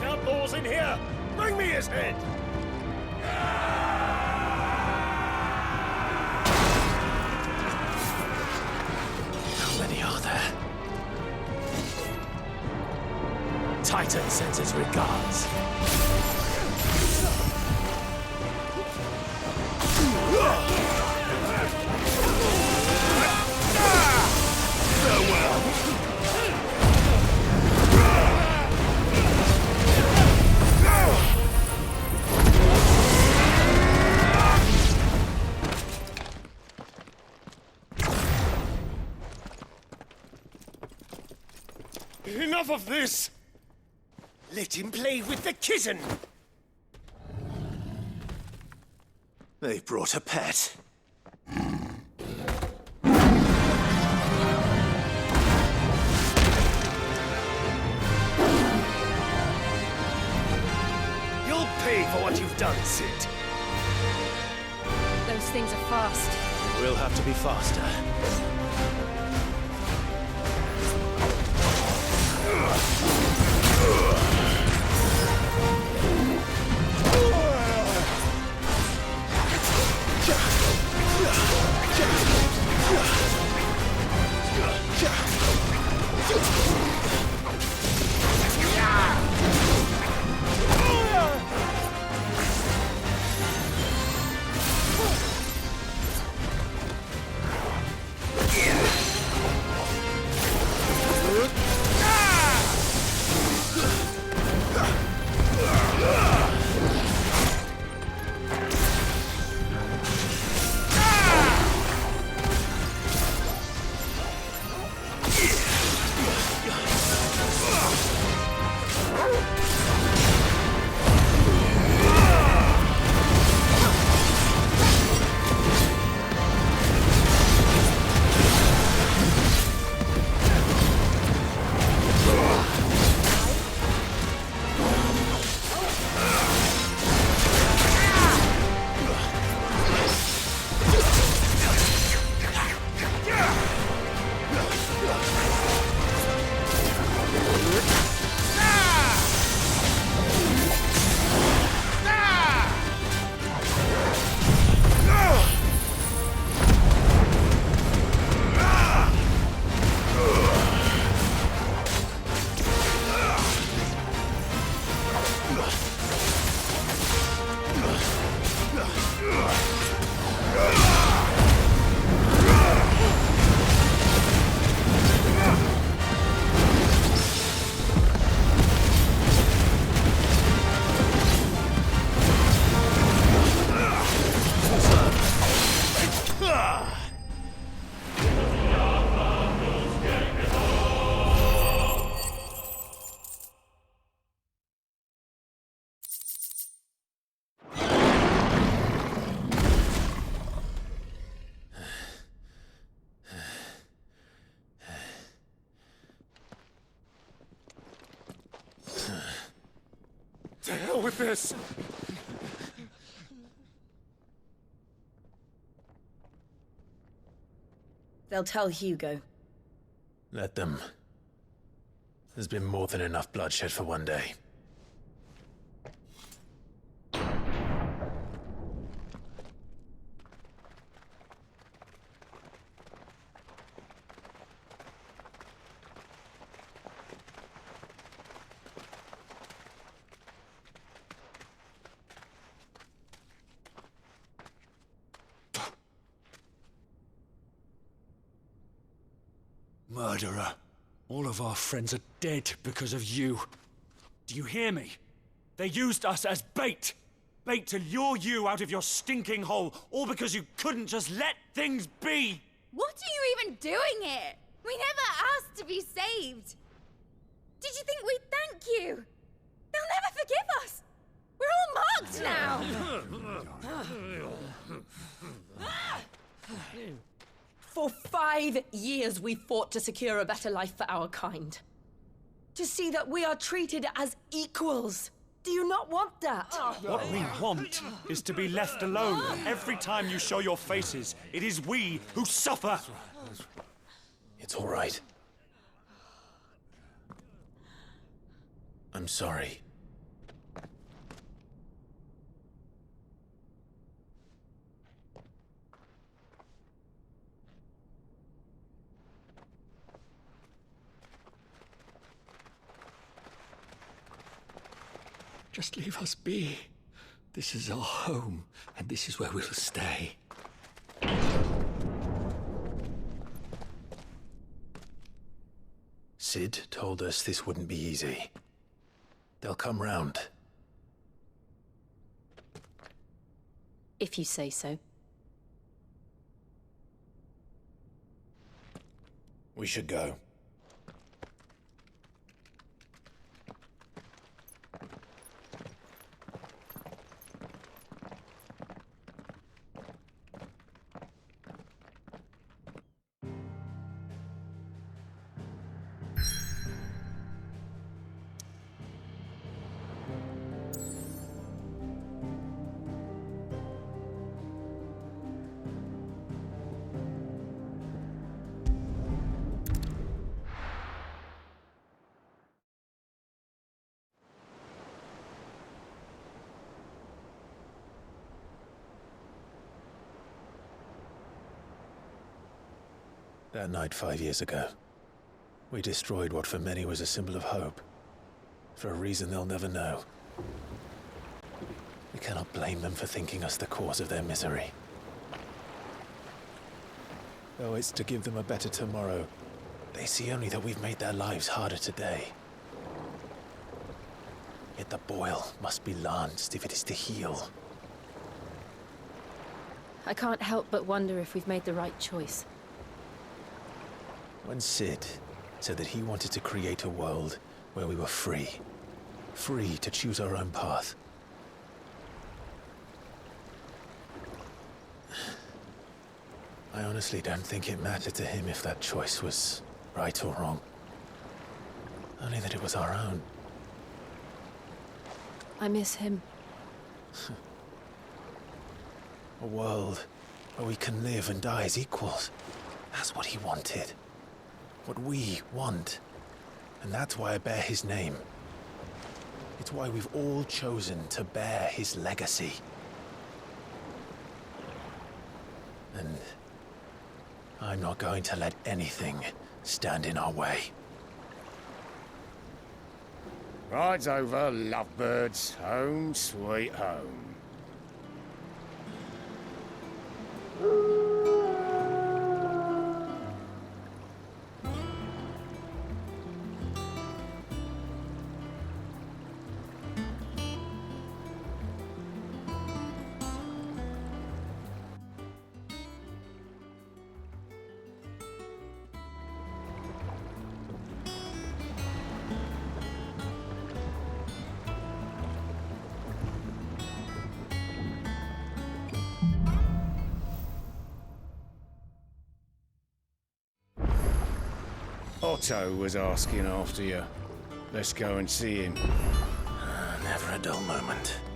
Outlaws in here! Bring me his head! How many are there? Titan sends his regards. Farewell! Enough of this! Let him play with the kitten! They've brought a pet. You'll pay for what you've done, Sid. Those things are fast. We'll have to be faster. To hell with this! They'll tell Hugo. Let them. There's been more than enough bloodshed for one day. Murderer. All of our friends are dead because of you. Do you hear me? They used us as bait. Bait to lure you out of your stinking hole, all because you couldn't just let things be. What are you even doing here? We never asked to be saved. Did you think we'd thank you? They'll never forgive us. We're all marked now. For 5 years we fought to secure a better life for our kind. To see that we are treated as equals. Do you not want that? What we want is to be left alone. Every time you show your faces, it is we who suffer. It's all right. I'm sorry. Just leave us be. This is our home, and this is where we'll stay. Sid told us this wouldn't be easy. They'll come round. If you say so. We should go. That night 5 years ago, we destroyed what for many was a symbol of hope. For a reason they'll never know. We cannot blame them for thinking us the cause of their misery. Though it's to give them a better tomorrow, they see only that we've made their lives harder today. Yet the boil must be lanced if it is to heal. I can't help but wonder if we've made the right choice. When Sid said that he wanted to create a world where we were free. Free to choose our own path. I honestly don't think it mattered to him if that choice was right or wrong. Only that it was our own. I miss him. A world where we can live and die as equals. That's what he wanted. What we want. And that's why I bear his name. It's why we've all chosen to bear his legacy. And I'm not going to let anything stand in our way. Rides over, lovebirds. Home, sweet home. Otto was asking after you. Let's go and see him. Never a dull moment.